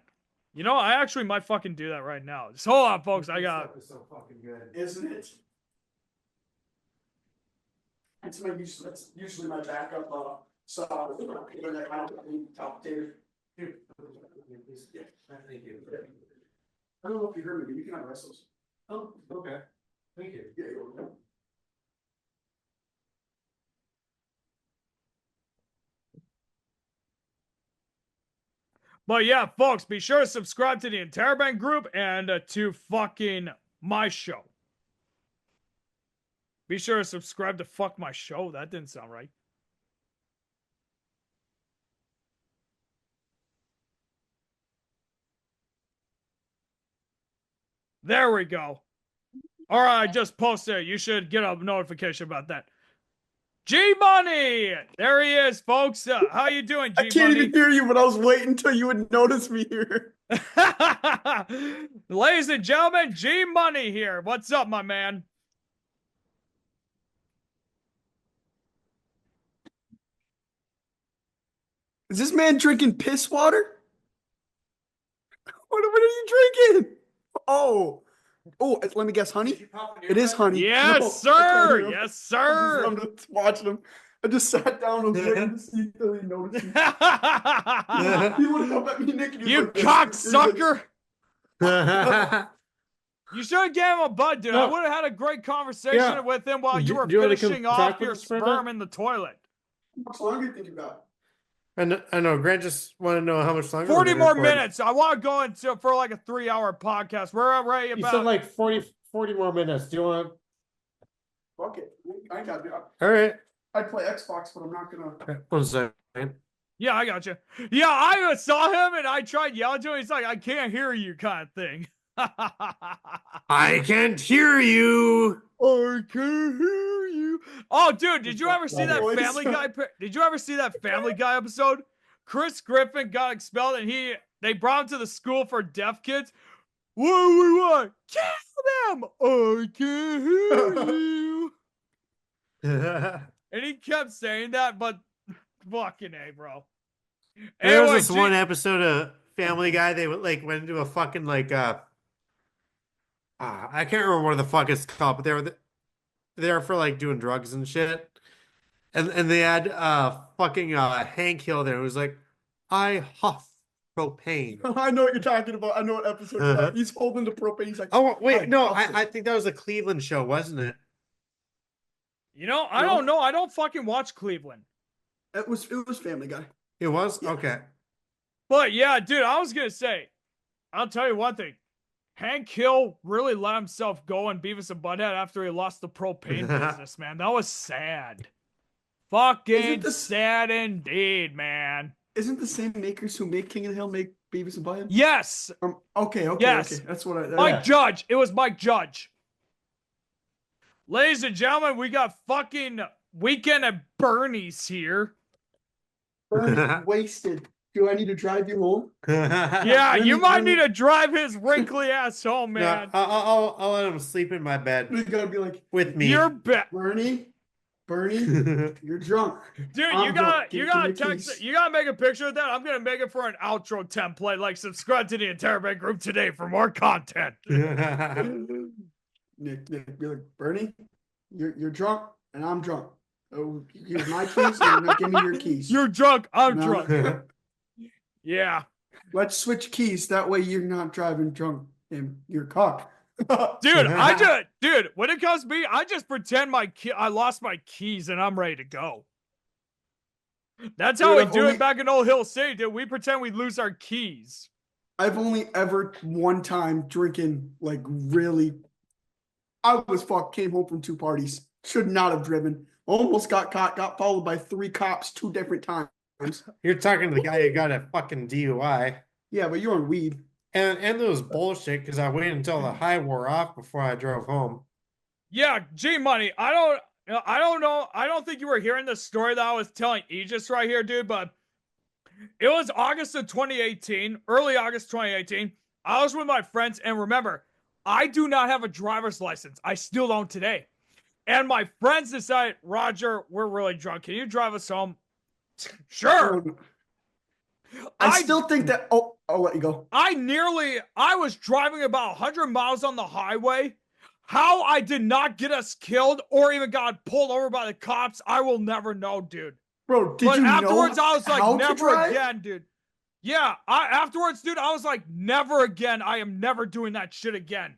You know, I actually might fucking do that right now. Just hold on, folks. I got. This stuff is so fucking good. Isn't it? That's usually my backup so that I don't need top tier. Here, please. Yeah. Thank you. I don't know if you heard me, but you can have wrestles. Oh, okay. Thank you. Yeah, you're welcome. But yeah, folks, be sure to subscribe to the Interrobang group and to fucking my show. Be sure to subscribe to fuck my show. That didn't sound right. There we go. All right, I just posted it. You should get a notification about that. G Money, there he is, folks. How you doing, G I can't Money? even hear you, but I was waiting until you would notice me here. Ladies and gentlemen, G Money here. What's up, my man? Is this man drinking piss water? What are you drinking? Oh, let me guess, honey? It is honey. Yes, No, I sir. can't hear him. Yes, sir. I'm just watching him. I just sat down and was waiting to see until he noticed me. He looked up at me, Nick, and he was You like this. cocksucker. Yeah. You should have gave him a bud, dude. I No. would have had a great conversation Yeah. with him while you Do were you wanna come finishing talk off with your us for a sperm bit? in the toilet. How much longer do you think you got? I know. Grant just want to know how much longer. 40 we're more recording. minutes. I want to go into for like a 3-hour podcast. We're already You about. said like 40 more minutes. Do you want? Fuck it. I got it. All right. I'd play Xbox, but I'm not gonna. Okay, 1 second. Yeah, I got you. Yeah, I saw him and I tried yelling to him. He's like, I can't hear you, kind of thing. I can't hear you. I can't hear you. Oh, dude, did you ever see that Voice. Family Guy? Did you ever see that Family Guy episode? Chris Griffin got expelled, and they brought him to the school for deaf kids. What do we want? Kill them! I can't hear you. And he kept saying that, but fucking A, bro. There was Anyway, this one episode of Family Guy. They went into a fucking I can't remember what the fuck it's called, but they were there for like doing drugs and shit. And they had fucking Hank Hill there. It was like, I huff propane. I know what you're talking about. I know what episode you're talking. He's holding the propane. He's like, Oh wait, I no, huff it. I think that was a Cleveland show, wasn't it? You know, I No. don't know. I don't fucking watch Cleveland. It was Family Guy. It was? Yeah. Okay. But yeah, dude, I was going to say, I'll tell you one thing. Hank Hill really let himself go in Beavis and Butthead after he lost the propane business, man. That was sad. Fucking sad indeed, man. Isn't the same makers who make King of the Hill make Beavis and Butthead? Yes. Okay. Yes. Okay. That's what I. Mike Judge. It was Mike Judge. Ladies and gentlemen, we got fucking Weekend at Bernie's here. Bernie's wasted. Do I need to drive you home? Yeah, you might need to drive his wrinkly ass home, man. No, I'll let him sleep in my bed We gotta be like, with me. You're Bernie, you're drunk. Dude, I'm you drunk. gotta Give me text keys. it. You gotta make a picture of that. I'm gonna make it for an outro template. Like, subscribe to the Interrobang group today for more content. Nick, be like, Bernie, you're drunk and I'm drunk. Oh, here's my keys and give me your keys. You're drunk. I'm No. drunk. Yeah. Let's switch keys. That way you're not driving drunk in your cock. Dude, when it comes to me, I just pretend I lost my keys and I'm ready to go. That's how Dude, we do it back in Old Hill City, dude. We pretend we lose our keys. I've only ever one time drinking like really. I was fucked. Came home from 2 parties. Should not have driven. Almost got caught. Got followed by 3 cops 2 different times. You're talking to the guy who got a fucking DUI. Yeah, but you're on weed. And it was bullshit because I waited until the high wore off before I drove home. Yeah, G Money. I don't know. I don't think you were hearing the story that I was telling Aegis right here, dude, but it was August of 2018, early August 2018. I was with my friends, and remember, I do not have a driver's license. I still don't today. And my friends decided, Roger, we're really drunk. Can you drive us home? Sure. I still think that. Oh, I'll let you go. I was driving about 100 miles on the highway. How I did not get us killed or even got pulled over by the cops, I will never know, dude. Bro, did But you afterwards, know I was like, how to never drive? again, dude. Yeah, afterwards, dude, I was like, never again. I am never doing that shit again.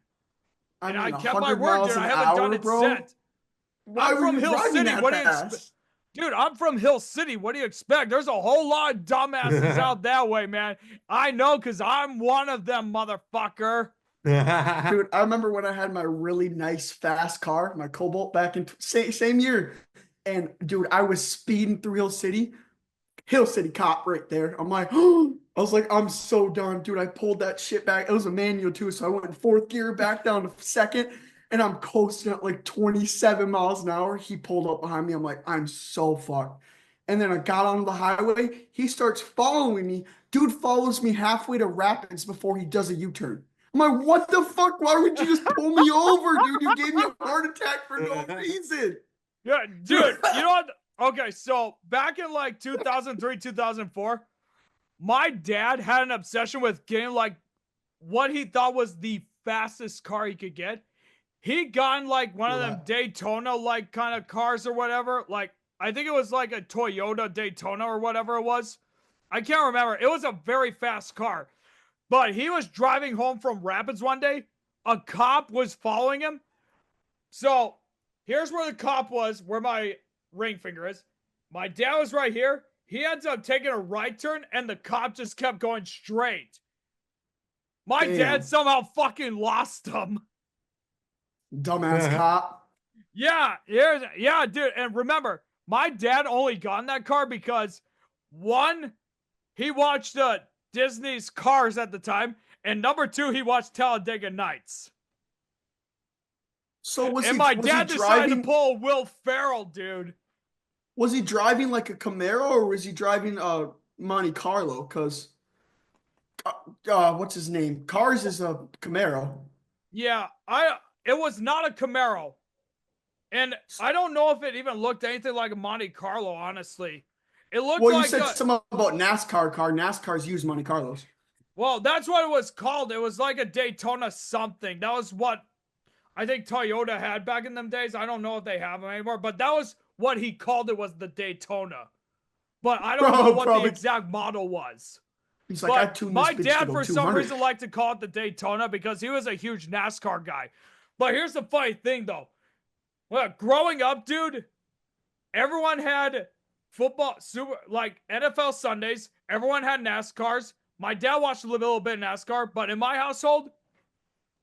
I And mean, I kept my 100 word, miles dude. an I haven't done hour, it bro. since. Why I'm were from you Hill driving City. that What do you expect? fast? Dude, I'm from Hill City. What do you expect? There's a whole lot of dumbasses out that way, man. I know, because I'm one of them, motherfucker. Dude, I remember when I had my really nice fast car, my Cobalt, back in same year. And dude, I was speeding through Hill City cop right there. I'm like, I was like, I'm so done, dude. I pulled that shit back. It was a manual too, so I went in fourth gear, back down to second, and I'm coasting at like 27 miles an hour. He pulled up behind me. I'm like, I'm so fucked. And then I got onto the highway. He starts following me. Dude follows me halfway to Rapids before he does a U-turn. I'm like, what the fuck? Why would you just pull me over, dude? You gave me a heart attack for no reason. Yeah, dude, you know what? Okay, so back in like 2003, 2004, my dad had an obsession with getting like what he thought was the fastest car he could get. He got in like one of them Daytona like kind of cars or whatever. Like, I think it was like a Toyota Daytona or whatever it was. I can't remember. It was a very fast car. But he was driving home from Rapids one day. A cop was following him. So here's where the cop was, where my ring finger is. My dad was right here. He ends up taking a right turn, and the cop just kept going straight. My dad somehow fucking lost him. Dumbass cop. Yeah, dude. And remember, my dad only got in that car because, one, he watched Disney's Cars at the time, and number two, he watched Talladega Nights. So my dad decided to pull Will Ferrell, dude. Was he driving like a Camaro or was he driving Monte Carlo? Because what's his name? Cars is a Camaro. Yeah, it was not a Camaro. And I don't know if it even looked anything like a Monte Carlo, honestly. It looked well, like you said something about NASCAR car. NASCARs use Monte Carlos. Well, that's what it was called. It was like a Daytona something. That was what I think Toyota had back in them days. I don't know if they have them anymore, but that was what he called it, was the Daytona. But I don't know what the exact model was. He's like, I tuned my dad, for some reason, liked to call it the Daytona because he was a huge NASCAR guy. But here's the funny thing, though. Well, growing up, dude, everyone had football, like NFL Sundays. Everyone had NASCARs. My dad watched a little bit of NASCAR, but in my household,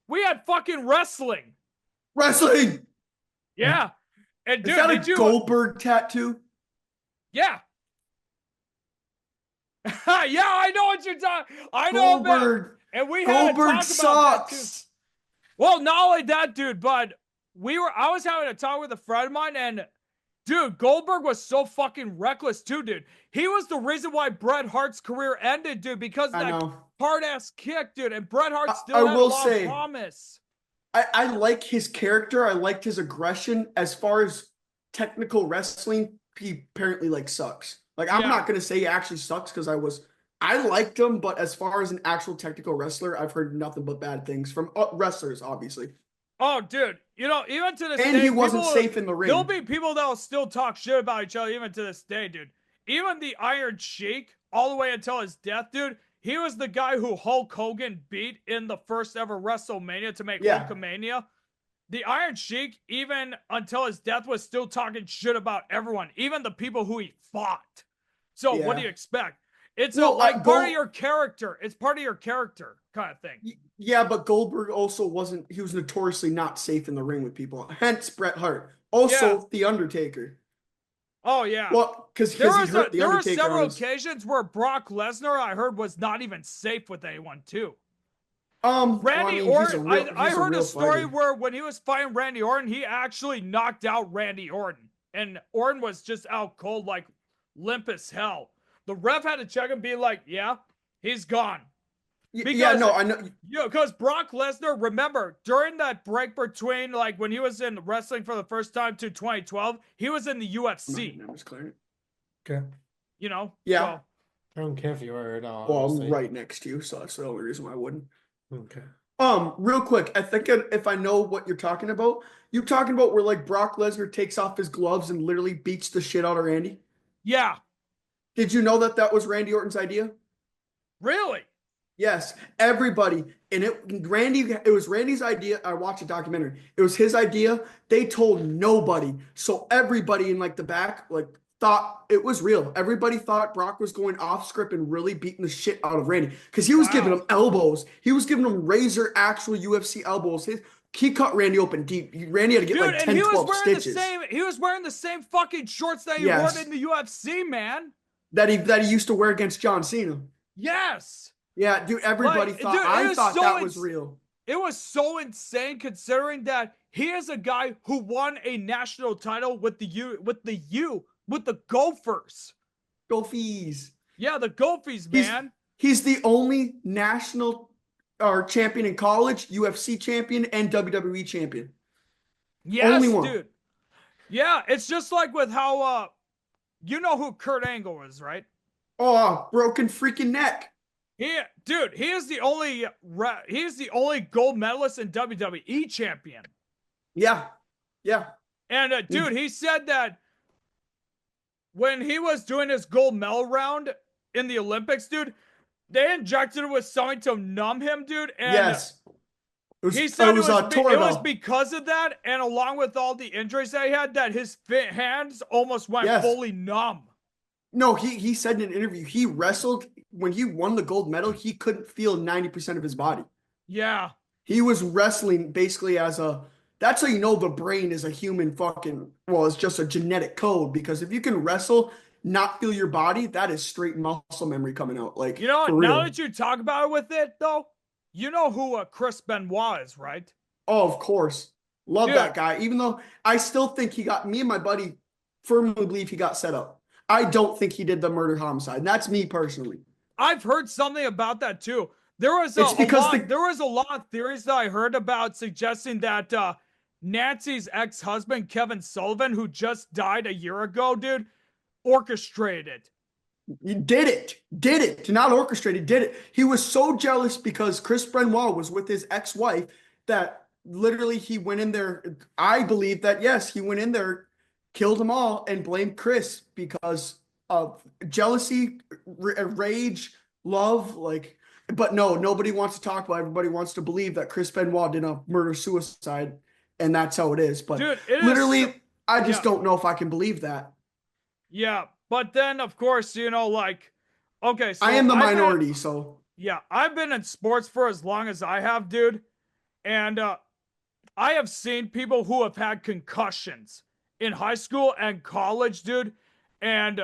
we had fucking wrestling. Wrestling! Yeah. And dude, is that a Goldberg tattoo? Yeah. Yeah, I know what you're talking. I know Goldberg. And we had Goldberg to talk about that too. sucks. Well, not only that, dude, but I was having a talk with a friend of mine, and dude, Goldberg was so fucking reckless too, dude. He was the reason why Bret Hart's career ended, dude, because of that hard-ass kick, dude. And Bret Hart still had a lot of promise. I like his character. I liked his aggression. As far as technical wrestling, he apparently like sucks. Like, I'm not going to say he actually sucks because I liked him, but as far as an actual technical wrestler, I've heard nothing but bad things from wrestlers, obviously. Oh, dude, you know, even to this day, and he wasn't safe in the ring. There'll be people that will still talk shit about each other even to this day, dude. Even the Iron Sheik, all the way until his death, dude, he was the guy who Hulk Hogan beat in the first ever WrestleMania to make Hulkamania. The Iron Sheik, even until his death, was still talking shit about everyone, even the people who he fought. So what do you expect? It's part of your character. It's part of your character kind of thing. Yeah, but Goldberg also he was notoriously not safe in the ring with people. Hence Bret Hart. Also, The Undertaker. Oh, yeah. Well, because he hurt The Undertaker. There were several occasions where Brock Lesnar, I heard, was not even safe with anyone, too. Randy Orton, I heard a story where when he was fighting Randy Orton, he actually knocked out Randy Orton. And Orton was just out cold, like limp as hell. The ref had to check him, be like, yeah, he's gone. I know. Yeah, because Brock Lesnar, remember, during that break between, like, when he was in wrestling for the first time to 2012, he was in the UFC. My name is Clarence. Okay. you know. Yeah. So I don't care if you are at all. Well, I'm honestly. right next to you, so that's the only reason why I wouldn't. Okay. Real quick, I think if I know what you're talking about, you talking about where like Brock Lesnar takes off his gloves and literally beats the shit out of Randy? yeah, Did you know that was Randy Orton's idea? really. Yes, everybody. And it was Randy's idea. I watched a documentary. It was his idea. They told nobody. So everybody in like the back, like thought it was real. Everybody thought Brock was going off script and really beating the shit out of Randy because he was giving him elbows. He was giving him razor actual UFC elbows. He cut Randy open deep. Randy had to get Dude, like and 10, he was 12 wearing stitches. he was wearing the same fucking shorts that he wore in the UFC, man. That he used to wear against John Cena. Yes. Yeah, dude, everybody thought dude, I thought that was real. It was so insane considering that he is a guy who won a national title with the Gophers. Gophies. Yeah, the Gophies, man. He's the only national champion in college, UFC champion, and WWE champion. Yes, only one. Dude. Yeah, it's just like with how you know who Kurt Angle is, right? Oh, broken freaking neck. He is the only gold medalist and WWE champion. Yeah. And dude, he said that when he was doing his gold medal round in the Olympics, dude, they injected it with something to numb him, dude. And yes. He said it was because of that, and along with all the injuries that he had, that his hands almost went fully numb. No, he said in an interview, he wrestled when he won the gold medal, he couldn't feel 90% of his body. Yeah. He was wrestling basically that's how you know the brain is a human it's just a genetic code, because if you can wrestle, not feel your body, that is straight muscle memory coming out. Like, you know, now that you talk about it with it though, you know who Chris Benoit is, right? Oh, of course. Love that guy. Even though I still think me and my buddy firmly believe he got set up. I don't think he did the murder homicide. And that's me personally. I've heard something about that too. There was a lot of theories that I heard about suggesting that Nancy's ex-husband, Kevin Sullivan, who just died a year ago, dude, orchestrated it. He did it. Not orchestrated, did it. He was so jealous because Chris Benoit was with his ex-wife that literally he went in there. I believe that, yes, he went in there, killed them all, and blamed Chris because of jealousy, rage, love. But no, nobody wants to talk about it. Everybody wants to believe that Chris Benoit did a murder-suicide, and that's how it is. But dude, literally, I just don't know if I can believe that. Yeah. But then, of course, you know, okay, so I am the minority, so. Yeah, I've been in sports for as long as I have, dude. And I have seen people who have had concussions in high school and college, dude. And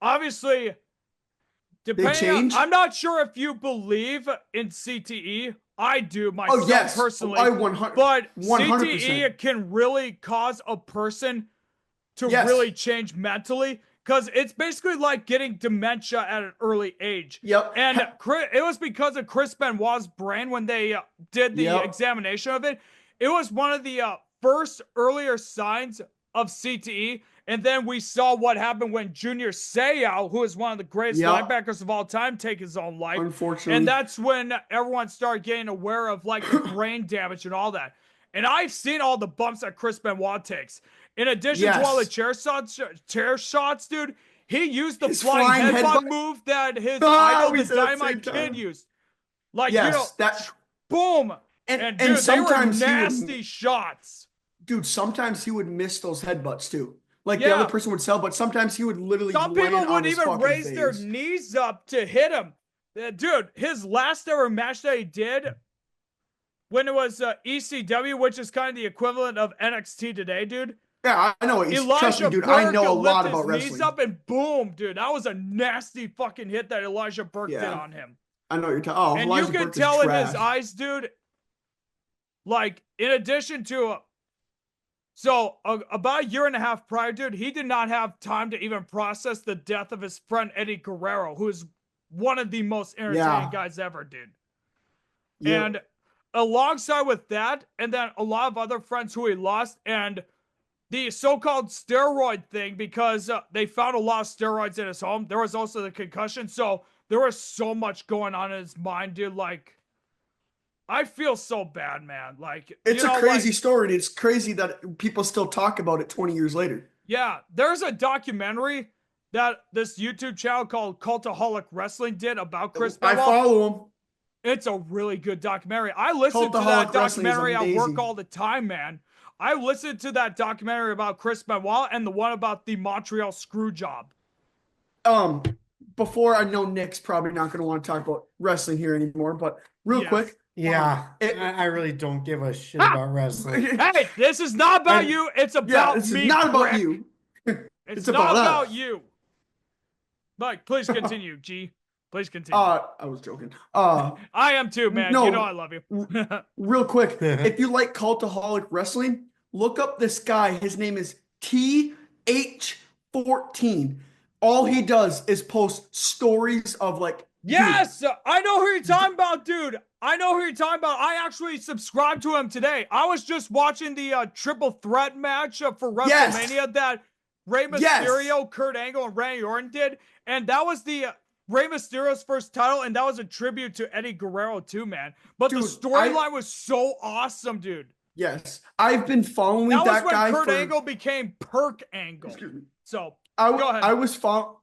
obviously, I'm not sure if you believe in CTE. I do myself personally. But 100%. CTE can really cause a person to really change mentally. Because it's basically like getting dementia at an early age. Yep. And it was because of Chris Benoit's brain when they did the examination of it. It was one of the first earlier signs of CTE. And then we saw what happened when Junior Seau, who is one of the greatest linebackers of all time, take his own life. Unfortunately. And that's when everyone started getting aware of like the brain damage and all that. And I've seen all the bumps that Chris Benoit takes. In addition to all the chair shots, dude, he used the flying headbutt move that his idol, the Dynamite Kid, used. Like, boom. And dude, sometimes they were nasty shots. Dude, sometimes he would miss those headbutts too. Like the other person would sell, but sometimes he would literally some people would even raise their knees up to hit him. Dude, his last ever match that he did when it was ECW, which is kind of the equivalent of NXT today, dude. Yeah, I know. Trust me, dude. I know a lot about wrestling. Knees up and boom, dude. That was a nasty fucking hit that Elijah Burke did on him. I know what you're talking. And you could tell in his eyes, dude. Like, in addition to, about a year and a half prior, dude, he did not have time to even process the death of his friend Eddie Guerrero, who is one of the most entertaining guys ever, dude. Yep. And alongside with that, and then a lot of other friends who he lost, and the so-called steroid thing because they found a lot of steroids in his home. There was also the concussion, so there was so much going on in his mind, dude. Like, I feel so bad, man. Like, It's you a know, crazy like, story, and it's crazy that people still talk about it 20 years later. yeah, there's a documentary that this YouTube channel called Cultaholic Wrestling did about Chris I Benoit. follow him. It's a really good documentary. I listen to Cultaholic that documentary at work amazing. all the time, man. I listened to that documentary about Chris Benoit and the one about the Montreal screw job. Before I know Nick's probably not going to want to talk about wrestling here anymore, but real Yeah. quick. Yeah, I really don't give a shit about wrestling. Hey, this is not about you. It's about this me. is not about Rick. you. It's not about us. you. Like, please continue, G. Please continue. I was joking. I am too, man. No, you know I love you. Real quick, if you like Cultaholic Wrestling, look up this guy. His name is TH14. All he does is post stories of like. Yes, I know who you're talking about, dude. I know who you're talking about. I actually subscribed to him today. I was just watching the triple threat match for WrestleMania that Rey Mysterio, Kurt Angle, and Randy Orton did. And that was the Rey Mysterio's first title, and that was a tribute to Eddie Guerrero too, man. But dude, the storyline was so awesome, dude. Yes. I've been following that guy. That was when Kurt Angle became Perk Angle. So, go ahead.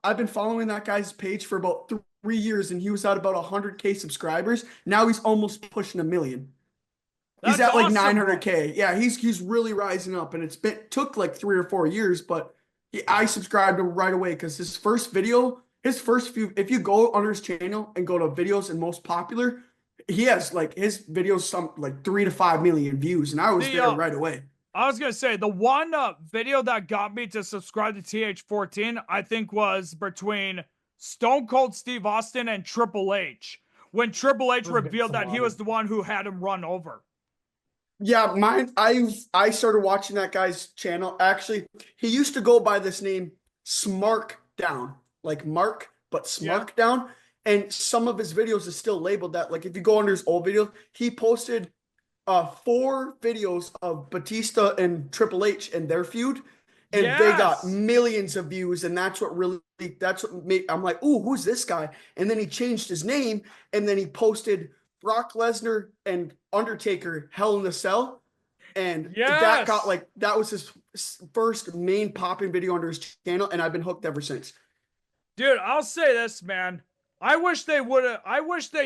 I've been following that guy's page for about 3 years, and he was at about 100K subscribers. Now he's almost pushing 1 million. He's at like 900K. Bro. Yeah, he's really rising up, and took like 3 or 4 years, but I subscribed him right away because his first few, if you go under his channel and go to videos and most popular, he has like his videos some like 3 to 5 million views, and I was there right away. I was gonna say the one video that got me to subscribe to TH14, I think, was between Stone Cold Steve Austin and Triple H, when Triple H revealed that he was the one who had him run over. Yeah, I started watching that guy's channel. Actually, he used to go by this name, Smarkdown, like Mark, but Smarkdown. And some of his videos is still labeled that. Like if you go under his old video, he posted 4 videos of Batista and Triple H and their feud. And they got millions of views, and that's what made, I'm like, ooh, who's this guy? And then he changed his name, and then he posted Brock Lesnar and Undertaker Hell in a Cell. And that was his first main popping video under his channel, and I've been hooked ever since. Dude, I'll say this, man. I wish they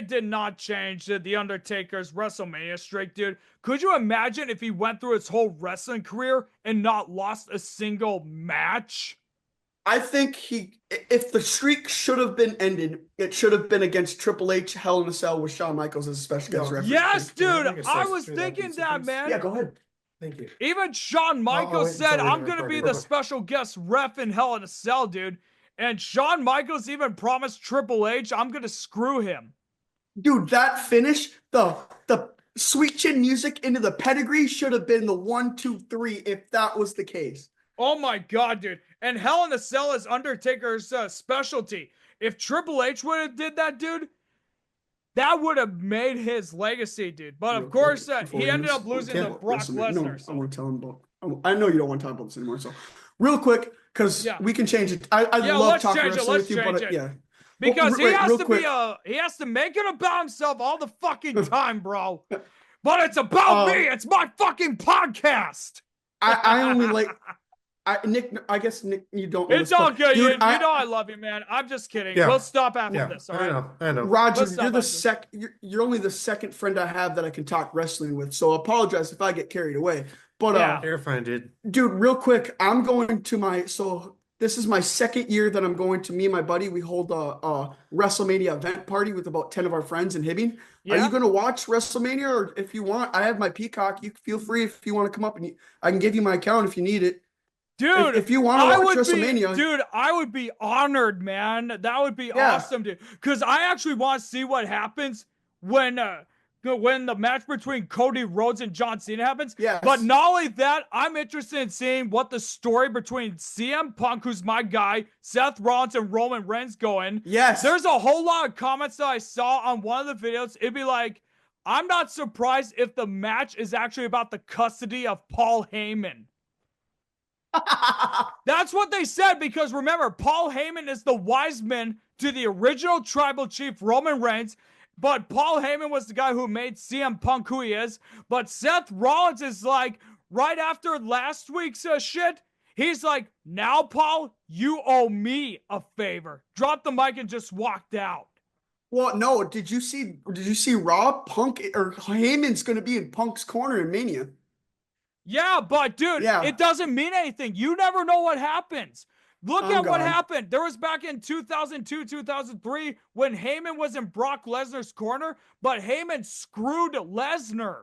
did not change the Undertaker's WrestleMania streak, dude. Could you imagine if he went through his whole wrestling career and not lost a single match? I think if the streak should have been ended, it should have been against Triple H Hell in a Cell with Shawn Michaels as a special guest referee. Yes, dude. I was thinking that, man. Yeah, go ahead. Thank you. Even Shawn Michaels said, I'm going to be the special guest ref in Hell in a Cell, dude. And Shawn Michaels even promised Triple H, I'm going to screw him. Dude, that finish, the sweet chin music into the pedigree should have been the 1, 2, 3 if that was the case. Oh my God, dude. And Hell in a Cell is Undertaker's specialty. If Triple H would have did that, dude, that would have made his legacy, dude. But of course, he ended up losing to Brock Lesnar. I want to tell him about. I know you don't want to talk about this anymore. So, real quick, because we can change it. I love talking wrestling with you, but yeah. Because he has to make it about himself all the fucking time, bro. But it's about me. It's my fucking podcast. I only like. Nick, I guess Nick, you don't. It's all good. Dude, you know I love you, man. I'm just kidding. Yeah. We'll stop after this. All right. I know. Roger, you're only the second friend I have that I can talk wrestling with. So I apologize if I get carried away. But you're fine, dude. Dude, real quick, I'm going to this is my second year that I'm going to. Me and my buddy, we hold a WrestleMania event party with about 10 of our friends in Hibbing. Yeah. Are you going to watch WrestleMania, or if you want, I have my Peacock. You feel free if you want to come up, and I can give you my account if you need it. Dude, if you want to watch WrestleMania. Dude, I would be honored, man. That would be awesome, dude. Because I actually want to see what happens when the match between Cody Rhodes and John Cena happens. Yes. But not only that, I'm interested in seeing what the story between CM Punk, who's my guy, Seth Rollins, and Roman Reigns going. Yes. There's a whole lot of comments that I saw on one of the videos. It'd be like, I'm not surprised if the match is actually about the custody of Paul Heyman. That's what they said, because remember, Paul Heyman is the wise man to the original tribal chief Roman Reigns, but Paul Heyman was the guy who made CM Punk who he is. But Seth Rollins is like, right after last week's shit, he's like, now Paul, you owe me a favor. Dropped the mic and just walked out. Well, no, did you see Raw? Punk or Heyman's going to be in Punk's corner in Mania. Yeah, but dude, Yeah. it doesn't mean anything. You never know what happens. Look at what happened. There was back in 2002, 2003 when Heyman was in Brock Lesnar's corner, but Heyman screwed Lesnar.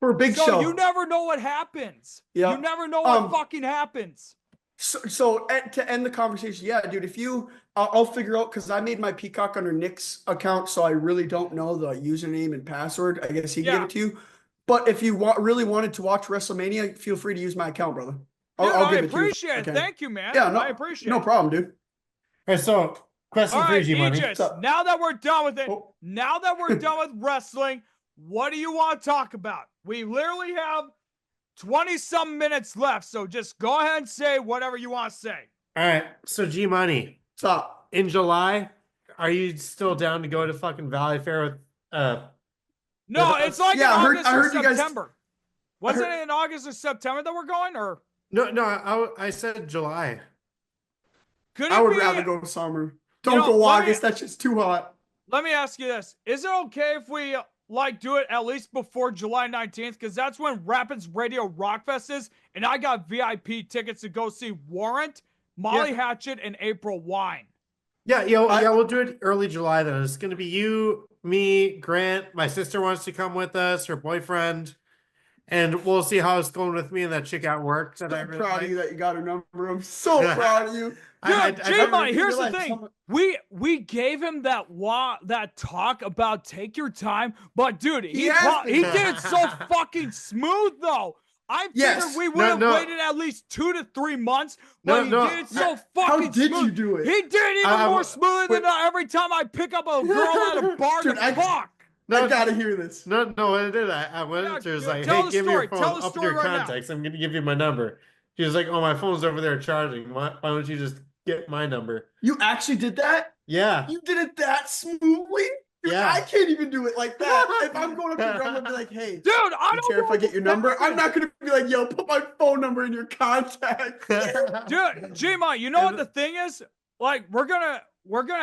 For a big show. So you never know what happens. Yeah. You never know what fucking happens. So to end the conversation, yeah, dude, if you, I'll figure out, because I made my Peacock under Nick's account, so I really don't know the username and password. I guess he can give it to you. But if you really wanted to watch WrestleMania, feel free to use my account, brother. I'll give it to you. I appreciate it. Thank you, man. Yeah, I appreciate it. No problem, dude. All right, so question for you, G-Money. Aegis, now that we're done with it, now that we're done with wrestling, what do you want to talk about? We literally have 20-some minutes left, so just go ahead and say whatever you want to say. All right, so G-Money. What's up? In July, are you still down to go to fucking Valley Fair with No, it's like in August or September. Wasn't it in August or September that we're going, or? No, I said July. I would rather go summer. Don't go August. That's just too hot. Let me ask you this. Is it okay if we do it at least before July 19th? Because that's when Rapids Radio Rockfest is, and I got VIP tickets to go see Warrant, Molly Hatchet, and April Wine. Yeah, we'll do it early July then. It's going to be you, me, Grant. My sister wants to come with us, her boyfriend. And we'll see how it's going with me and that chick at work. I'm really proud of you that you got her number. I'm so proud of you. Dude, J-Money, here's the thing. We gave him that talk about take your time, but dude, he did it so fucking smooth though. I figured we would have waited at least 2 to 3 months, but he did it so fucking smooth. How did you do it? He did it even more smooth than every time I pick up a girl at a bar to fuck. I gotta hear this. No, I did. I went to her, was like, hey, give me your phone, open your contacts. I'm gonna give you my number. She was like, oh, my phone's over there charging. Why don't you just get my number? You actually did that? Yeah. You did it that smoothly? Dude, I can't even do it like that. If I'm going up to her, I'm gonna be like, hey, dude, I don't care if I get your number. I'm not gonna be like, yo, put my phone number in your contact. Dude, G-Mon, you know what the thing is? Like, we're gonna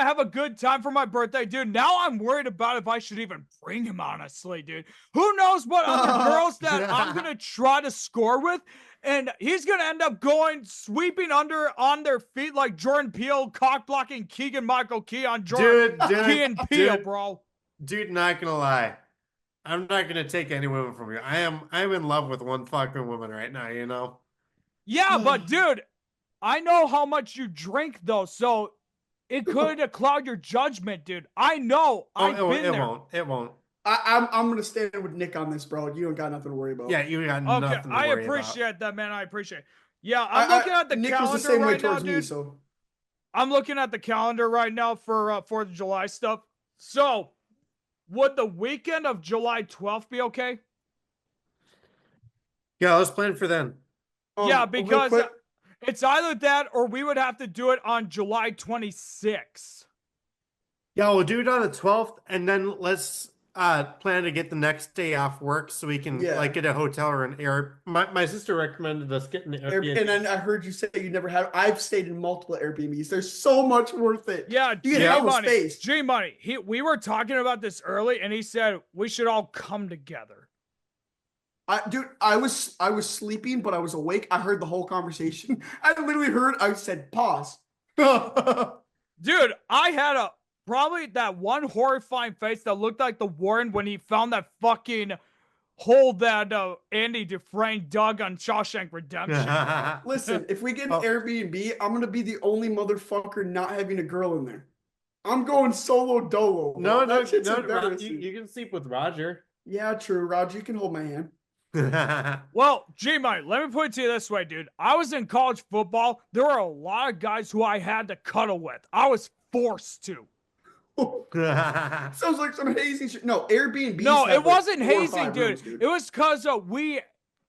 have a good time for my birthday, dude. Now I'm worried about if I should even bring him, honestly, dude. Who knows what other girls that I'm gonna try to score with, and he's gonna end up sweeping on their feet like Jordan Peele, cock blocking Keegan Michael Key on Jordan Key and Peele, bro. Dude, not gonna lie, I'm not gonna take any women from you. I'm in love with one fucking woman right now, you know. Yeah, but dude, I know how much you drink though, so it could cloud your judgment, dude. I know. It won't. I'm gonna stand with Nick on this, bro. You don't got nothing to worry about. Yeah, you got nothing to worry about. I appreciate that, man. I appreciate it. Yeah, I'm looking at the calendar right now, dude. I'm looking at the calendar right now for 4th of July stuff. So, would the weekend of July 12th be okay? Yeah, let's plan for then. Yeah, because it's either that or we would have to do it on July 26th. Yeah, we'll do it on the 12th, and then let's plan to get the next day off work so we can get a hotel or an air. My sister recommended us getting an Airbnb. And then I heard you say you never had. I've stayed in multiple Airbnbs. There's so much worth it. Yeah, G-Money. We were talking about this early, and he said we should all come together. Dude, I was sleeping, but I was awake. I heard the whole conversation. I said, pause. Dude, I had probably that one horrifying face that looked like the Warren when he found that fucking hole that Andy Dufresne dug on Shawshank Redemption. Listen, if we get an Airbnb, I'm going to be the only motherfucker not having a girl in there. I'm going solo dolo. No, you can sleep with Roger. Yeah, true. Roger, you can hold my hand. Well, G-Mike, let me put it to you this way, dude. I was in college football. There were a lot of guys who I had to cuddle with. I was forced to. Sounds like some hazing shit. No, Airbnb. No, it wasn't hazing, dude. It was because we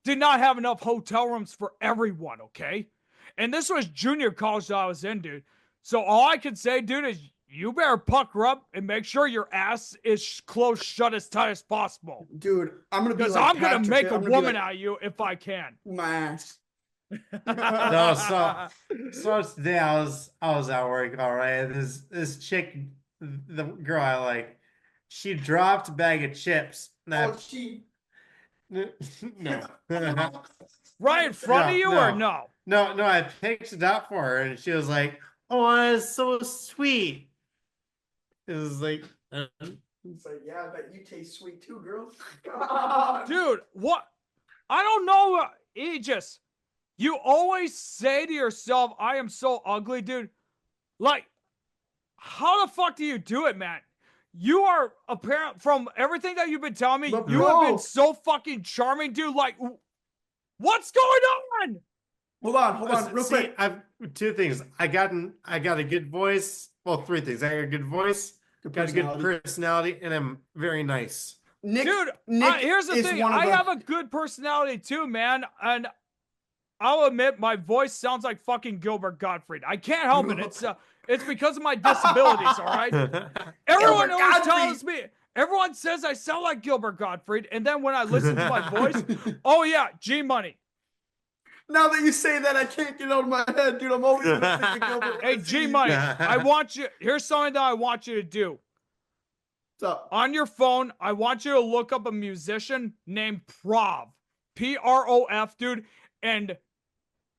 did not have enough hotel rooms for everyone, okay? And this was junior college that I was in, dude. So all I can say, dude, is you better pucker up and make sure your ass is closed shut as tight as possible. Dude, I'm gonna be Because like I'm going to Patrick. make a I'm gonna be woman like, out of you if I can. my ass. No, so today I was at work, all right. This chick, the girl I like, she dropped a bag of chips. Oh, she. No. Right in front of you or no. no? No, I picked it up for her and she was like, "Oh, it's so sweet." It was like, He's like, yeah, I bet you taste sweet too, girl. Dude, what? I don't know, Aegis. You always say to yourself, I am so ugly, dude. Like, how the fuck do you do it, man? You are apparent from everything that you've been telling me, But you have bro. been so fucking charming, dude. Like, what's going on? Hold on, real see, quick. I've two things. I got a good voice. Well, three things. I got a good voice, got a good personality, and I'm very nice. Nick, Dude, Nick here's the is thing. one of I the- have a good personality too, man. And I'll admit my voice sounds like fucking Gilbert Gottfried. I can't help it. It's because of my disabilities, all right? Everyone Gilbert always Gottfried. tells me, everyone says I sound like Gilbert Gottfried, and then when I listen to my voice, oh yeah, G Money. Now that you say that, I can't get out of my head, dude. I'm always gonna think of Gilbert. Hey, G Money, I want you, here's something that I want you to do. What's up? On your phone, I want you to look up a musician named Prov. Prof, dude, and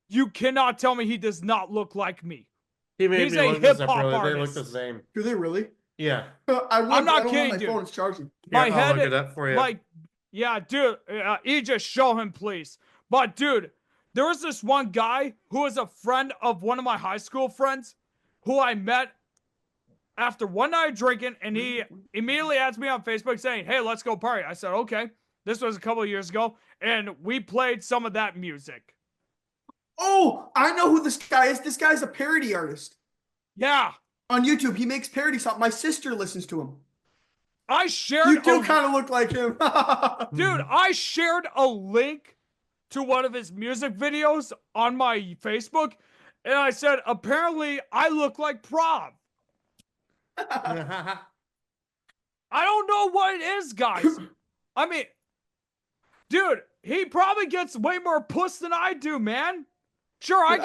you cannot tell me he does not look like me. He made He's me a look this up, hip-hop bro. They artist. look the same. Do they really? Yeah. I'm not kidding, my dude. phone is charging. My Here, head, I'll look it up for you. like, yeah, dude, just show him, please. But, dude, there was this one guy who was a friend of one of my high school friends who I met after one night of drinking, and he immediately asked me on Facebook saying, hey, let's go party. I said, okay. This was a couple of years ago, and we played some of that music. Oh, I know who this guy is. This guy's a parody artist. Yeah. On YouTube, he makes parody songs. My sister listens to him. I shared You do kind of look like him. Dude, I shared a link to one of his music videos on my Facebook, and I said, apparently, I look like Prov. I don't know what it is, guys. I mean, dude, he probably gets way more puss than I do, man. Sure, I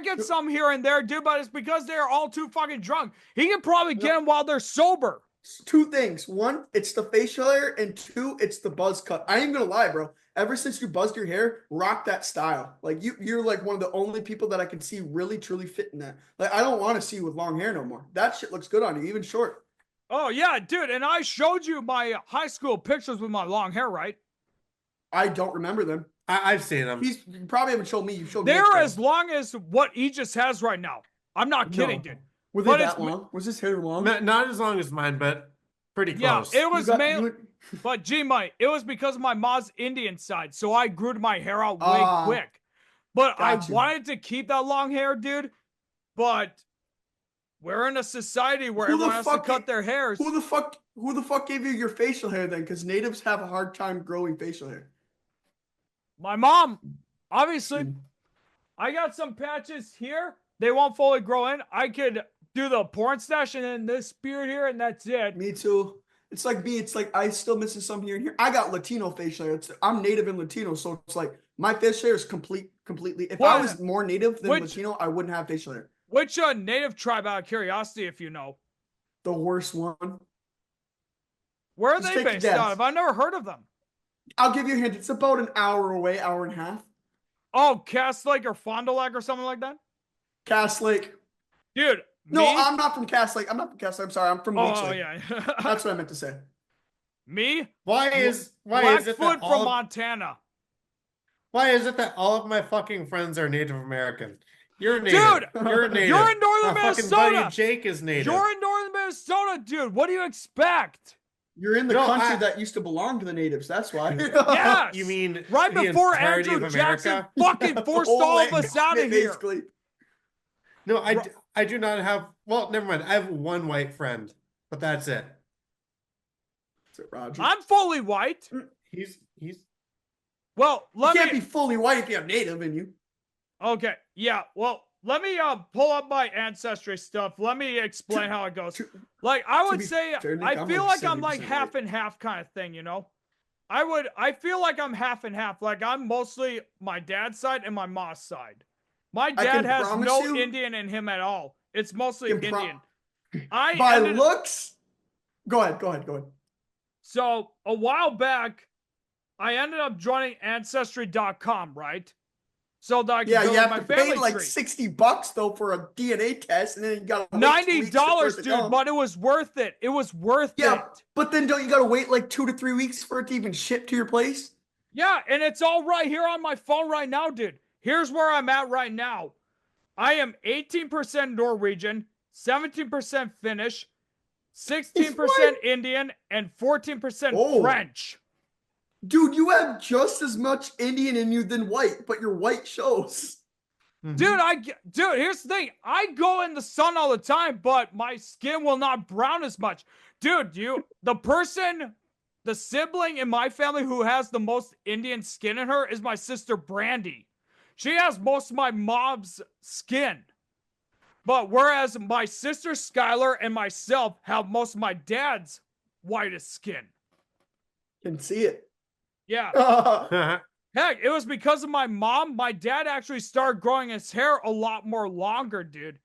get some here and there, dude, but it's because they're all too fucking drunk. He can probably get them while they're sober. Two things. One, it's the facial hair, and two, it's the buzz cut. I ain't gonna lie, bro. Ever since you buzzed your hair, rock that style. Like you're like one of the only people that I can see really truly fitting that. Like I don't want to see you with long hair no more. That shit looks good on you, even short. Oh yeah, dude, and I showed you my high school pictures with my long hair, right? I don't remember them. I've seen them. You probably haven't showed me. You showed me. They're as long as what Aegis has right now. I'm not kidding, dude. Were they that long? Was this hair long? Not as long as mine, but pretty close. Yeah, it was mainly. But G Mike, it was because of my Ma's Indian side, so I grew my hair out way quick. But I wanted to keep that long hair, dude. But we're in a society where everyone has to cut their hairs. Who the fuck gave you your facial hair then? Because natives have a hard time growing facial hair. My mom, obviously. I got some patches here. They won't fully grow in. I could do the porn stash and then this beard here, and that's it. Me too. It's like me. It's like I still missing some here and here. I got Latino facial hair. I'm native and Latino, so it's like my facial hair is completely. If I was more native than Latino, I wouldn't have facial hair. Which native tribe, out of curiosity, if you know? The worst one. Where are they based out of? I've never heard of them. I'll give you a hint. It's about an hour away, hour and a half. Oh, Cass Lake or Fond du Lac or something like that? Cass Lake. Dude. No, I'm not from Cass Lake. I'm sorry. I'm from Leech Lake. Oh, yeah. That's what I meant to say. Me? Why is it Blackfoot from Montana? Why is it that all of my fucking friends are Native American? You're native. Dude, you're native. You're in northern Minnesota. Fucking buddy Jake is native. You're in northern Minnesota, dude. What do you expect? You're in the country that used to belong to the natives. That's why. Yes. You mean right before Andrew Jackson fucking forced all of us out of here? Basically. No, I do not have. Well, never mind. I have one white friend, but that's it. Is it Roger? I'm fully white. He's. Well, you can't be fully white if you have native in you. Okay, yeah. Well, let me pull up my ancestry stuff. Let me explain how it goes. Like, I would say, fair, Nick, I I'm feel like like I'm like 70% half white. and half kind of thing, you know? I feel like I'm half and half. Like, I'm mostly my dad's side and my mom's side. My I dad can has promise no you, Indian in him at all. It's mostly can pro- Indian. I by ended looks. Go ahead. So a while back, I ended up joining Ancestry.com, right? So that I could Yeah, you build have my to pay family like tree. $60 though for a DNA test, and then you gotta wait 2 weeks for it $90, to dude, come. but it was worth it. It was worth Yeah, it. but then don't you gotta wait like 2 to 3 weeks for it to even ship to your place? Yeah, and it's all right here on my phone right now, dude. Here's where I'm at right now. I am 18% Norwegian, 17% Finnish, It's 16% what? Indian, and 14% Oh, French. dude, you have just as much Indian in you than white, but your white shows. Dude, here's the thing. I go in the sun all the time, but my skin will not brown as much. Dude, the sibling in my family who has the most Indian skin in her is my sister Brandy. She has most of my mom's skin. But whereas my sister Skylar and myself have most of my dad's whitest skin. Can see it. Yeah. Uh-huh. Heck, it was because of my mom. My dad actually started growing his hair a lot more longer, dude.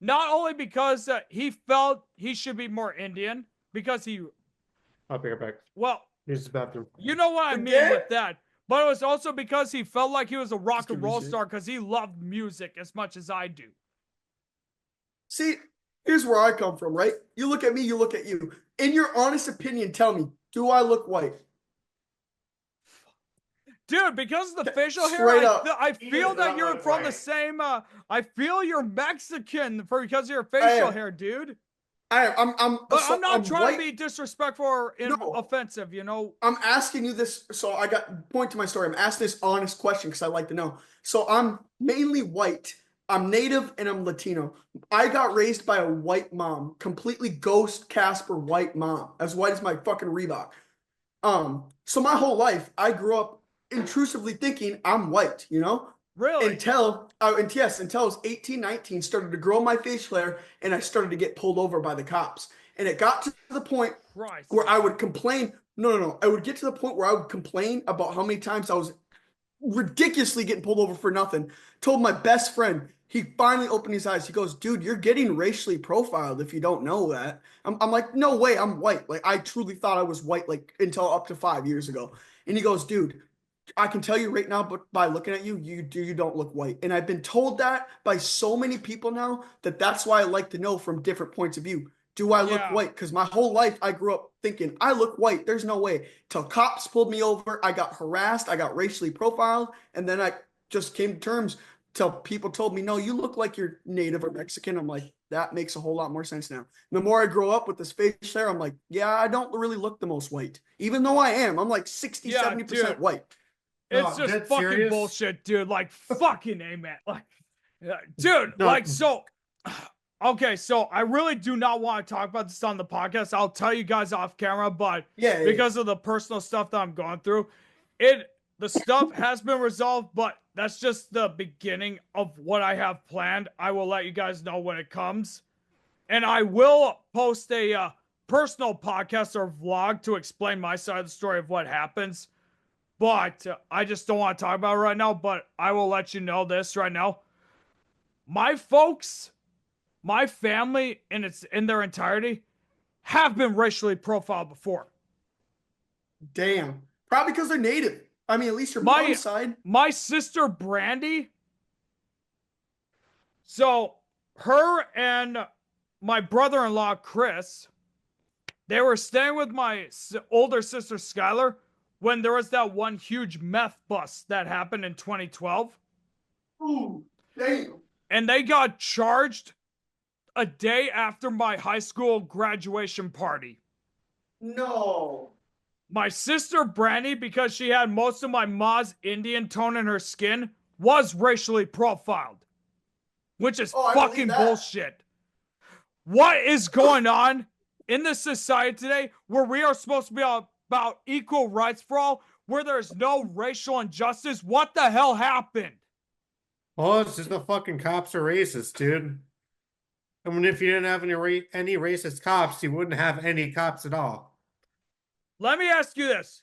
Not only because he felt he should be more Indian, because I'll be right back. well, Here's the bathroom. you know what I mean Again? with that. But it was also because he felt like he was a rock and give me roll shit. star because he loved music as much as I do. See, here's where I come from, right? You look at me, you look at you. In your honest opinion, tell me, do I look white? Dude, because of the facial hair, Straight up. I feel that you're from the same. I feel you're Mexican because of your I facial am. hair, dude. But I'm not trying white. to be disrespectful or No. offensive, you know. I'm asking you this, so I got point to my story. I'm asking this honest question because I like to know. So I'm mainly white. I'm native and I'm Latino. I got raised by a white mom, completely ghost Casper white mom, as white as my fucking Reebok. So my whole life I grew up intrusively thinking I'm white, you know? Really? Until I was 18, 19, started to grow my facial hair and I started to get pulled over by the cops. And it got to the point Christ. where I would complain. No. I would get to the point where I would complain about how many times I was ridiculously getting pulled over for nothing. Told my best friend, he finally opened his eyes. He goes, dude, you're getting racially profiled if you don't know that. I'm like, no way, I'm white. Like, I truly thought I was white, like, until up to 5 years ago. And he goes, dude, I can tell you right now, but by looking at you, you don't look white. And I've been told that by so many people now that that's why I like to know from different points of view. Do I look white? Because my whole life I grew up thinking I look white. There's no way. Till cops pulled me over, I got harassed, I got racially profiled, and then I just came to terms till people told me, no, you look like you're native or Mexican. I'm like, that makes a whole lot more sense now. The more I grow up with this facial hair, I'm like, yeah, I don't really look the most white. Even though I am. I'm like 60, Yeah, 70% dude. white. It's just dead fucking serious? bullshit, dude. Like, fucking amen. Like, dude, No. like, so. Okay, so I really do not want to talk about this on the podcast. I'll tell you guys off camera, but Yeah. because of the personal stuff that I'm going through, the stuff has been resolved, but that's just the beginning of what I have planned. I will let you guys know when it comes. And I will post a personal podcast or vlog to explain my side of the story of what happens. But I just don't want to talk about it right now, but I will let you know this right now. My folks, my family in their entirety have been racially profiled before. Damn. Probably because they're native. I mean, at least your My mom's side. my sister Brandy. So her and my brother-in-law Chris, they were staying with my older sister Skylar when there was that one huge meth bust that happened in 2012. Ooh, damn. And they got charged a day after my high school graduation party. No. My sister Brandy, because she had most of my ma's Indian tone in her skin, was racially profiled. Which is Oh, I believe fucking that. bullshit. What is going on in this society today where we are supposed to be about equal rights for all, where there's no racial injustice? What the hell happened? Oh, it's just the fucking cops are racist, dude. I mean, if you didn't have any racist cops, you wouldn't have any cops at all. Let me ask you this.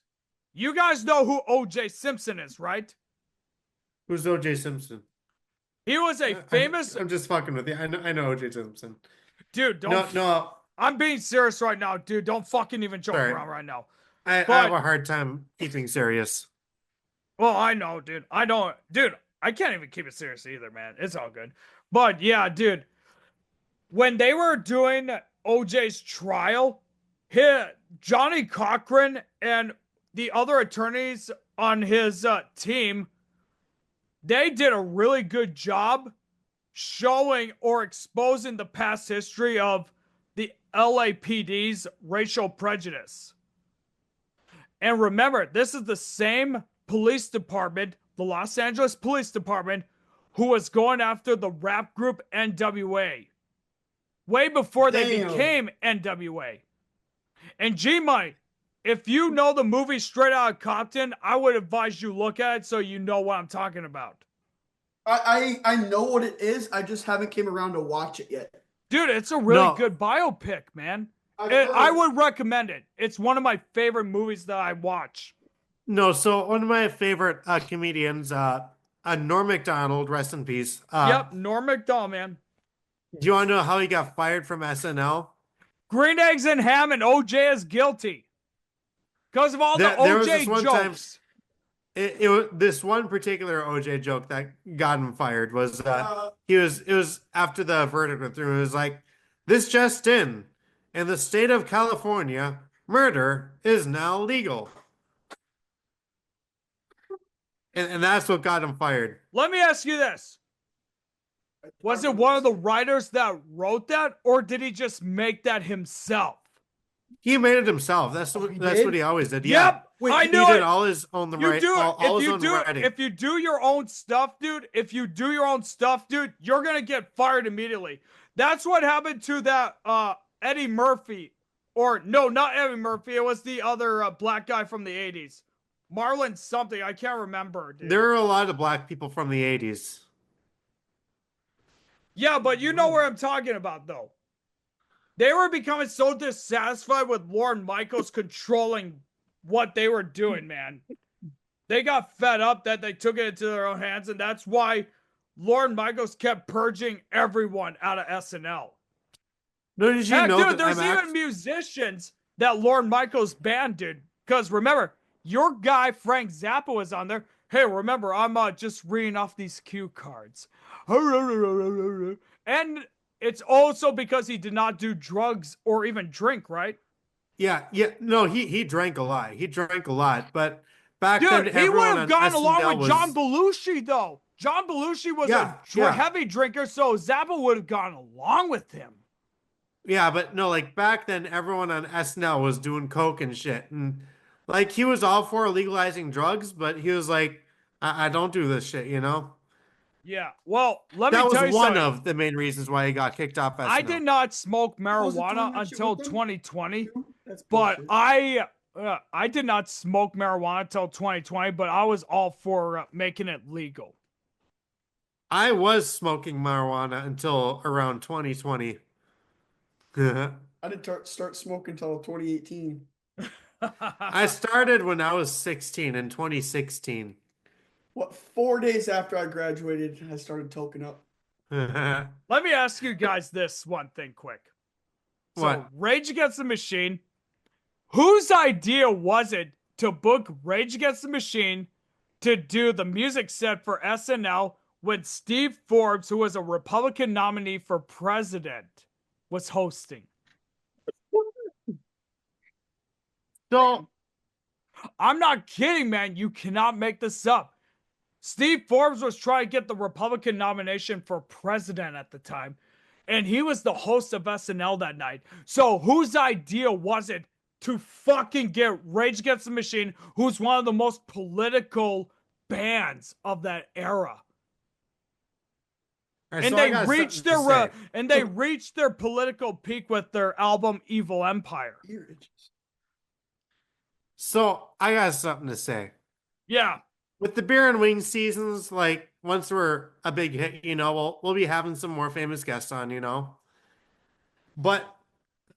You guys know who O.J. Simpson is, right? Who's O.J. Simpson? He was a famous I'm just fucking with you. I know O.J. Simpson. dude. No. I'm being serious right now, dude. Don't fucking even joke Sorry. around right now. I have a hard time keeping serious. Well, I know, dude. I don't, dude. I can't even keep it serious either, man. It's all good. But yeah, dude. When they were doing OJ's trial, Johnny Cochran and the other attorneys on his team, they did a really good job showing or exposing the past history of the LAPD's racial prejudice. And remember, this is the same police department, the Los Angeles Police Department, who was going after the rap group NWA way before they became NWA. And G-Money, if you know the movie Straight Outta Compton, I would advise you look at it so you know what I'm talking about. I know what it is. I just haven't came around to watch it yet. Dude, it's a really good biopic, man. I would recommend it. It's one of my favorite movies that I watch. No, so one of my favorite comedians, Norm Macdonald, rest in peace. Yep, Norm Macdonald, man. Do you want to know how he got fired from SNL? Green Eggs and Ham and OJ is guilty. Because of all the OJ jokes. It was this one particular OJ joke that got him fired was it was after the verdict went through. It was like, this just in the state of California, murder is now legal. And that's what got him fired. Let me ask you this. Was it one of the writers that wrote that, or did he just make that himself? He made it himself. That's what he always did. Yep, yeah. Wait, I knew he it. did all his own writing. If you do your own stuff, dude, you're gonna get fired immediately. That's what happened to that Eddie Murphy, or no, not Eddie Murphy. It was the other black guy from the 80s, Marlon something. I can't remember. Dude. There are a lot of black people from the 80s. Yeah, but you know where I'm talking about, though. They were becoming so dissatisfied with Lorne Michaels controlling what they were doing, man. They got fed up that they took it into their own hands, and that's why Lorne Michaels kept purging everyone out of SNL. No, did you know dude, there's even musicians that Lorne Michaels banned, dude. Because remember, your guy Frank Zappa was on there. Hey, remember, I'm just reading off these cue cards. And it's also because he did not do drugs or even drink, right? Yeah. No, he drank a lot. But back dude, then, he would have gone along with John was... Belushi, though. John Belushi was a heavy drinker, so Zappa would have gone along with him. Yeah, but no, like back then, everyone on SNL was doing coke and shit, and like he was all for legalizing drugs, but he was like, I don't do this shit, you know? Yeah, well, let me tell you something. That was one something. of the main reasons why he got kicked off SNL. I did not smoke marijuana until 2020, but I did not smoke marijuana until 2020, but I was all for making it legal. I was smoking marijuana until around 2020. I didn't start smoking until 2018. I started when I was 16 in 2016. What, 4 days after I graduated, I started toking up. Let me ask you guys this one thing quick. So, what? Rage Against the Machine, whose idea was it to book Rage Against the Machine to do the music set for SNL when Steve Forbes, who was a Republican nominee for president, was hosting? So, I'm not kidding, man. You cannot make this up. Steve Forbes was trying to get the Republican nomination for president at the time, and he was the host of SNL that night. So whose idea was it to fucking get Rage Against the Machine, who's one of the most political bands of that era? right, and so they reached their political peak with their album Evil Empire. So I got something to say. Yeah. with the beer and wing seasons, like once we're a big hit, we'll be having some more famous guests on. But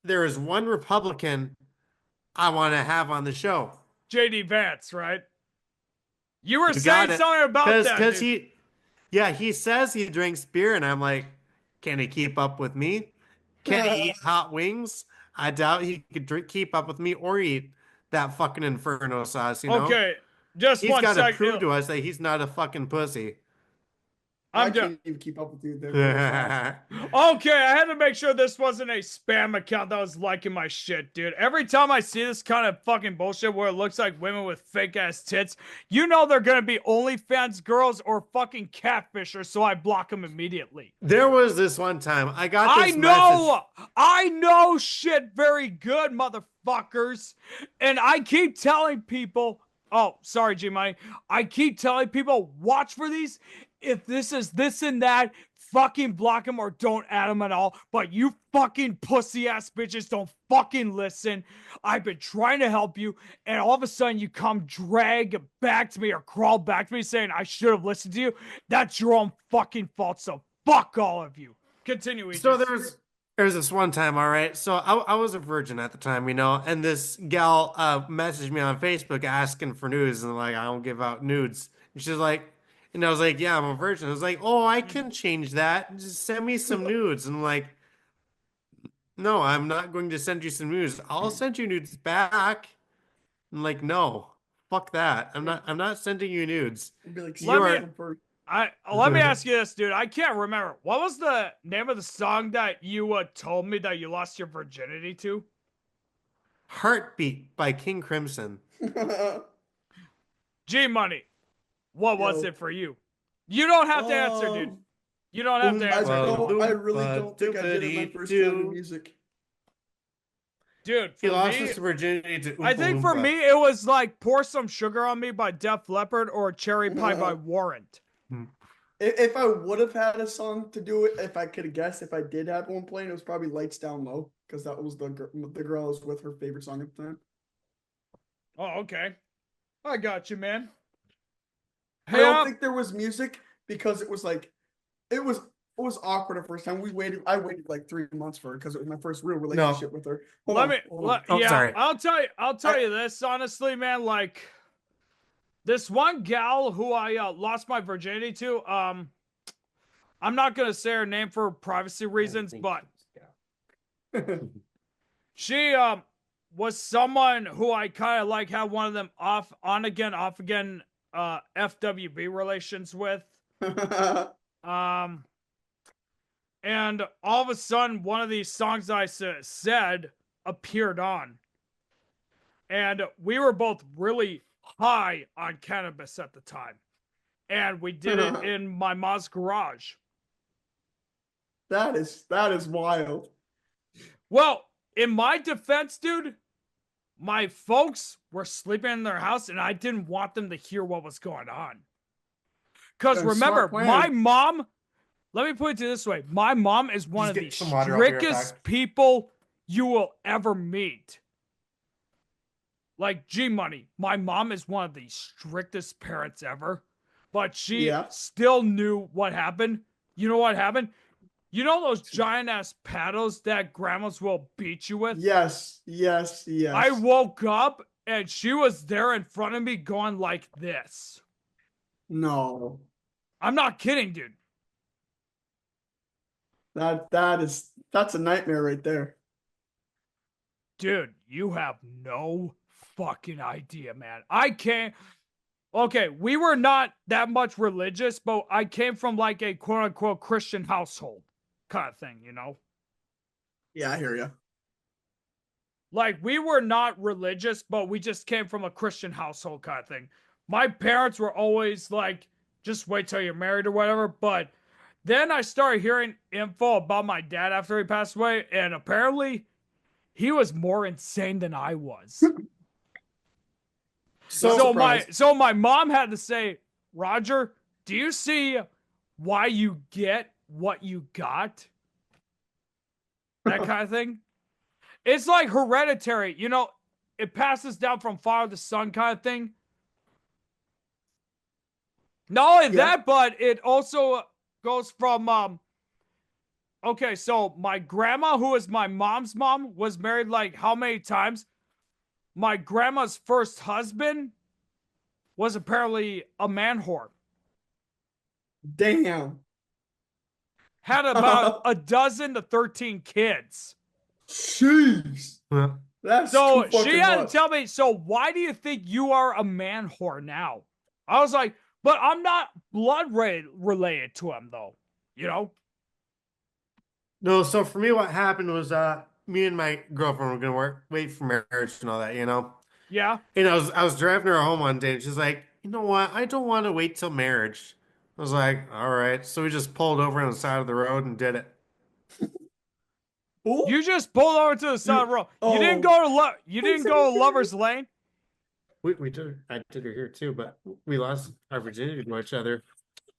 there is one Republican I want to have on the show. JD Vance, right? You were You got saying it. something about that, Cause dude. he says he drinks beer, and I'm like, can he keep up with me? Can he eat hot wings? I doubt he could keep up with me or eat that fucking Inferno sauce. Okay, just He's one got to sec. prove to us that he's not a fucking pussy. I I'm just can't even keep up with you there. okay. I had to make sure this wasn't a spam account that was liking my shit, dude. Every time I see this kind of fucking bullshit where it looks like women with fake ass tits, they're gonna be OnlyFans girls or fucking catfishers, so I block them immediately. There was this one time I got I this message. know, I know shit very good, motherfuckers, and I keep telling people. Oh, sorry, G Money. I keep telling people, watch for these. If this is this and that, fucking block them or don't add them at all. But you fucking pussy ass bitches don't fucking listen. I've been trying to help you, and all of a sudden you come drag back to me or crawl back to me saying I should have listened to you. That's your own fucking fault. So fuck all of you. Continue, Aegis. So there's this one time, all right. So I was a virgin at the time, and this gal messaged me on Facebook asking for nudes, and like I don't give out nudes. And she's like, and I was like, yeah, I'm a virgin. I was like, oh, I can change that. Just send me some nudes. And I'm like, no, I'm not going to send you some nudes. I'll send you nudes back. I'm like, no, fuck that. I'm not sending you nudes. I'd be like, You Let me- are let me ask you this, dude. I can't remember. What was the name of the song that you told me that you lost your virginity to? Heartbeat by King Crimson. G Money. What was Yo. it for you? You don't have to answer, dude. You don't have to answer. I really don't think I did it my first time in music. Dude, He for lost me, his virginity to Oompa I think for Loompa. me it was like Pour Some Sugar on Me by Def Leppard or Cherry Pie by Warrant. If I would have had a song to do it, if I could have guessed, if I did have one playing, it was probably Lights Down Low, because that was the girl I was with, her favorite song at the time. Oh, okay. I got you, man. I don't think there was music because it was like, it was awkward the first time. I waited like 3 months for it because it was my first real relationship with her. Hold on. Oh, sorry. I'll tell you this honestly, man. Like this one gal who I lost my virginity to. I'm not gonna say her name for privacy reasons, but she was someone who I kind of like had one of them off again FWB relations with. And all of a sudden, one of these songs I said appeared on. And we were both really high on cannabis at the time. And we did it in my mom's garage. That is wild. Well, in my defense, dude, my folks were sleeping in their house and I didn't want them to hear what was going on. Because remember, my mom, let me put it this way. My mom is one of the strictest people you will ever meet. Like G-Money, my mom is one of the strictest parents ever. But she still knew what happened. You know what happened? You know those giant-ass paddles that grandmas will beat you with? Yes. I woke up and she was there in front of me going like this. No. I'm not kidding, dude. That's a nightmare right there. Dude, you have no fucking idea, man. I can't. Okay, we were not that much religious, but I came from like a quote unquote Christian household kind of thing, you know? Yeah, I hear you. Like, we were not religious, but we just came from a Christian household kind of thing. My parents were always like, just wait till you're married or whatever. But then I started hearing info about my dad after he passed away, and apparently he was more insane than I was. So my mom had to say, Roger, do you see why you get what you got? That kind of thing. It's like hereditary, you know, it passes down from father to son kind of thing. Not only Yeah. that, but it also goes from, okay, so goes from, okay, so my grandma, who is my mom's mom, was married like how many times? My grandma's first husband was apparently a man whore. Damn. Had about a dozen to 13 kids. Jeez. Well, That's So too she fucking had to much. tell me, so why do you think you are a man whore now? I was like, but I'm not blood related to him, though. You know? no, so for me, what happened was me and my girlfriend were gonna wait for marriage and all that, you know. Yeah. And I was driving her home one day and she's like, you know what? I don't want to wait till marriage. I was like, all right. So we just pulled over on the side of the road and did it. Who? You just pulled over to the side of the road. You didn't Oh. go to you didn't go to Lover's Lane. We did. I did her here too, but we lost our virginity to each other.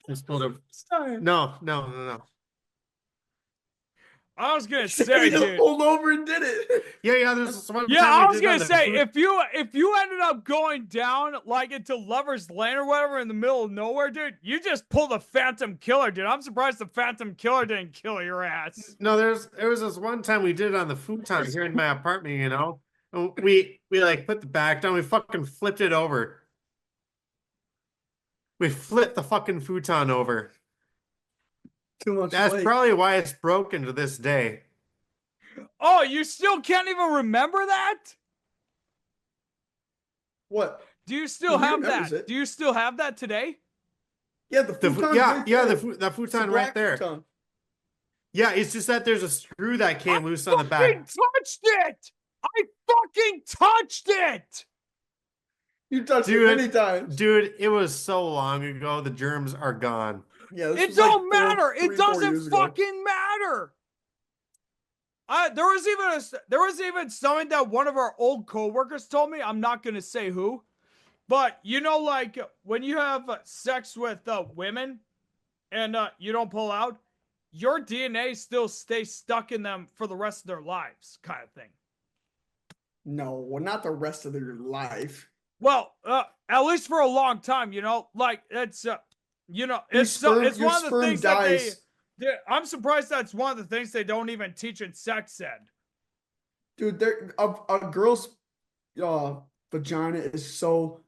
Just pulled over. Sorry. No. I was gonna He say, just dude. pulled over and did it. Yeah. There's this one Yeah, time I we was did it on gonna the say food- if you ended up going down like into Lover's Lane or whatever in the middle of nowhere, dude, you just pulled a Phantom Killer, dude. I'm surprised the Phantom Killer didn't kill your ass. No, there was this one time we did it on the futon here in my apartment, you know. And we like put the back down, we fucking flipped it over. We flipped the fucking futon over. Too much That's weight. probably why it's broken to this day. Oh, you still can't even remember that? What? Do you still He have remembers that? it. Do you still have that today? Yeah, the The futon's yeah, right yeah, there. the It's a futon black right there. futon. Yeah, it's just that there's a screw that came loose on the Fucking back. touched it! I fucking touched it! You touched Dude, it many times. Dude, it was so long ago. The germs are gone. Yeah, this It was don't like matter. It 4 doesn't years ago. fucking matter. There was even something that one of our old coworkers told me. I'm not gonna say who, but you know, like when you have sex with women and you don't pull out, your DNA still stays stuck in them for the rest of their lives, kind of thing. No, well, not the rest of their life. Well, at least for a long time, you know, like it's you know, Your it's sperm, it's your one of the sperm things dies. I'm surprised that's one of the things they don't even teach in sex ed. Dude, a girl's vagina is so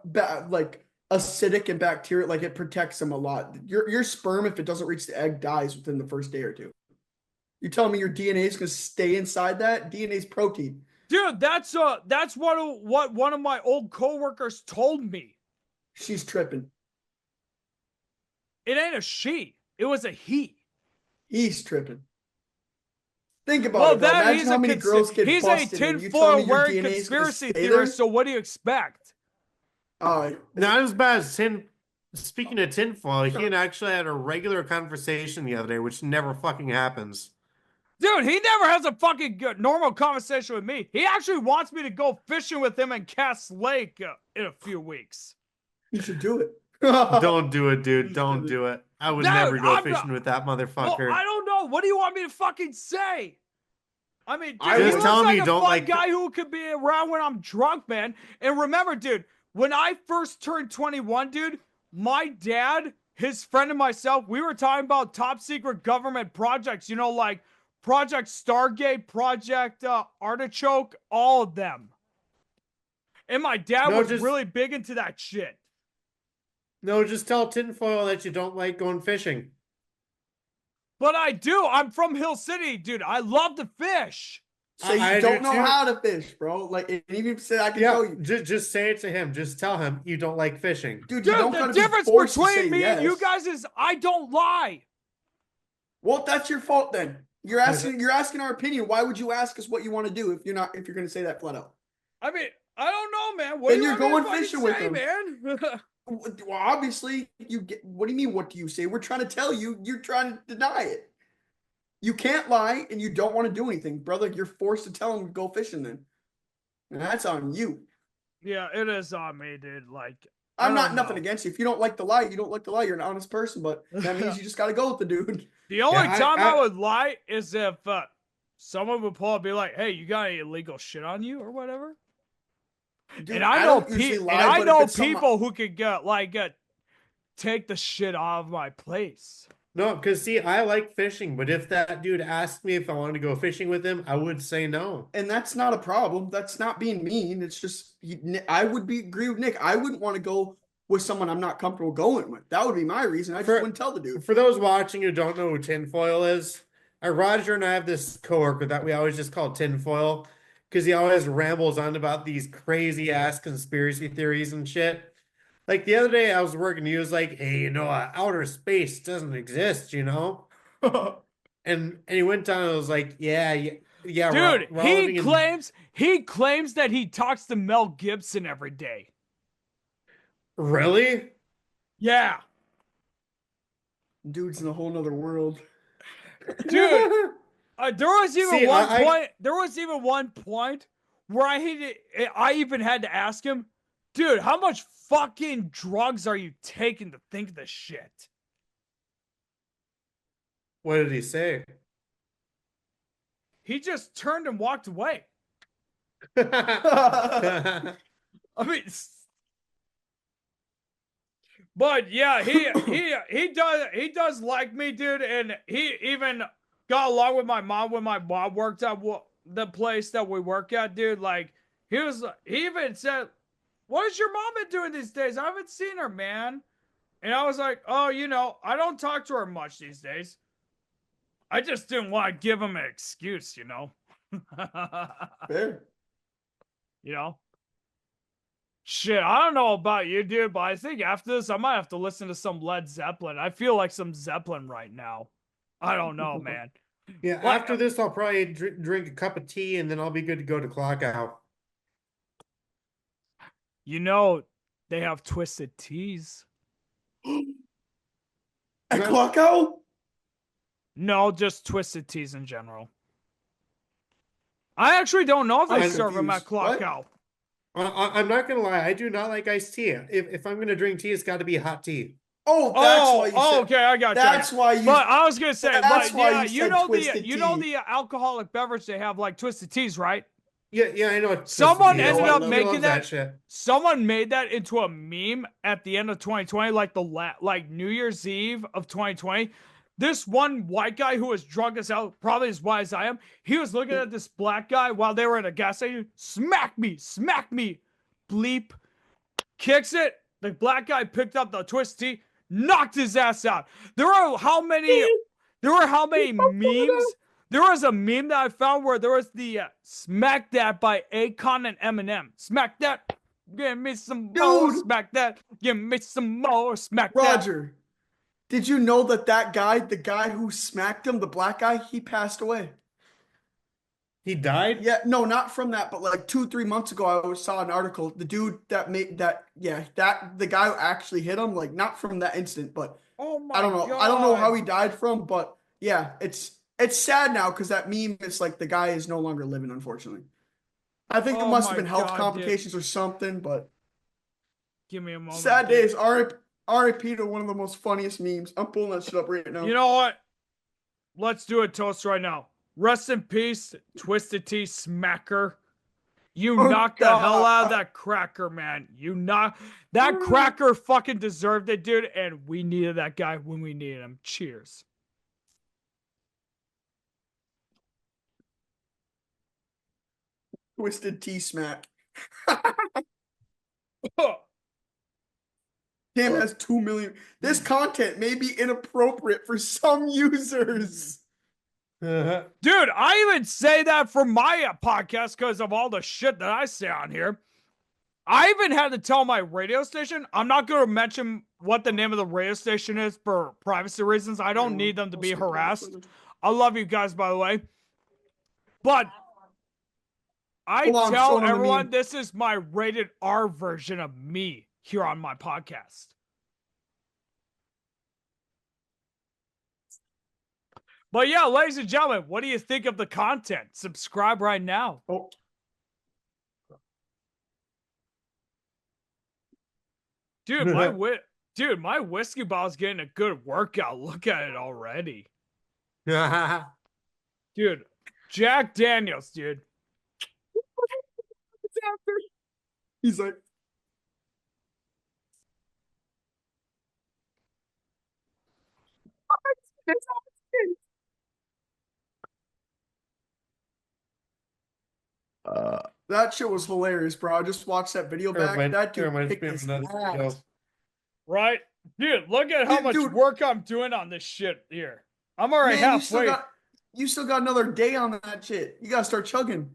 bad, like acidic and bacterial, like it protects them a lot. Your sperm, if it doesn't reach the egg, dies within the first day or two. You telling me your DNA is gonna stay inside that? DNA is protein. Dude, that's what one of my old coworkers told me. She's tripping. It ain't a she. It was a he. He's tripping. Think about Well, it, bro. that Imagine how many girls get he's busted. a And you tell me tinfoil your wearing DNA is gonna conspiracy stay theorist. there? So what do you expect? Not as bad as Speaking of tinfoil, he and I actually had a regular conversation the other day, which never fucking happens. Dude, he never has a fucking good, normal conversation with me. He actually wants me to go fishing with him in Cass Lake in a few weeks. You should do it. Don't do it, dude. Don't do it. I would Dude, never go I'm fishing not- with that Well, motherfucker. I don't know. What do you want me to fucking say? I mean, dude, I he would- looks tell him like you a don't fun like- guy who could be around when I'm drunk, man. And remember, dude, when I first turned 21, dude, my dad, his friend, and myself, we were talking about top secret government projects, you know, like Project Stargate, Project Artichoke, all of them. And my dad No, was just- really big into that shit. No, just tell tinfoil that you don't like going fishing. But I do. I'm from Hill City, dude. I love to fish. So you I don't do know too. how to fish, bro. Like, and even if you said I can show Yeah, you. just say it to him. Just tell him you don't like fishing. Dude, you Dude, don't the gotta be difference forced to say between me and you yes. guys is I don't lie. Well, that's your fault then. You're asking our opinion. Why would you ask us what you want to do if you're gonna say that flat out? I mean, I don't know, man. What Then do you you're want me to going fishing fucking with say, them. man? Well, obviously, you get. What do you mean? What do you say? We're trying to tell you. You're trying to deny it. You can't lie, and you don't want to do anything, brother. You're forced to tell him to go fishing. Then, and that's on you. Yeah, it is on me, dude. Like, I'm I not don't nothing know. against you. If you don't like the lie, you don't like the lie. You're an honest person, but that means you just got to go with the dude. The only Yeah, time I I- would lie is if someone would pull up and be like, "Hey, you got any illegal shit on you or whatever?" Dude, And I know don't usually people. lie, And I but if know it's something- people who could get take the shit out of my place. No, because see, I like fishing, but if that dude asked me if I wanted to go fishing with him, I would say no. And that's not a problem. That's not being mean. It's just I would agree with Nick. I wouldn't want to go with someone I'm not comfortable going with. That would be my reason. I just wouldn't tell the dude. For those watching who don't know who tinfoil is, Roger and I have this coworker that we always just call tinfoil because he always rambles on about these crazy ass conspiracy theories and shit. Like the other day I was working, he was like, "Hey, outer space doesn't exist, And he went down and was like, "Yeah, Dude, we're all living he claims that he talks to Mel Gibson every day. Really? Yeah. Dude's in a whole nother world. Dude, there was even one point where I even had to ask him, dude, how much fucking drugs are you taking to think this shit? What did he say? He just turned and walked away. I mean, but yeah, he does like me, dude, and he even got along with my mom when my mom worked at the place that we work at, dude. Like he even said, "What has your mom been doing these days? I haven't seen her, man." And I was like, "Oh, I don't talk to her much these days. I just didn't want to give him an excuse, Fair. Shit, I don't know about you, dude, but I think after this, I might have to listen to some Led Zeppelin. I feel like some Zeppelin right now. I don't know, man. Yeah, after this, I'll probably drink a cup of tea, and then I'll be good to go to clock out. They have twisted teas. At clock out? No, just twisted teas in general. I actually don't know if they serve them at clock out. I'm not gonna lie, I do not like iced tea. If I'm gonna drink tea, it's got to be hot tea. Oh, that's why you said. Okay, I got you. That's why you. But I was gonna say, that's why yeah, you know the alcoholic beverage they have like twisted teas, right? Yeah, I know. Someone ended up making that shit. Someone made that into a meme at the end of 2020, like like New Year's Eve of 2020. This one white guy who was drunk as hell, probably as white as I am, he was looking at this black guy while they were at a gas station. Smack me, bleep, kicks it. The black guy picked up the twisted tea, knocked his ass out. There were how many memes? There was a meme that I found where there was the smack that by Akon and Eminem. Smack that, give me some more. Smack that, give me some more. Smack that. Roger, did you know that guy, the guy who smacked him, the black guy, he passed away? He died? Yeah, no, not from that, but like 2-3 months ago, I saw an article. The dude that made that, the guy who actually hit him, like not from that incident, but I don't know. God. I don't know how he died from, but yeah, it's sad now because that meme is like the guy is no longer living, unfortunately. I think it must have been health complications or something, but give me a moment. Sad days. R.I.P. to one of the most funniest memes. I'm pulling that shit up right now. You know what? Let's do a toast right now. Rest in peace, Twisted Tea Smacker. You knocked the hell out of that cracker, man. That cracker fucking deserved it, dude, and we needed that guy when we needed him. Cheers. Twisted Tea Smack. Damn, has 2 million. This content may be inappropriate for some users. Dude, I even say that for my podcast because of all the shit that I say on here. I even had to tell my radio station, I'm not going to mention what the name of the radio station is for privacy reasons. I don't need them to be harassed. I love you guys, by the way. But I tell everyone this is my rated R version of me here on my podcast. But yeah, ladies and gentlemen, what do you think of the content? Subscribe right now. Oh. Dude, my whiskey bottle's getting a good workout. Look at it already. Dude, Jack Daniels, dude. He's like, That shit was hilarious, bro. I just watched that video back. That dude reminds kicked me of his another video. ass. Right? Dude, look at how much Dude. work I'm doing on this shit here. I'm already Man, halfway. you still got another day on that shit. You gotta start chugging.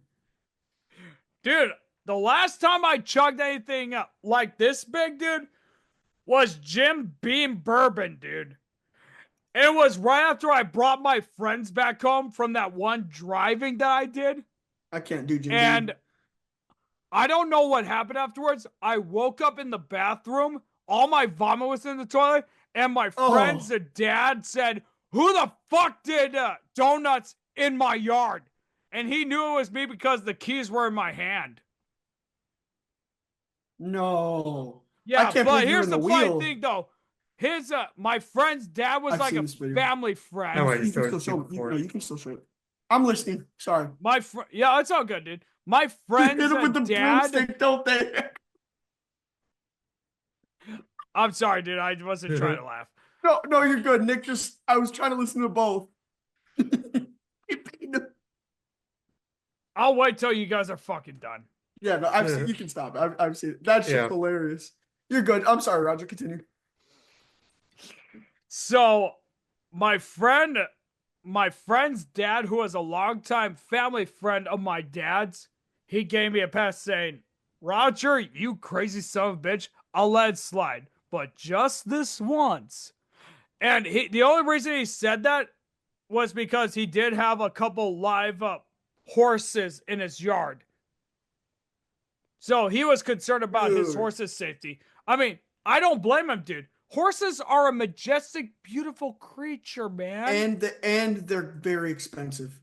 Dude, the last time I chugged anything like this big, dude, was Jim Beam Bourbon, dude. It was right after I brought my friends back home from that one driving that I did. I can't do Jim And Beam. I don't know what happened afterwards. I woke up in the bathroom. All my vomit was in the toilet. And my friend's dad said, "Who the fuck did donuts in my yard?" And he knew it was me because the keys were in my hand. No. Yeah, I can't but believe you're here's in the the funny wheel. thing, though. His my friend's dad was I've like seen a this video. family You friend. No, I can just still started show shooting no, for it. you can still show it. I'm listening. Sorry. Yeah, it's all good, dude. My Hit friend's him with the dad. broomstick, don't they? I'm sorry, dude. I wasn't trying to laugh. No, you're good. Nick I was trying to listen to both. I'll wait till you guys are fucking done. Yeah, no, I've seen, you can stop. I've seen it. That shit's hilarious. You're good. I'm sorry, Roger. Continue. So, my friend's dad, who was a longtime family friend of my dad's, he gave me a pass saying, "Roger, you crazy son of a bitch, I'll let it slide, but just this once." And the only reason he said that was because he did have a couple live horses in his yard. So he was concerned about his horse's safety. I mean, I don't blame him, dude. Horses are a majestic, beautiful creature, man. And they're very expensive.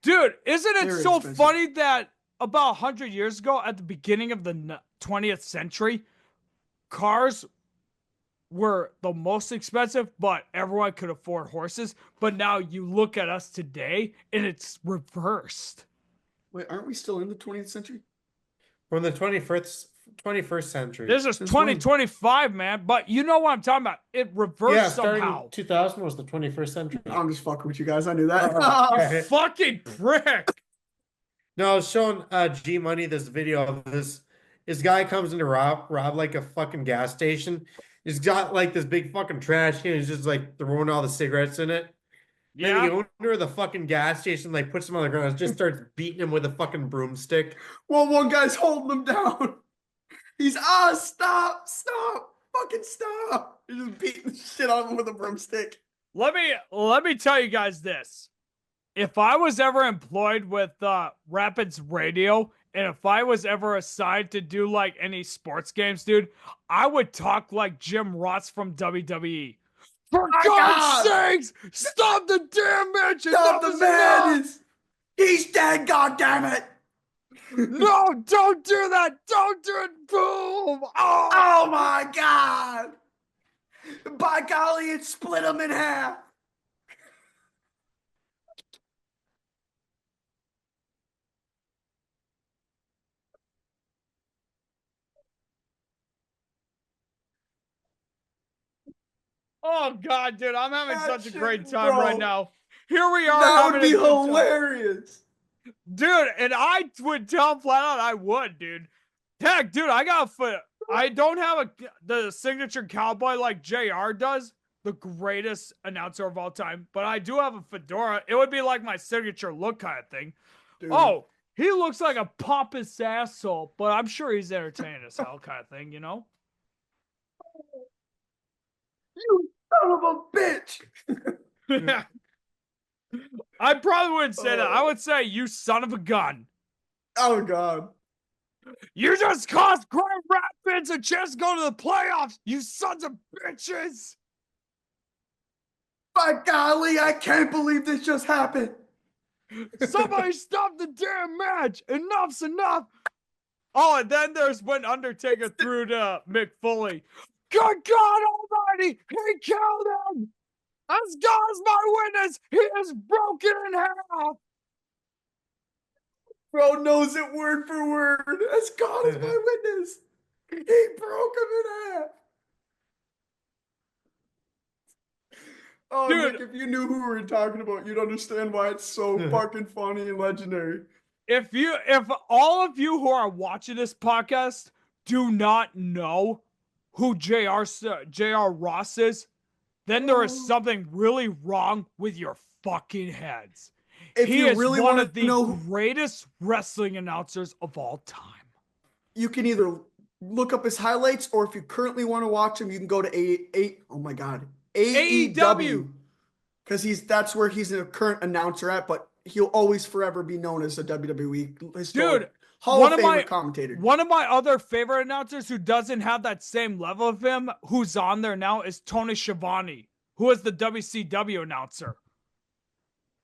Dude, isn't it Very so expensive. funny that about 100 years ago, at the beginning of the 20th century, cars were the most expensive, but everyone could afford horses. But now you look at us today, and it's reversed. Wait, aren't we still in the 20th century? We're in the 21st century. This is Since 2025, man. But you know what I'm talking about. It reversed starting somehow. in 2000 was the 21st century. I'm just fucking with you guys. I knew that. You fucking prick. No, I was showing G Money this video of this guy comes in to rob like a fucking gas station. He's got like this big fucking trash can. He's just like throwing all the cigarettes in it. Then Yeah. the owner of the fucking gas station like puts him on the ground and just starts beating him with a fucking broomstick. Well, one guy's holding him down. He's stop, fucking stop. He's just beating the shit out of him with a broomstick. Let me tell you guys this. If I was ever employed with Rapids Radio, and if I was ever assigned to do like any sports games, dude, I would talk like Jim Ross from WWE. For God's sakes, stop the damn match! Stop the madness! He's dead, goddammit! No, don't do that! Don't do it! Boom! Oh my god! By golly, it split him in half! Oh god, dude, I'm having That such a great shit, time bro. right now. Here we are. That would having be a good time. hilarious! Dude, and I would tell him flat out I would, dude. Heck, dude, I don't have the signature cowboy like JR does, the greatest announcer of all time, but I do have a fedora. It would be like my signature look kind of thing. Dude. Oh, he looks like a pompous asshole, but I'm sure he's entertaining as hell kind of thing, you know? You son of a bitch! I probably wouldn't say that. I would say, "You son of a gun. Oh god. You just cost Grand Rapids a chance to go to the playoffs, you sons of bitches!" By golly, I can't believe this just happened! Somebody stop the damn match! Enough's enough! Oh, and then there's when Undertaker threw to Mick Foley. Good God Almighty! He killed him! As God is my witness, he is broken in half! Bro knows it word for word. As God is my witness. He broke him in half. Oh, Dude. Nick, if you knew who we were talking about, you'd understand why it's so fucking funny and legendary. if all of you who are watching this podcast do not know who J.R. Ross is, then there is something really wrong with your fucking heads. If He you is really one want of to the know, greatest wrestling announcers of all time. you can either look up his highlights, or if you currently want to watch him, you can go to oh my god, AEW, because that's where he's a current announcer at, but he'll always forever be known as a WWE historic Dude, Hall of Famer commentator. one of my other favorite announcers who doesn't have that same level of him, who's on there now, is Tony Schiavone, who is the WCW announcer.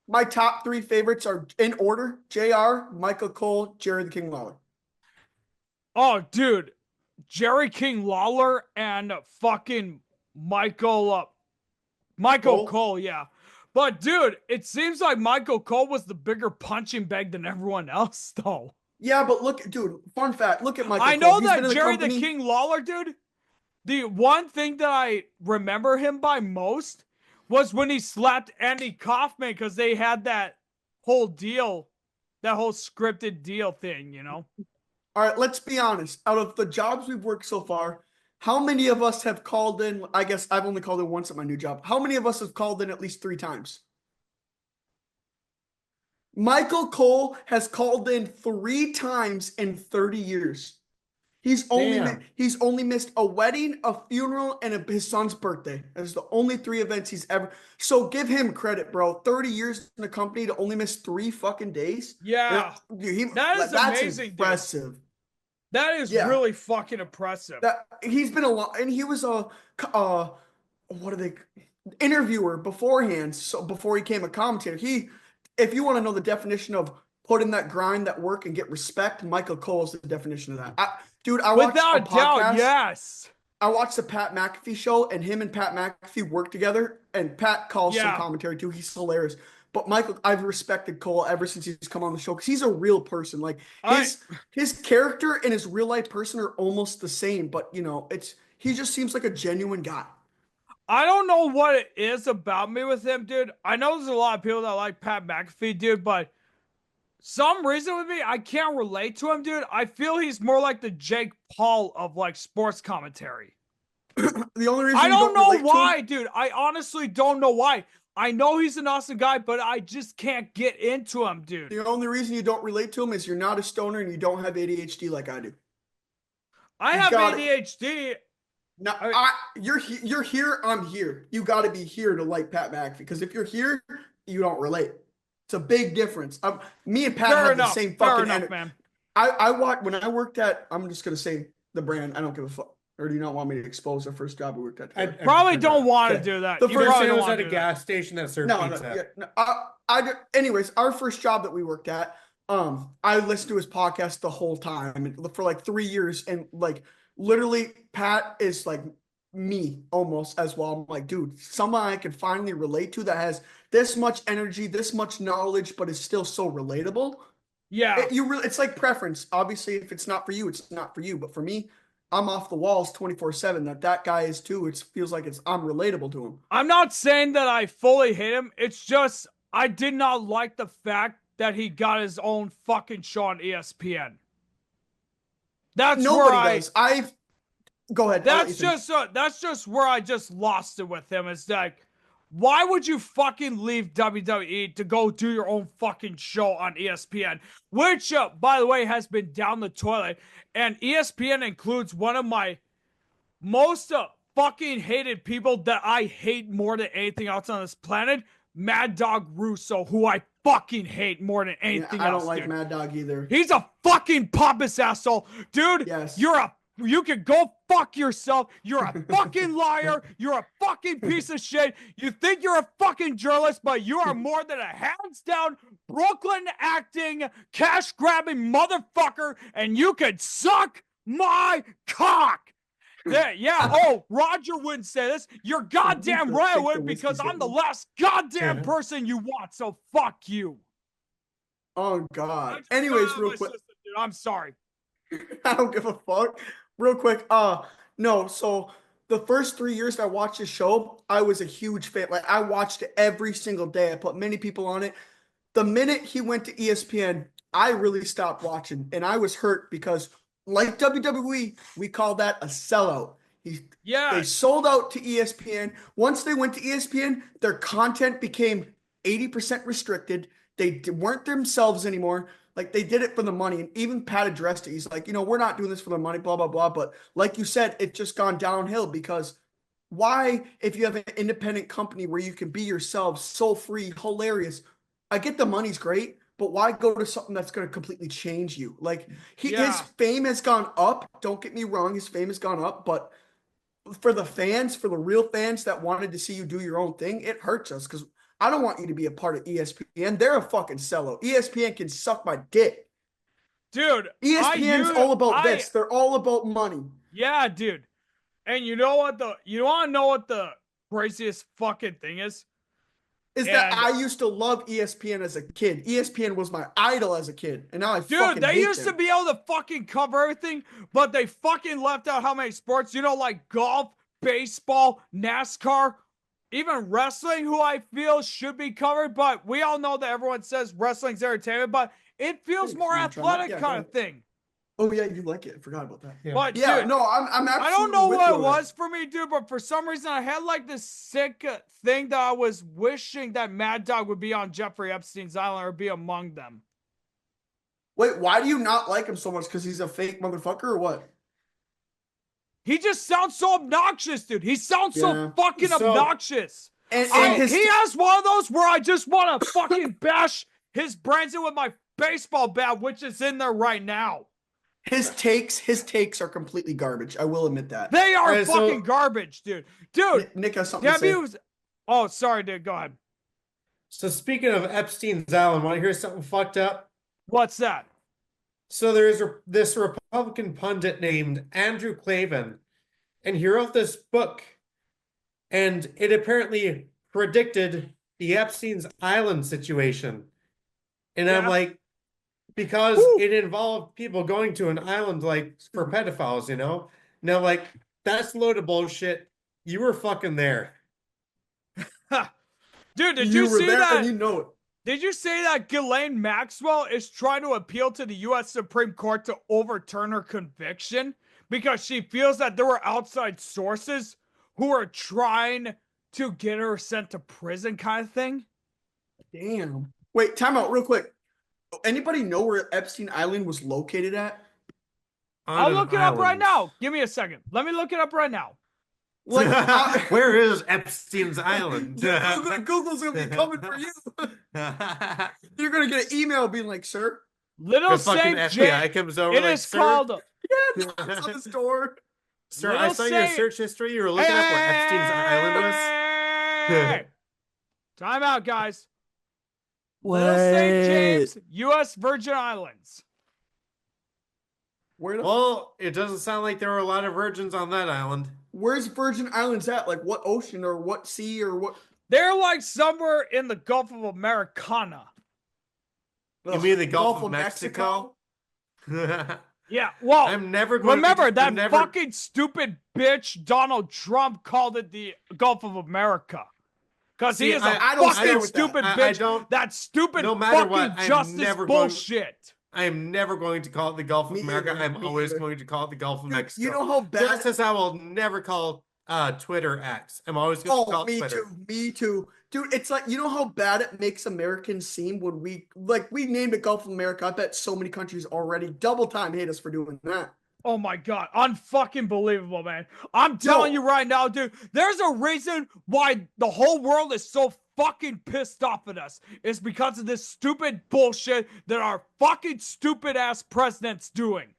My top 3 favorites are in order: JR, Michael Cole, Jerry the King Lawler. Oh, dude, Jerry King Lawler and fucking Michael Cole, yeah. But dude, it seems like Michael Cole was the bigger punching bag than everyone else, though. Yeah, but look, dude, fun fact, look at Michael I Cole. know He's that been in the Jerry company. the King Lawler, dude, the one thing that I remember him by most was when he slapped Andy Kaufman, because they had that whole deal, that whole scripted deal thing, you know? All right, let's be honest. Out of the jobs we've worked so far, how many of us have called in? I guess I've only called in once at my new job. How many of us have called in at least 3 times? Michael Cole has called in 3 times in 30 years. He's only missed a wedding, a funeral, and his son's birthday. That's the only 3 events he's ever. So give him credit, bro. 30 years in the company to only miss 3 fucking days. Yeah, That's amazing, impressive. Dude. That is really fucking impressive. He's been a lot, and he was a what are they interviewer beforehand. So before he became a commentator, if you want to know the definition of put in that grind, that work, and get respect, Michael Cole is the definition of that. Dude, I watched a Without doubt, yes. I watched the Pat McAfee show, and him and Pat McAfee work together, and Pat calls some commentary too. He's hilarious. But Michael, I've respected Cole ever since he's come on the show, because he's a real person. Like his character and his real life person are almost the same, but he just seems like a genuine guy. I don't know what it is about me with him, dude. I know there's a lot of people that like Pat McAfee, dude, but some reason with me, I can't relate to him, dude. I feel he's more like the Jake Paul of like sports commentary. The only reason I don't know why, dude. I honestly don't know why. I know he's an awesome guy, but I just can't get into him, dude. The only reason you don't relate to him is you're not a stoner and you don't have ADHD like I do. I have ADHD. No, you're here. I'm here. You got to be here to like Pat McAfee, because if you're here, you don't relate. It's a big difference. Me and Pat have the same fucking energy, man. When I worked at. I'm just gonna say the brand. I don't give a fuck. Or do you not want me to expose the first job we worked at? I probably don't want to do that. The first thing was at a gas station that served pizza. Anyways, our first job that we worked at, I listened to his podcast the whole time for like 3 years, and like literally Pat is like me almost as well. I'm like, dude, someone I can finally relate to that has this much energy, this much knowledge, but is still so relatable. Yeah. It's like preference. Obviously, if it's not for you, it's not for you. But for me, I'm off the walls 24/7. That guy is too. It feels like I'm relatable to him. I'm not saying that I fully hate him. It's just I did not like the fact that he got his own fucking show on ESPN. That's Nobody does. Go ahead. That's just where I just lost it with him. It's like, why would you fucking leave WWE to go do your own fucking show on ESPN? Which, by the way, has been down the toilet. And ESPN includes one of my most fucking hated people that I hate more than anything else on this planet, Mad Dog Russo, who I fucking hate more than anything else. I don't like Mad Dog either. He's a fucking pompous asshole. Dude, yes. You can go fuck yourself. You're a fucking liar. You're a fucking piece of shit. You think you're a fucking journalist, but you are more than a hands down Brooklyn acting, cash grabbing motherfucker, and you could suck my cock. Oh, Roger wouldn't say this. You're goddamn right I would, because I'm the last goddamn person you want, so fuck you. Oh, God. Anyways, real quick. Sister, dude, I'm sorry. I don't give a fuck. Real quick, no, so the first 3 years I watched his show, I was a huge fan. Like, I watched it every single day. I put many people on it. The minute he went to ESPN, I really stopped watching, and I was hurt because, like WWE, we call that a sellout. They sold out to ESPN. Once they went to ESPN, their content became 80% restricted. They weren't themselves anymore. Like, they did it for the money. And even Pat addressed it. He's like, we're not doing this for the money, blah, blah, blah. But like you said, it's just gone downhill because why, if you have an independent company where you can be yourself, so free, hilarious, I get the money's great, but why go to something that's going to completely change you? Like, his fame has gone up. Don't get me wrong. His fame has gone up, but for the fans, for the real fans that wanted to see you do your own thing, it hurts us because I don't want you to be a part of ESPN. They're a fucking sellout. ESPN can suck my dick. Dude, ESPN's all about this. They're all about money. Yeah, dude. And you want to know what the craziest fucking thing is? That I used to love ESPN as a kid. ESPN was my idol as a kid. And now I fucking hate them. Dude, they used to be able to fucking cover everything, but they fucking left out how many sports, like golf, baseball, NASCAR, even wrestling, who I feel should be covered. But we all know that everyone says wrestling's entertainment, but it feels more athletic kind of thing. Oh, yeah, you like it. I forgot about that. Yeah, but, yeah dude, no, I'm absolutely I don't know what it was for me, dude, but for some reason I had like this sick thing that I was wishing that Mad Dog would be on Jeffrey Epstein's island or be among them. Wait, why do you not like him so much? Because he's a fake motherfucker or what? He just sounds so obnoxious, dude. He sounds so fucking obnoxious. And he has one of those where I just want to fucking bash his brains in with my baseball bat, which is in there right now. His takes are completely garbage. I will admit that. They are fucking garbage, dude. Dude, Nick has something to say. Oh, sorry, dude. Go ahead. So speaking of Epstein's Island, want to hear something fucked up? What's that? So there's this Republican pundit named Andrew Klavan, and he wrote this book, and it apparently predicted the Epstein's Island situation. And I'm like, because it involved people going to an island like for pedophiles, Now, like, that's a load of bullshit. You were fucking there. Dude, did you see that? And you know it. Did you say that Ghislaine Maxwell is trying to appeal to the U.S. Supreme Court to overturn her conviction because she feels that there were outside sources who are trying to get her sent to prison kind of thing? Damn. Wait, time out real quick. Anybody know where Epstein Island was located at? I'll look it up right now. Give me a second. Let me look it up right now. Like, where is Epstein's Island? Google's gonna be coming for you. You're gonna get an email being like, "Sir, Little St. James." Comes over it like, is called. Yeah, it's on the store. Sir, I saw your search history. You were looking up where Epstein's Island was. Time out, guys. Little St. James, U.S. Virgin Islands. Well, it doesn't sound like there were a lot of virgins on that island. Where's Virgin Islands at? Like, what ocean or what sea or what? They're like somewhere in the Gulf of Americana. You mean the Gulf of Mexico? Yeah, well, I'm never going remember that fucking stupid bitch Donald Trump called it the Gulf of America. Because he is a fucking stupid bitch. That stupid fucking justice bullshit. I am never going to call it the Gulf of America. I'm always going to call it the Gulf of Mexico. You know how bad... Just as I will never call Twitter X. I'm always going to call it Twitter. Me too. Dude, it's like, you know how bad it makes Americans seem when we named it Gulf of America. I bet so many countries already double time hate us for doing that. Oh my God. Unfucking believable, man. I'm telling you right now, dude, there's a reason why the whole world is so fucking pissed off at us. It's because of this stupid bullshit that our fucking stupid ass president's doing.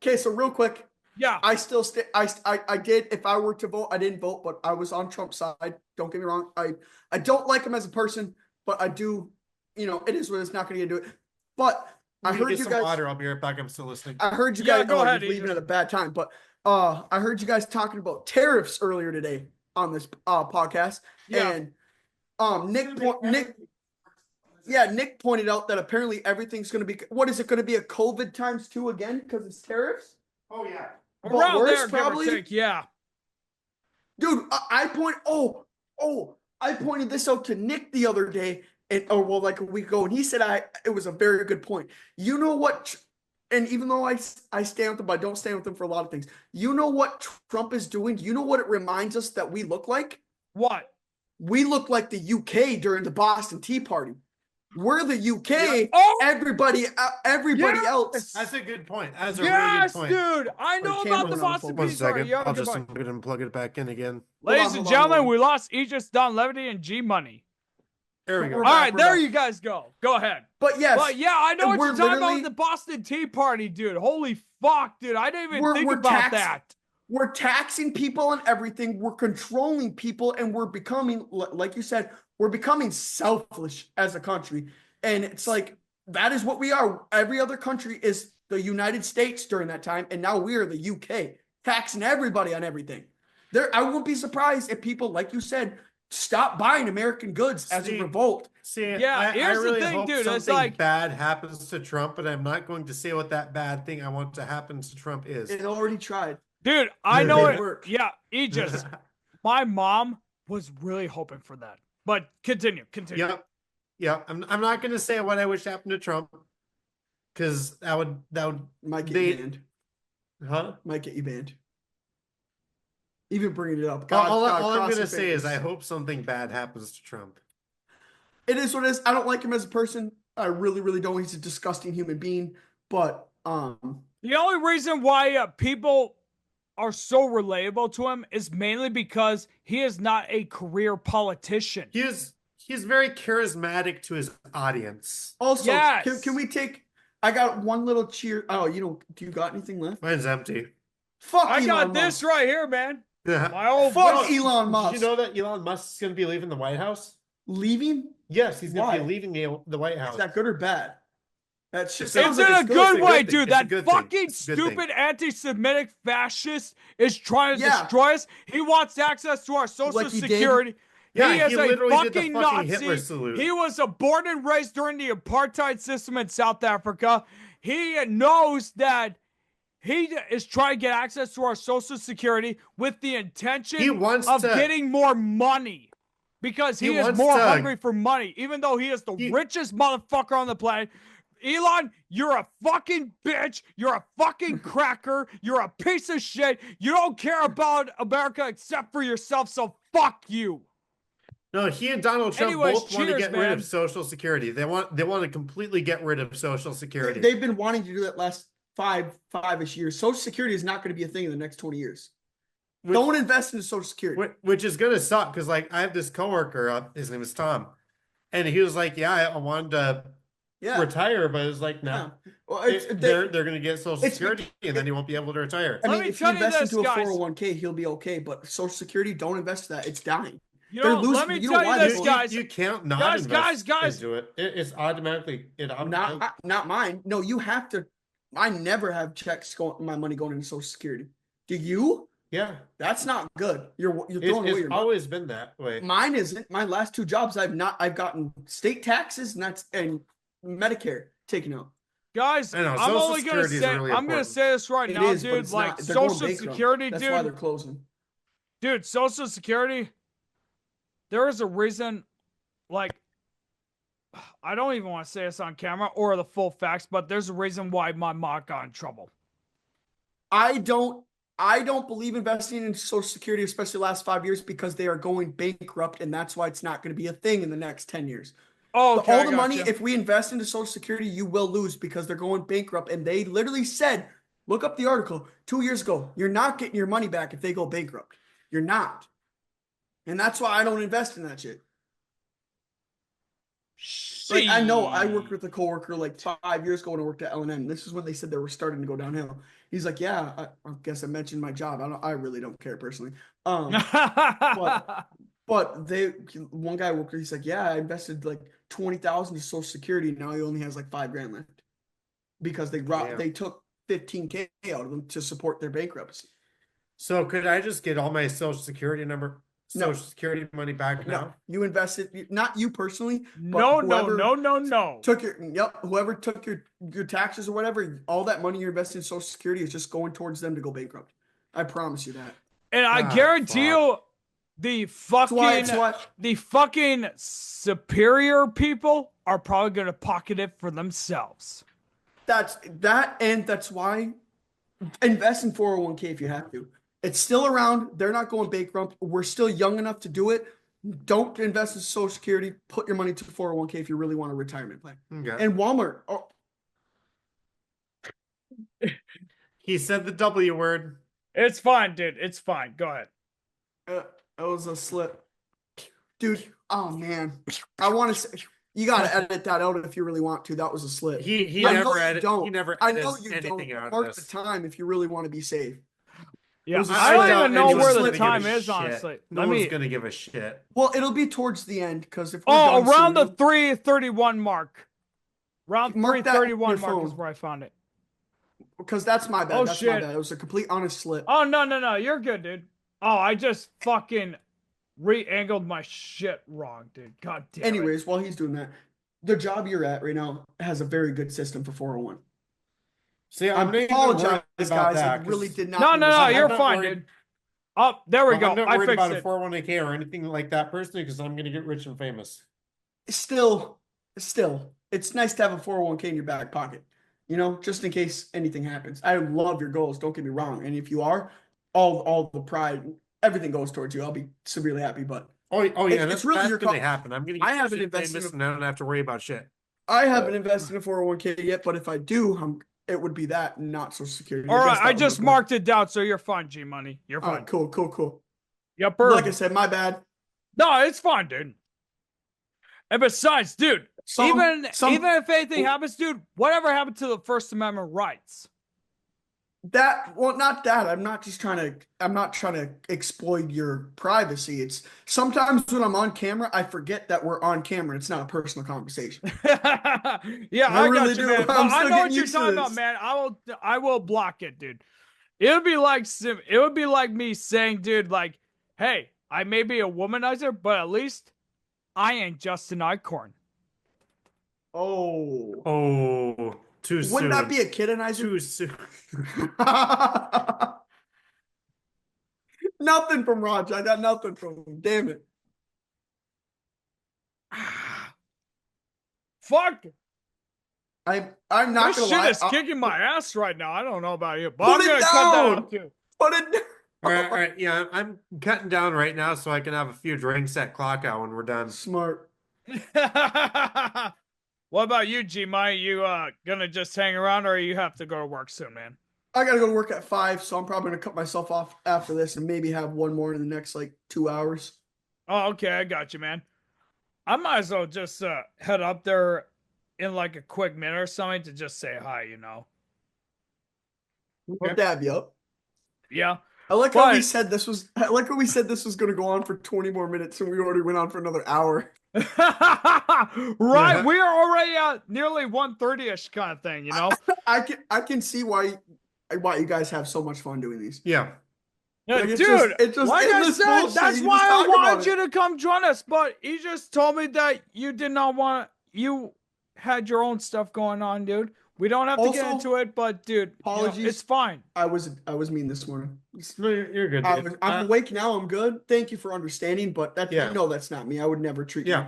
Okay, so real quick. Yeah. I still I did, if I were to vote, I didn't vote, but I was on Trump's side. Don't get me wrong. I don't like him as a person, but I do, it is what it's not going to do it. But I heard you guys. Water. I'll be right back. I'm still listening. I heard you guys. Go ahead. Leaving at a bad time, but I heard you guys talking about tariffs earlier today on this podcast, and Nick pointed out that apparently everything's going to be. What is it going to be, a COVID ×2 again because it's tariffs? Oh yeah, around worse, there, probably. Give or take, yeah, dude. I pointed this out to Nick the other day. well, like a week ago, and he said it was a very good point. You know what? And even though I stand with him, I don't stand with him for a lot of things. You know what Trump is doing? You know what it reminds us that we look like? What? We look like the UK during the Boston Tea Party. We're the UK. Yeah. Oh, everybody yes! else. That's a good point. That's a Yes, really good point. dude. I know camera about the went on Boston full. One Tea Party. second. You have a I'll good just point. unplug it and plug it back in again. Ladies and gentlemen, hold on. we lost Aegis, Don Levity, and G Money. There we go. We're All back, right, we're there back. you guys go. Go ahead. But yes, But yeah, I know and what you're we're talking about literally- with the Boston Tea Party, dude. Holy fuck, dude. I didn't even think about that. We're taxing people and everything. We're controlling people, and we're becoming, like you said, we're becoming selfish as a country. And it's like, that is what we are. Every other country is the United States during that time, and now we are the UK, taxing everybody on everything. I won't be surprised if people, like you said, stop buying American goods as a revolt. Yeah, I here's the really thing, hope dude, it's something like- bad happens to Trump, but I'm not going to say what that bad thing I want to happen to Trump is. It already tried. Dude, I know It it. worked. Yeah, Aegis. My mom was really hoping for that. But continue. Yep. I'm not going to say what I wish happened to Trump, because that would Might get you banned. Huh? Might get you banned. Even bringing it up. All I'm cross going to your say is I fingers. hope something bad happens to Trump. It is what it is. I don't like him as a person. I really, really don't. He's a disgusting human being. But The only reason why people are so relatable to him is mainly because he is not a career politician. He's very charismatic to his audience. also, Yes. can we take? I got one little cheer. Oh, do you got anything left? Mine's empty. Fuck I Elon got Musk. this right here, man. Yeah. My old Fuck book. Elon Musk. Did you know that Elon Musk's going to be leaving the White House? Leaving? Yes, he's going to Why? be leaving the White House. Is that good or bad? That shit It's sounds It's in like a it's good It's a way, good thing. dude. It's a That good thing. fucking It's a good thing. stupid anti-Semitic fascist is trying to Yeah. destroy us. He wants access to our social Like he did. security. Yeah, he is he a literally did the fucking fucking Nazi. Hitler salute. He was born and raised during the apartheid system in South Africa. He knows that he is trying to get access to our social security with the intention He wants of to- getting more money. Because he is wants more to- hungry for money, even though he is the richest motherfucker on the planet. Elon, you're a fucking bitch. You're a fucking cracker. You're a piece of shit. You don't care about America except for yourself, so fuck you. No, he and Donald Trump Anyways, both want to cheers, get rid man. of Social Security. They want to completely get rid of Social Security. They've been wanting to do that last five-ish years. Social Security is not going to be a thing in the next 20 years. Don't invest in Social Security. Which is gonna suck, because like I have this coworker, his name is Tom, and he was like, "Yeah, I wanted to retire, but it was like, no, Well, they're gonna get Social it's- Security, and then he won't be able to retire." I Let mean, me if you tell you invest this, into a guys. 401k, he'll be okay. But Social Security, don't invest in that. It's dying. You They're know, losing- let me you know tell why you they're this, losing? guys. You can't not Guys, invest guys. into it. It's automatically Not mine. No, you have to. I never have checks going. My money going into Social Security. Do you? yeah. That's not good. You're throwing away It's your money. always been that way. Mine isn't. My last two jobs, I've gotten state taxes and Medicare taken out. Guys, I know, I'm Social only gonna Security is say really I'm gonna important. say this right It now, is, but dude. it's Like not. They're going Social bankrupt. Security, That's dude. why they're closing. Dude, Social Security. There is a reason, like, I don't even want to say this on camera or the full facts, but there's a reason why my mom got in trouble. I don't believe investing in Social Security, especially the last 5 years, because they are going bankrupt, and that's why it's not going to be a thing in the next 10 years. Oh, okay, All I the gotcha. money, if we invest into Social Security, you will lose because they're going bankrupt. And they literally said, look up the article 2 years ago, you're not getting your money back if they go bankrupt. You're not. And that's why I don't invest in that shit. Like, I know I worked with a coworker like 5 years ago when I worked at L&M. This is when they said they were starting to go downhill. He's like, yeah, I guess I mentioned my job. I really don't care personally. But one guy worked there, he's like, yeah, I invested like 20,000 to Social Security. Now he only has like $5,000 left because they took 15K out of them to support their bankruptcy. So could I just get all my Social Security No. Security money back now? No, you invested, not you personally. No, but no. Whoever took your taxes or whatever, all that money you're investing in Social Security is just going towards them to go bankrupt. I promise you that. And I Ah, guarantee fuck. you, the That's why. fucking superior people are probably gonna pocket it for themselves. That's why invest in 401k if you have to. It's still around. They're not going bankrupt. We're still young enough to do it. Don't invest in Social Security. Put your money to 401k if you really want a retirement plan. Okay. And Walmart. Oh, He said the W word. It's fine, dude. It's fine. Go ahead. that was a slip, dude. Oh man, I want to say you got to edit that out if you really want to. That was a slip. He I know never you edit. don't. He never I edits know you anything don't. out Mark of the this. time if you really want to be safe. Yeah, was a I don't slip. even know It was where a the slip. time Give a is, shit. honestly. No Let one's me. gonna give a shit. Well, it'll be towards the end because if we're Oh, done around the soon, 3:31 mark. Round Mark that on your 3:31 mark is phone. where I found it. because that's my bad. Oh, That's my shit. bad. It was a complete honest slip. Oh, no. You're good, dude. Oh, I just fucking re-angled my shit wrong, dude. God damn it. Anyways, while he's doing that, the job you're at right now has a very good system for 401. See, I I'm not even apologize, worried about guys. that. I really did not. No, mean to say no, that. you're not fine, worried. dude. Oh, there we go. I'm not I worried fixed about a it. 401k or anything like that personally because I'm gonna get rich and famous. Still, it's nice to have a 401k in your back pocket. You know, just in case anything happens. I love your goals. Don't get me wrong. And if you are, all the pride, everything goes towards you. I'll be severely happy. But Oh yeah, it's really that's your gonna call. happen. I'm gonna I get haven't rich and invested famous in and I don't have to worry about shit. I haven't invested in a 401k yet, but if I do, it would be that, and not Social Security. All right, guess that I was my just point. marked it down, so you're fine, G Money. You're All fine. right, cool. Yep. Like I said, my bad. No, it's fine, dude. And besides, dude, even if anything happens, dude, whatever happened to the First Amendment rights? Not that. I'm not trying to exploit your privacy. It's sometimes when I'm on camera, I forget that we're on camera. It's not a personal conversation. Yeah, I really got you, do. man. I'm I still know what getting you're used to talking about, this. man. I will block it, dude. It would be like me saying, dude, like, hey, I may be a womanizer, but at least I ain't just an Icorn. Oh, Too soon. wouldn't that be a kiddizer? Too soon. Nothing from Raj. I got nothing from him. Damn it. Fuck. I'm not This gonna shit lie. is kicking my ass right now. I don't know about you, but Put I'm it gonna cut that down! out too. Put it down. All right. Yeah, I'm cutting down right now so I can have a few drinks at clock out when we're done. Smart. What about you, G Mike? You gonna just hang around, or you have to go to work soon, man? I gotta go to work at 5, so I'm probably gonna cut myself off after this and maybe have one more in the next like 2 hours. Oh, okay, I got you, man. I might as well just head up there in like a quick minute or something to just say hi, you know? I'll dab you up. Yeah. I like how we said this was. I like how we said this was gonna go on for 20 more minutes, and we already went on for another hour. Right, we are already at nearly 1:30ish kind of thing, you know. I can see why you guys have so much fun doing these. Yeah. Yeah, Like, dude, it's just like I endless said, bullshit. that's You why just I talk wanted about you it. to come join us, but you just told me that you did not want. You had your own stuff going on, dude. We don't have to get Also, into it, but dude, apologies. you know, it's fine. I was mean this morning. No, you're good. Dude. I'm awake now. I'm good. Thank you for understanding, but that's Yeah. you know that's not me. I would never treat you.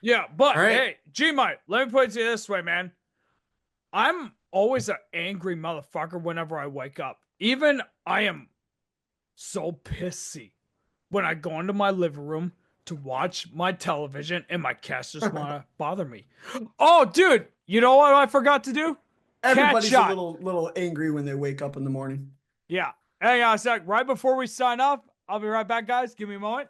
Yeah, but All right. hey, G-Mite, let me put it to you this way, man. I'm always an angry motherfucker whenever I wake up. Even I am so pissy when I go into my living room to watch my television and my cats just want to bother me. Oh, dude, you know what I forgot to do? Everybody's Cat a shot. little angry when they wake up in the morning. Yeah. Hang on a sec. Right before we sign off, I'll be right back, guys. Give me a moment.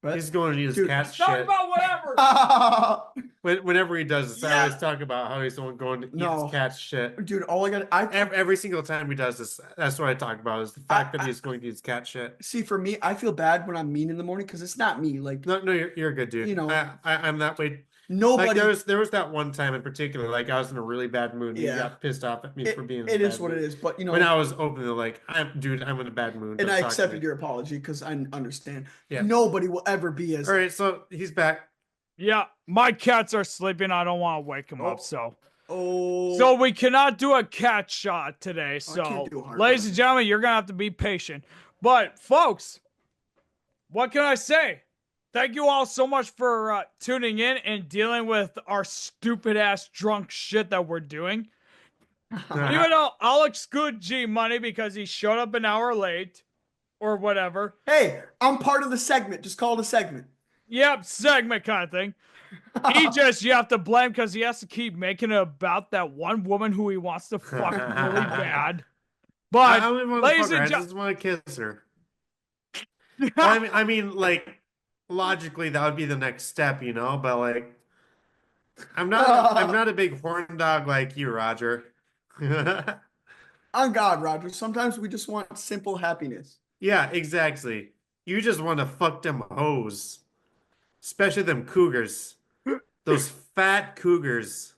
But He's going to use Dude, cat's Talk shit. about whatever. Whenever he does this, I Yeah. always talk about how he's going to eat No. his cat's shit. dude, all I got Every single time he does this, that's what I talk about is the fact that he's going to use cat shit. see for me, I feel bad when I'm mean in the morning because it's not me. Like No, you're a good dude. You know, I'm that way. nobody. Like there was that one time in particular, like I was in a really bad mood. And Yeah. You got pissed off at me for being. It is what it is. But you know, When I was openly like, I'm in a bad mood. and don't I talk to accepted me. your apology because I understand. Yeah. Nobody will ever be as. All right, so he's back. Yeah, my cats are sleeping. I don't want to wake them up, so. Oh. So we cannot do a cat shot today. I So, can't do a hard ladies one. and gentlemen, you're gonna have to be patient. But folks, what can I say? Thank you all so much for tuning in and dealing with our stupid ass drunk shit that we're doing. Even though I'll exclude G Money because he showed up an hour late or whatever. Hey, I'm part of the segment. Just call it a segment. Yep, segment kind of thing. Aegis, you have to blame because he has to keep making it about that one woman who he wants to fuck really bad. But, I don't even want to fuck her. I just want to kiss her. Well, I mean, like, logically, that would be the next step, you know? But, like, I'm not a big horn dog like you, Roger. On God, Roger. Sometimes we just want simple happiness. Yeah, exactly. You just want to fuck them hoes. Especially them cougars. Those fat cougars.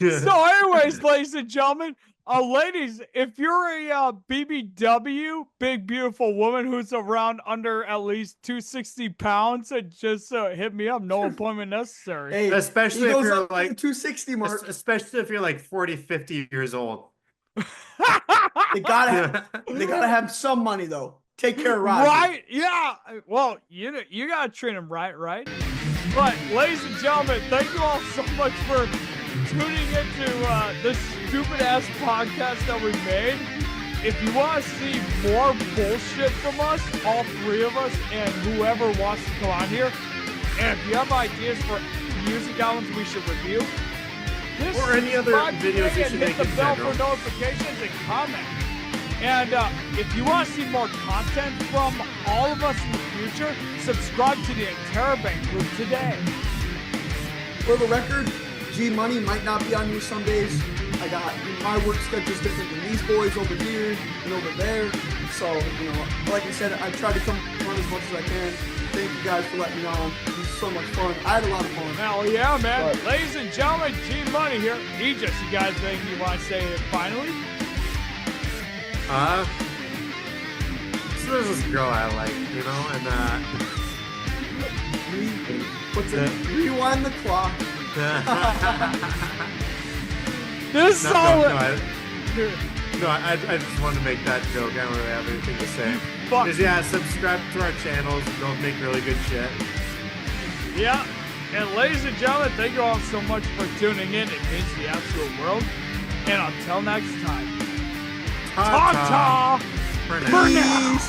So anyways, ladies and gentlemen, ladies, if you're a BBW, big beautiful woman who's around under at least 260 pounds, just hit me up. No appointment necessary. Hey, especially if you're like the 260 mark. Especially if you're like 40, 50 years old. They gotta have some money though. Take care of Roger. Right? Yeah. Well, you gotta treat him right? But ladies and gentlemen, thank you all so much for tuning into this stupid ass podcast that we made. If you want to see more bullshit from us, all three of us, and whoever wants to come on here, and if you have ideas for music albums we should review, or any other videos you should make hit the in bell general for notifications and comment. And if you want to see more content from all of us in the future, subscribe to the Interrobang group today. For the record, G Money might not be on here some days. My work schedule's different than these boys over here and over there. So, like I said, I try to come on as much as I can. Thank you guys for letting me on. It was so much fun. I had a lot of fun. Hell yeah, man. But, ladies and gentlemen, G Money here. Aegis, you guys think you want to say it finally? So there's this girl I like, and rewind the clock. This song. I just wanted to make that joke. I don't really have anything to say. Fuck. Just, yeah, subscribe to our channels. Don't make really good shit. Yeah. And ladies and gentlemen, thank you all so much for tuning in. It means the absolute world. And until next time. Ta-ta. For now.